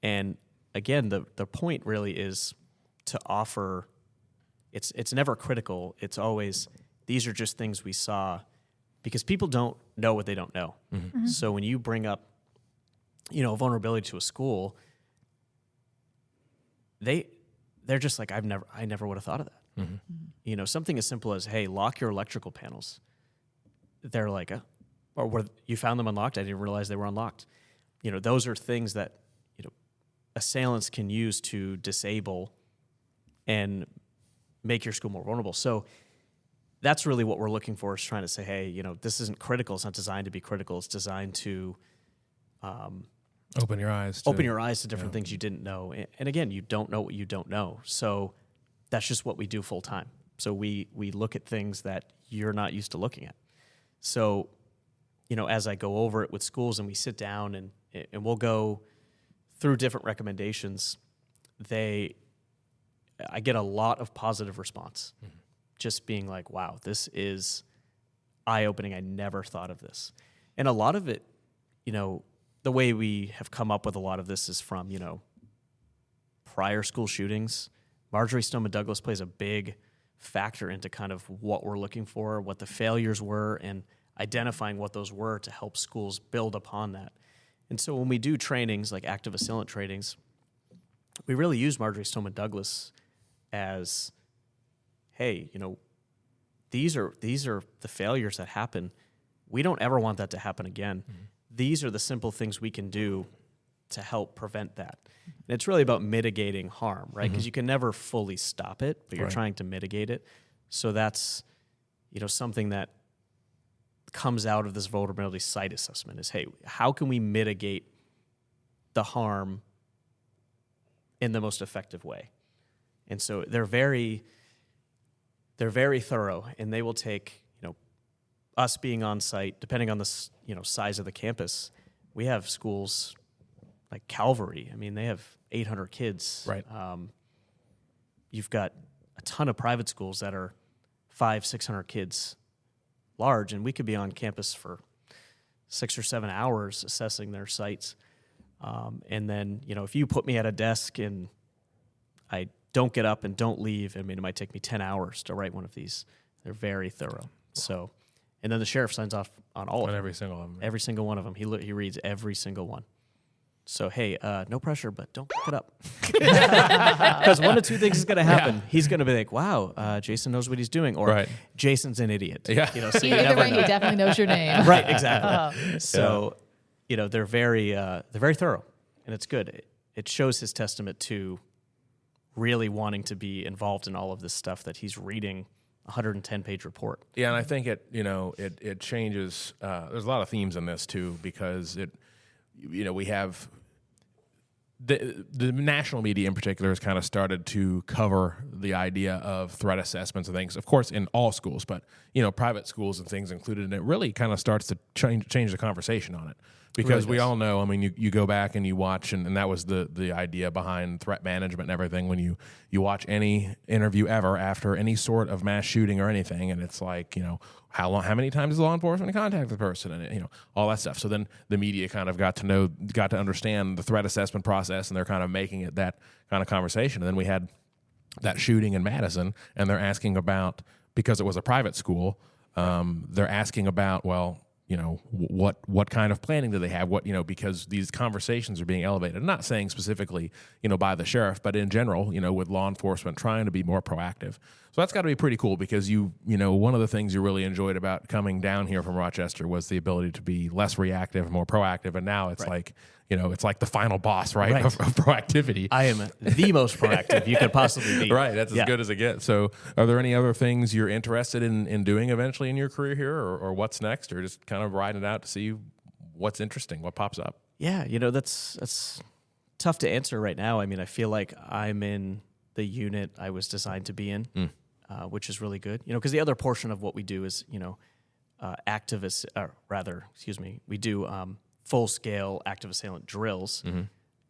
And again, the point really is to offer, it's never critical. It's always, these are just things we saw, because people don't know what they don't know. Mm-hmm. Mm-hmm. So when you bring up, a vulnerability to a school, they're just like, I never would have thought of that. Mm-hmm. Something as simple as, hey, lock your electrical panels. They're like, or where you found them unlocked. I didn't realize they were unlocked. Those are things that, assailants can use to disable and make your school more vulnerable. So that's really what we're looking for, is trying to say, hey, this isn't critical. It's not designed to be critical. It's designed to open your eyes to different things you didn't know. And again, you don't know what you don't know. So that's just what we do full time. So we look at things that you're not used to looking at. So, as I go over it with schools and we sit down and we'll go through different recommendations, I get a lot of positive response. Mm-hmm. Just being like, wow, this is eye-opening. I never thought of this. And a lot of it, the way we have come up with a lot of this is from, prior school shootings. Marjory Stoneman Douglas plays a big factor into kind of what we're looking for, what the failures were, and identifying what those were to help schools build upon that. And so when we do trainings like active assailant trainings, we really use Marjory Stoneman Douglas as, hey, these are the failures that happen. We don't ever want that to happen again. Mm-hmm. These are the simple things we can do to help prevent that. And it's really about mitigating harm, right? Because you can never fully stop it, but you're trying to mitigate it. So that's, something that comes out of this vulnerability site assessment is, hey, how can we mitigate the harm in the most effective way? And so they're very thorough, and they will take, us being on site, depending on the, size of the campus. We have schools like Calvary. I mean, they have 800 kids. Right. You've got a ton of private schools that are 500-600 kids large, and we could be on campus for 6 or 7 hours assessing their sites. And then, if you put me at a desk and I don't get up and don't leave, it might take me 10 hours to write one of these. They're very thorough. So, and then the sheriff signs off on all of them. Every single one. Every single one of them. He reads every single one. So, hey, no pressure, but don't pick it up. Because one of two things is going to happen. Yeah. He's going to be like, wow, Jason knows what he's doing. Or Jason's an idiot. Yeah. So you Either never way, know. He definitely knows your name. Right, exactly. So, they're very thorough, and it's good. It shows his testament to really wanting to be involved in all of this stuff that he's reading. 110-page report. Yeah, and I think it changes. There's a lot of themes in this too, because we have the national media in particular has kind of started to cover the idea of threat assessments and things, of course, in all schools, but private schools and things included, and it really kind of starts to change the conversation on it. Because we all know, you go back and you watch, and that was the idea behind threat management and everything, when you watch any interview ever after any sort of mass shooting or anything, and it's like, how many times is law enforcement contact the person, and all that stuff. So then the media kind of got to understand the threat assessment process, and they're kind of making it that kind of conversation. And then we had that shooting in Madison, and they're asking about, because it was a private school, they're asking about, well, what kind of planning do they have? Because these conversations are being elevated. I'm not saying specifically, by the sheriff, but in general, with law enforcement trying to be more proactive. So that's got to be pretty cool, because one of the things you really enjoyed about coming down here from Rochester was the ability to be less reactive, more proactive. And now it's like, it's like the final boss, right? Of proactivity. I am the most proactive you could possibly be. Right. That's as good as it gets. So are there any other things you're interested in doing eventually in your career here, or what's next, or just kind of riding it out to see what's interesting, what pops up? Yeah. That's tough to answer right now. I feel like I'm in the unit I was designed to be in, which is really good. Because the other portion of what we do is, we do full-scale active assailant drills. Mm-hmm.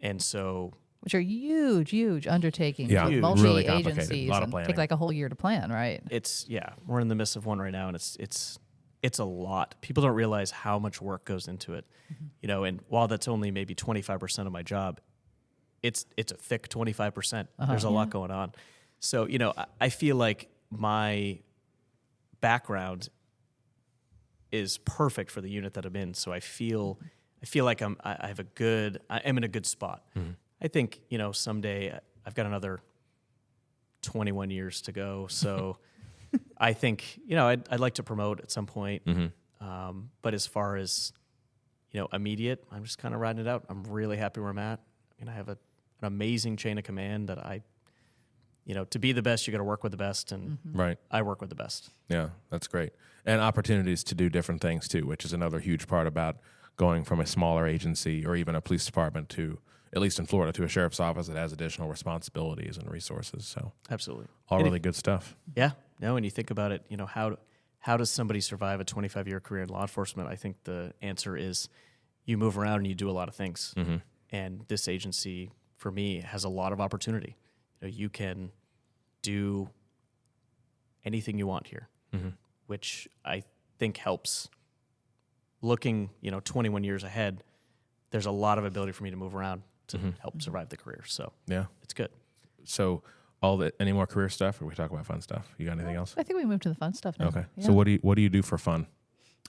And so... Which are huge undertakings. Yeah, with really multi-agencies. A lot of planning. Take like a whole year to plan, right? We're in the midst of one right now, and it's a lot. People don't realize how much work goes into it. Mm-hmm. And while that's only maybe 25% of my job, it's a thick 25%. There's a lot going on. So, I feel like my background is perfect for the unit that I'm in. So I feel like I'm in a good spot. Mm-hmm. I think, someday I've got another 21 years to go. So I think, I'd like to promote at some point. Mm-hmm. But as far as, immediate, I'm just kind of riding it out. I'm really happy where I'm at. I have an amazing chain of command that to be the best, you got to work with the best, and Right. I work with the best. Yeah, that's great. And opportunities to do different things too, which is another huge part about going from a smaller agency or even a police department to, at least in Florida, to a sheriff's office that has additional responsibilities and resources. So Absolutely. all And really good stuff. Yeah. No, when you think about it, how does somebody survive a 25-year career in law enforcement? I think the answer is you move around and you do a lot of things. Mm-hmm. And this agency, for me, has a lot of opportunity. You can do anything you want here, which I think helps. Looking, 21 years ahead, there's a lot of ability for me to move around to help survive the career. So Yeah. it's good. So any more career stuff, or we talk about fun stuff? You got anything else? I think we moved to the fun stuff now. Okay. Yeah. So what do you do for fun?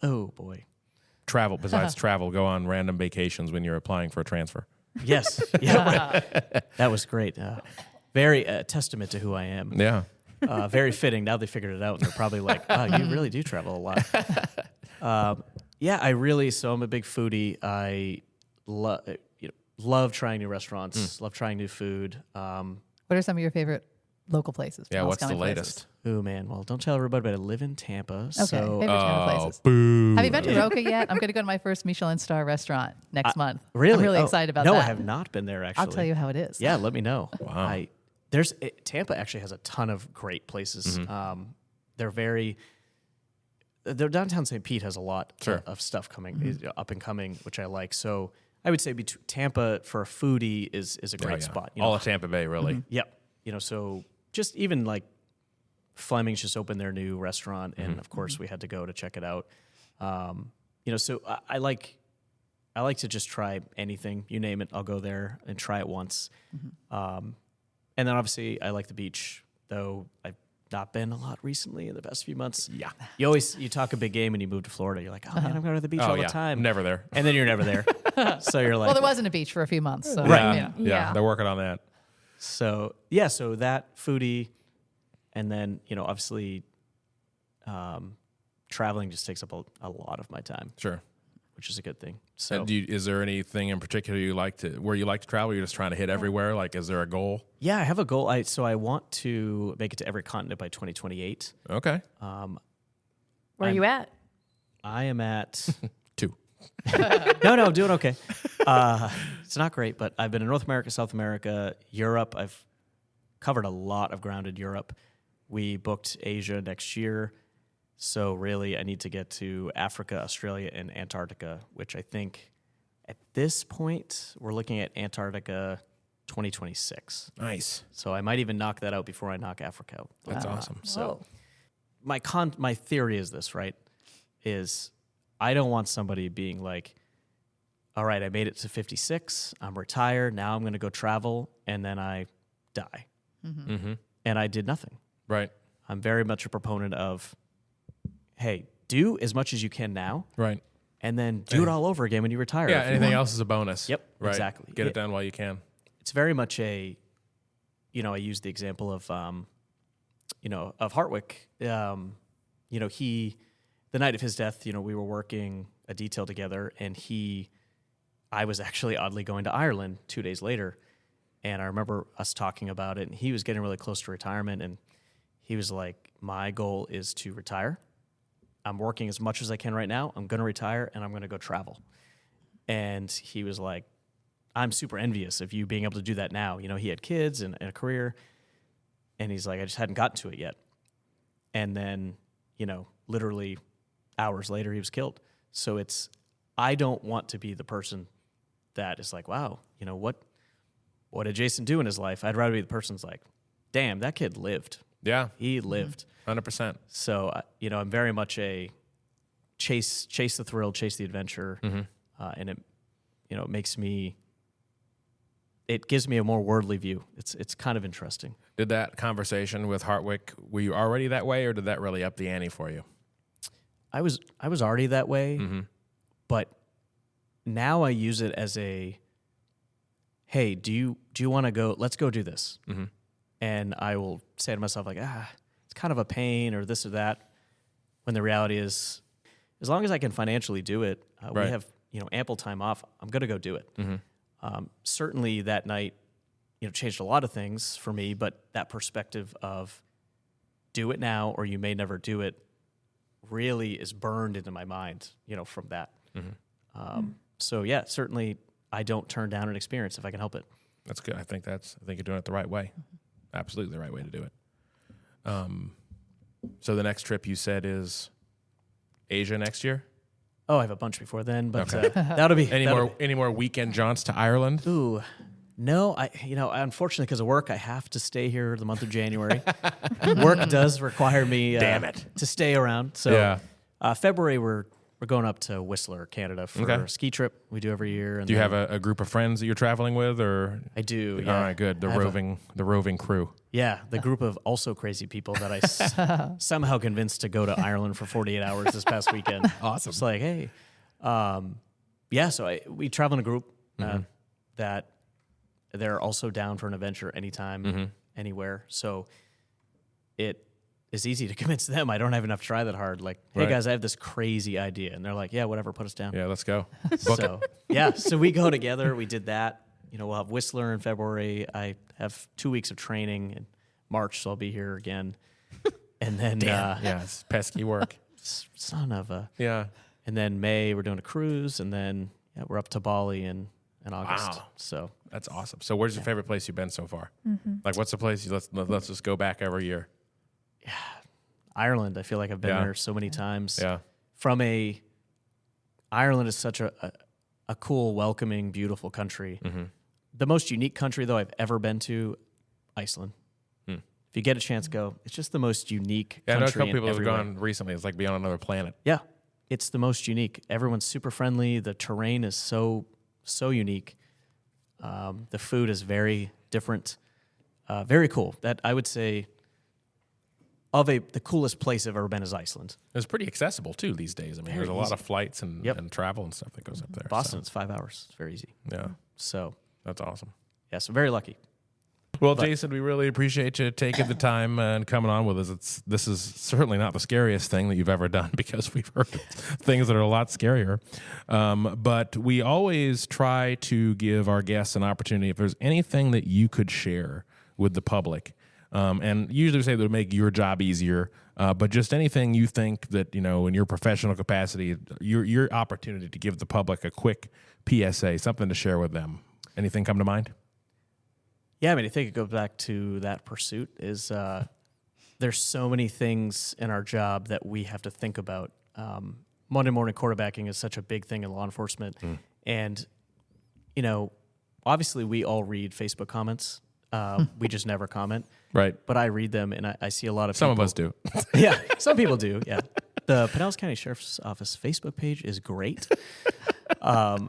Oh boy. Travel. Besides travel, go on random vacations when you're applying for a transfer. Yes. Yeah. Right. That was great. Very testament to who I am. Yeah. Very fitting. Now they figured it out, and they're probably like, "Wow, you really do travel a lot." Yeah, so I'm a big foodie. I love trying new restaurants. Love trying new food. What are some of your favorite local places? Yeah. Pinellas What's the County latest? places? Oh man, well, don't tell everybody, but I live in Tampa. Okay, So favorite Tampa places. Boo. Have you been to Roca yet? I'm going to go to my first Michelin star restaurant next month. really, I'm really Oh, excited about no, that. I have not been there actually. I'll tell you how it is. Yeah, let me know. Wow. Tampa actually has a ton of great places. Their downtown St. Pete has a lot of stuff coming up and coming, which I like. So I would say Tampa for a foodie is a great spot. All of Tampa Bay, really. Yep. So just even like Fleming's just opened their new restaurant, and of course we had to go to check it out. So I like to just try anything, you name it, I'll go there and try it once. And then obviously I like the beach, though I've not been a lot recently in the past few months. Yeah. You talk a big game and you move to Florida, you're like, oh man, I'm going to the beach all the time. Never there. And then you're never there. So you're like, Well, there wasn't a beach for a few months. So, Right. yeah. Yeah. They're working on that. So that foodie, and then obviously, traveling just takes up a lot of my time, Sure. which is a good thing. So Is there anything in particular where you like to travel? You're just trying to hit everywhere. Like, is there a goal? yeah, I have a goal. I want to make it to every continent by 2028. Okay. Where are you at? I am at 2. no, doing okay. It's not great, but I've been in North America, South America, Europe. I've covered a lot of ground in Europe. We booked Asia next year. So really, I need to get to Africa, Australia, and Antarctica, which I think at this point, we're looking at Antarctica 2026. Nice. So I might even knock that out before I knock Africa out. That's awesome. So my theory is this, right, is I don't want somebody being like, all right, I made it to 56, I'm retired, now I'm going to go travel, and then I die. And I did nothing. Right. I'm very much a proponent of, hey, do as much as you can now, Right. and then do it all over again when you retire. Yeah. if you Anything want. else is a bonus. Yep, Right. exactly. Get Yeah. it done while you can. It's very much I use the example of, of Hartwick. The night of his death, we were working a detail together, and I was actually oddly going to Ireland 2 days later, and I remember us talking about it, and he was getting really close to retirement, and he was like, my goal is to retire. I'm working as much as I can right now. I'm going to retire, and I'm going to go travel. And he was like, I'm super envious of you being able to do that now. He had kids and a career, and he's like, I just hadn't gotten to it yet. And then, literally hours later, he was killed. So I don't want to be the person that is like, wow, what did Jason do in his life? I'd rather be the person that's like, damn, that kid lived. Yeah. He lived. 100%. So, I'm very much a chase the thrill, chase the adventure. And it, it gives me a more worldly view. It's kind of interesting. Did that conversation with Hartwick, were you already that way, or did that really up the ante for you? I was already that way, but now I use it as hey, do you want to go? Let's go do this. And I will say to myself like, it's kind of a pain or this or that. When the reality is, as long as I can financially do it, Right. we have, ample time off. I'm going to go do it. Certainly that night, changed a lot of things for me, but that perspective of do it now or you may never do it really is burned into my mind, from that. So yeah, certainly I don't turn down an experience if I can help it. That's good. I think you're doing it the right way. Absolutely the right way to do it. So the next trip you said is Asia next year? Oh, I have a bunch before then, but Okay. that'll be Any more weekend jaunts to Ireland? Ooh, no. Unfortunately, because of work, I have to stay here the month of January. Work does require me, Damn it, to stay around. So, Yeah. February we're going up to Whistler, Canada for Okay. a ski trip we do every year. And Do you then have a group of friends that you're traveling with, or? I do. Yeah. All right, good. The I have roving crew. Yeah, the group of also crazy people that I somehow convinced to go to Ireland for 48 hours this past weekend. Awesome. It's like, hey, so we travel in a group that they're also down for an adventure anytime, anywhere. So it is easy to convince them. I don't have enough to try that hard. Like, hey Right. guys, I have this crazy idea, and they're like, yeah, whatever, put us down. Yeah, let's go. Book it. So yeah, so we go together. We did that. We'll have Whistler in February. I have 2 weeks of training in March, so I'll be here again. And then Yeah, it's pesky work. son of a. Yeah. And then May we're doing a cruise, and then we're up to Bali in August. Wow. So That's awesome. So where's your favorite place you've been so far? Like, what's the place let's just go back every year? Ireland, I feel like I've been Yeah. there so many times. Yeah. Ireland is such a cool, welcoming, beautiful country. The most unique country though I've ever been to, Iceland. If you get a chance, go. It's just the most unique Yeah, I know a country. couple people in have every way. gone recently. It's like being on another planet. Yeah, it's the most unique. Everyone's super friendly. The terrain is so unique. The food is very different. Very cool. That I would say the coolest place I've ever been is Iceland. It's pretty accessible too these days. I mean, there's a lot of flights and travel and stuff that goes up there. Boston, it's 5 hours. It's very easy. So, yeah, So that's awesome. yeah, so very lucky. Well, Jason, we really appreciate you taking the time and coming on with us. This is certainly not the scariest thing that you've ever done, because we've heard things that are a lot scarier. But we always try to give our guests an opportunity, if there's anything that you could share with the public, and usually say that would make your job easier, but just anything you think that, in your professional capacity, your opportunity to give the public a quick PSA, something to share with them. Anything come to mind? Yeah, I mean, I think it goes back to that pursuit is there's so many things in our job that we have to think about. Monday morning quarterbacking is such a big thing in law enforcement. And, obviously we all read Facebook comments. We just never comment. Right. But I read them, and I see a lot of Some people. of us do. Yeah, some people do, yeah. The Pinellas County Sheriff's Office Facebook page is great. But,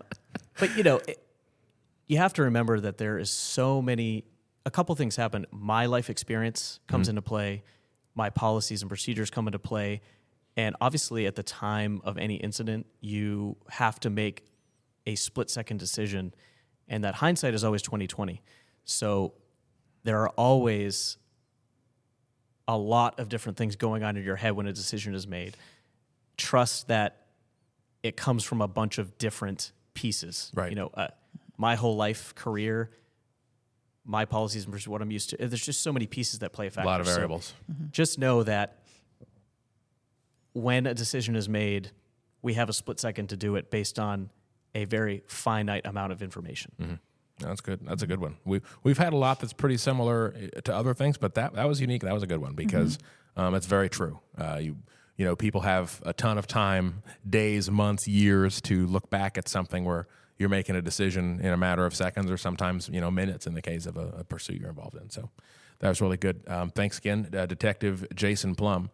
you have to remember that there is a couple things happen. My life experience comes into play. My policies and procedures come into play. And obviously at the time of any incident, you have to make a split-second decision. And that hindsight is always 20/20. So there are always a lot of different things going on in your head when a decision is made. Trust that it comes from a bunch of different pieces. Right. My whole life, career, my policies versus what I'm used to. There's just so many pieces that play a factor. A lot of So variables. just know that when a decision is made, we have a split second to do it based on a very finite amount of information. That's good. That's a good one. We've had a lot that's pretty similar to other things, but that was unique. That was a good one because it's very true. People have a ton of time, days, months, years to look back at something where you're making a decision in a matter of seconds or sometimes, minutes in the case of a pursuit you're involved in. So that was really good. Thanks again, Detective Jason Plumb.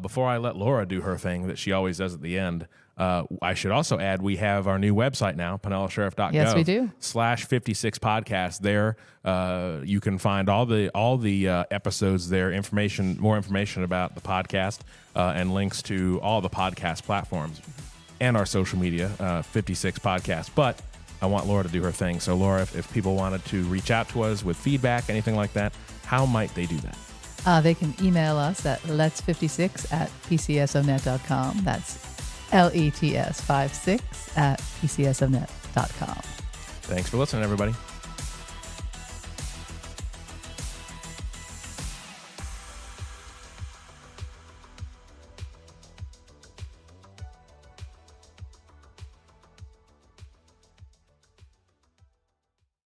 Before I let Laura do her thing that she always does at the end, I should also add we have our new website now, PinellasSheriff.gov. Yes, we do. /56 podcast. There, you can find all the episodes there, more information about the podcast, and links to all the podcast platforms and our social media, 56 podcast. But I want Laura to do her thing. So, Laura, if people wanted to reach out to us with feedback, anything like that, how might they do that? They can email us at lets56@pcsonet.com. That's LETS56 at PCSOnet.com. Thanks for listening, everybody.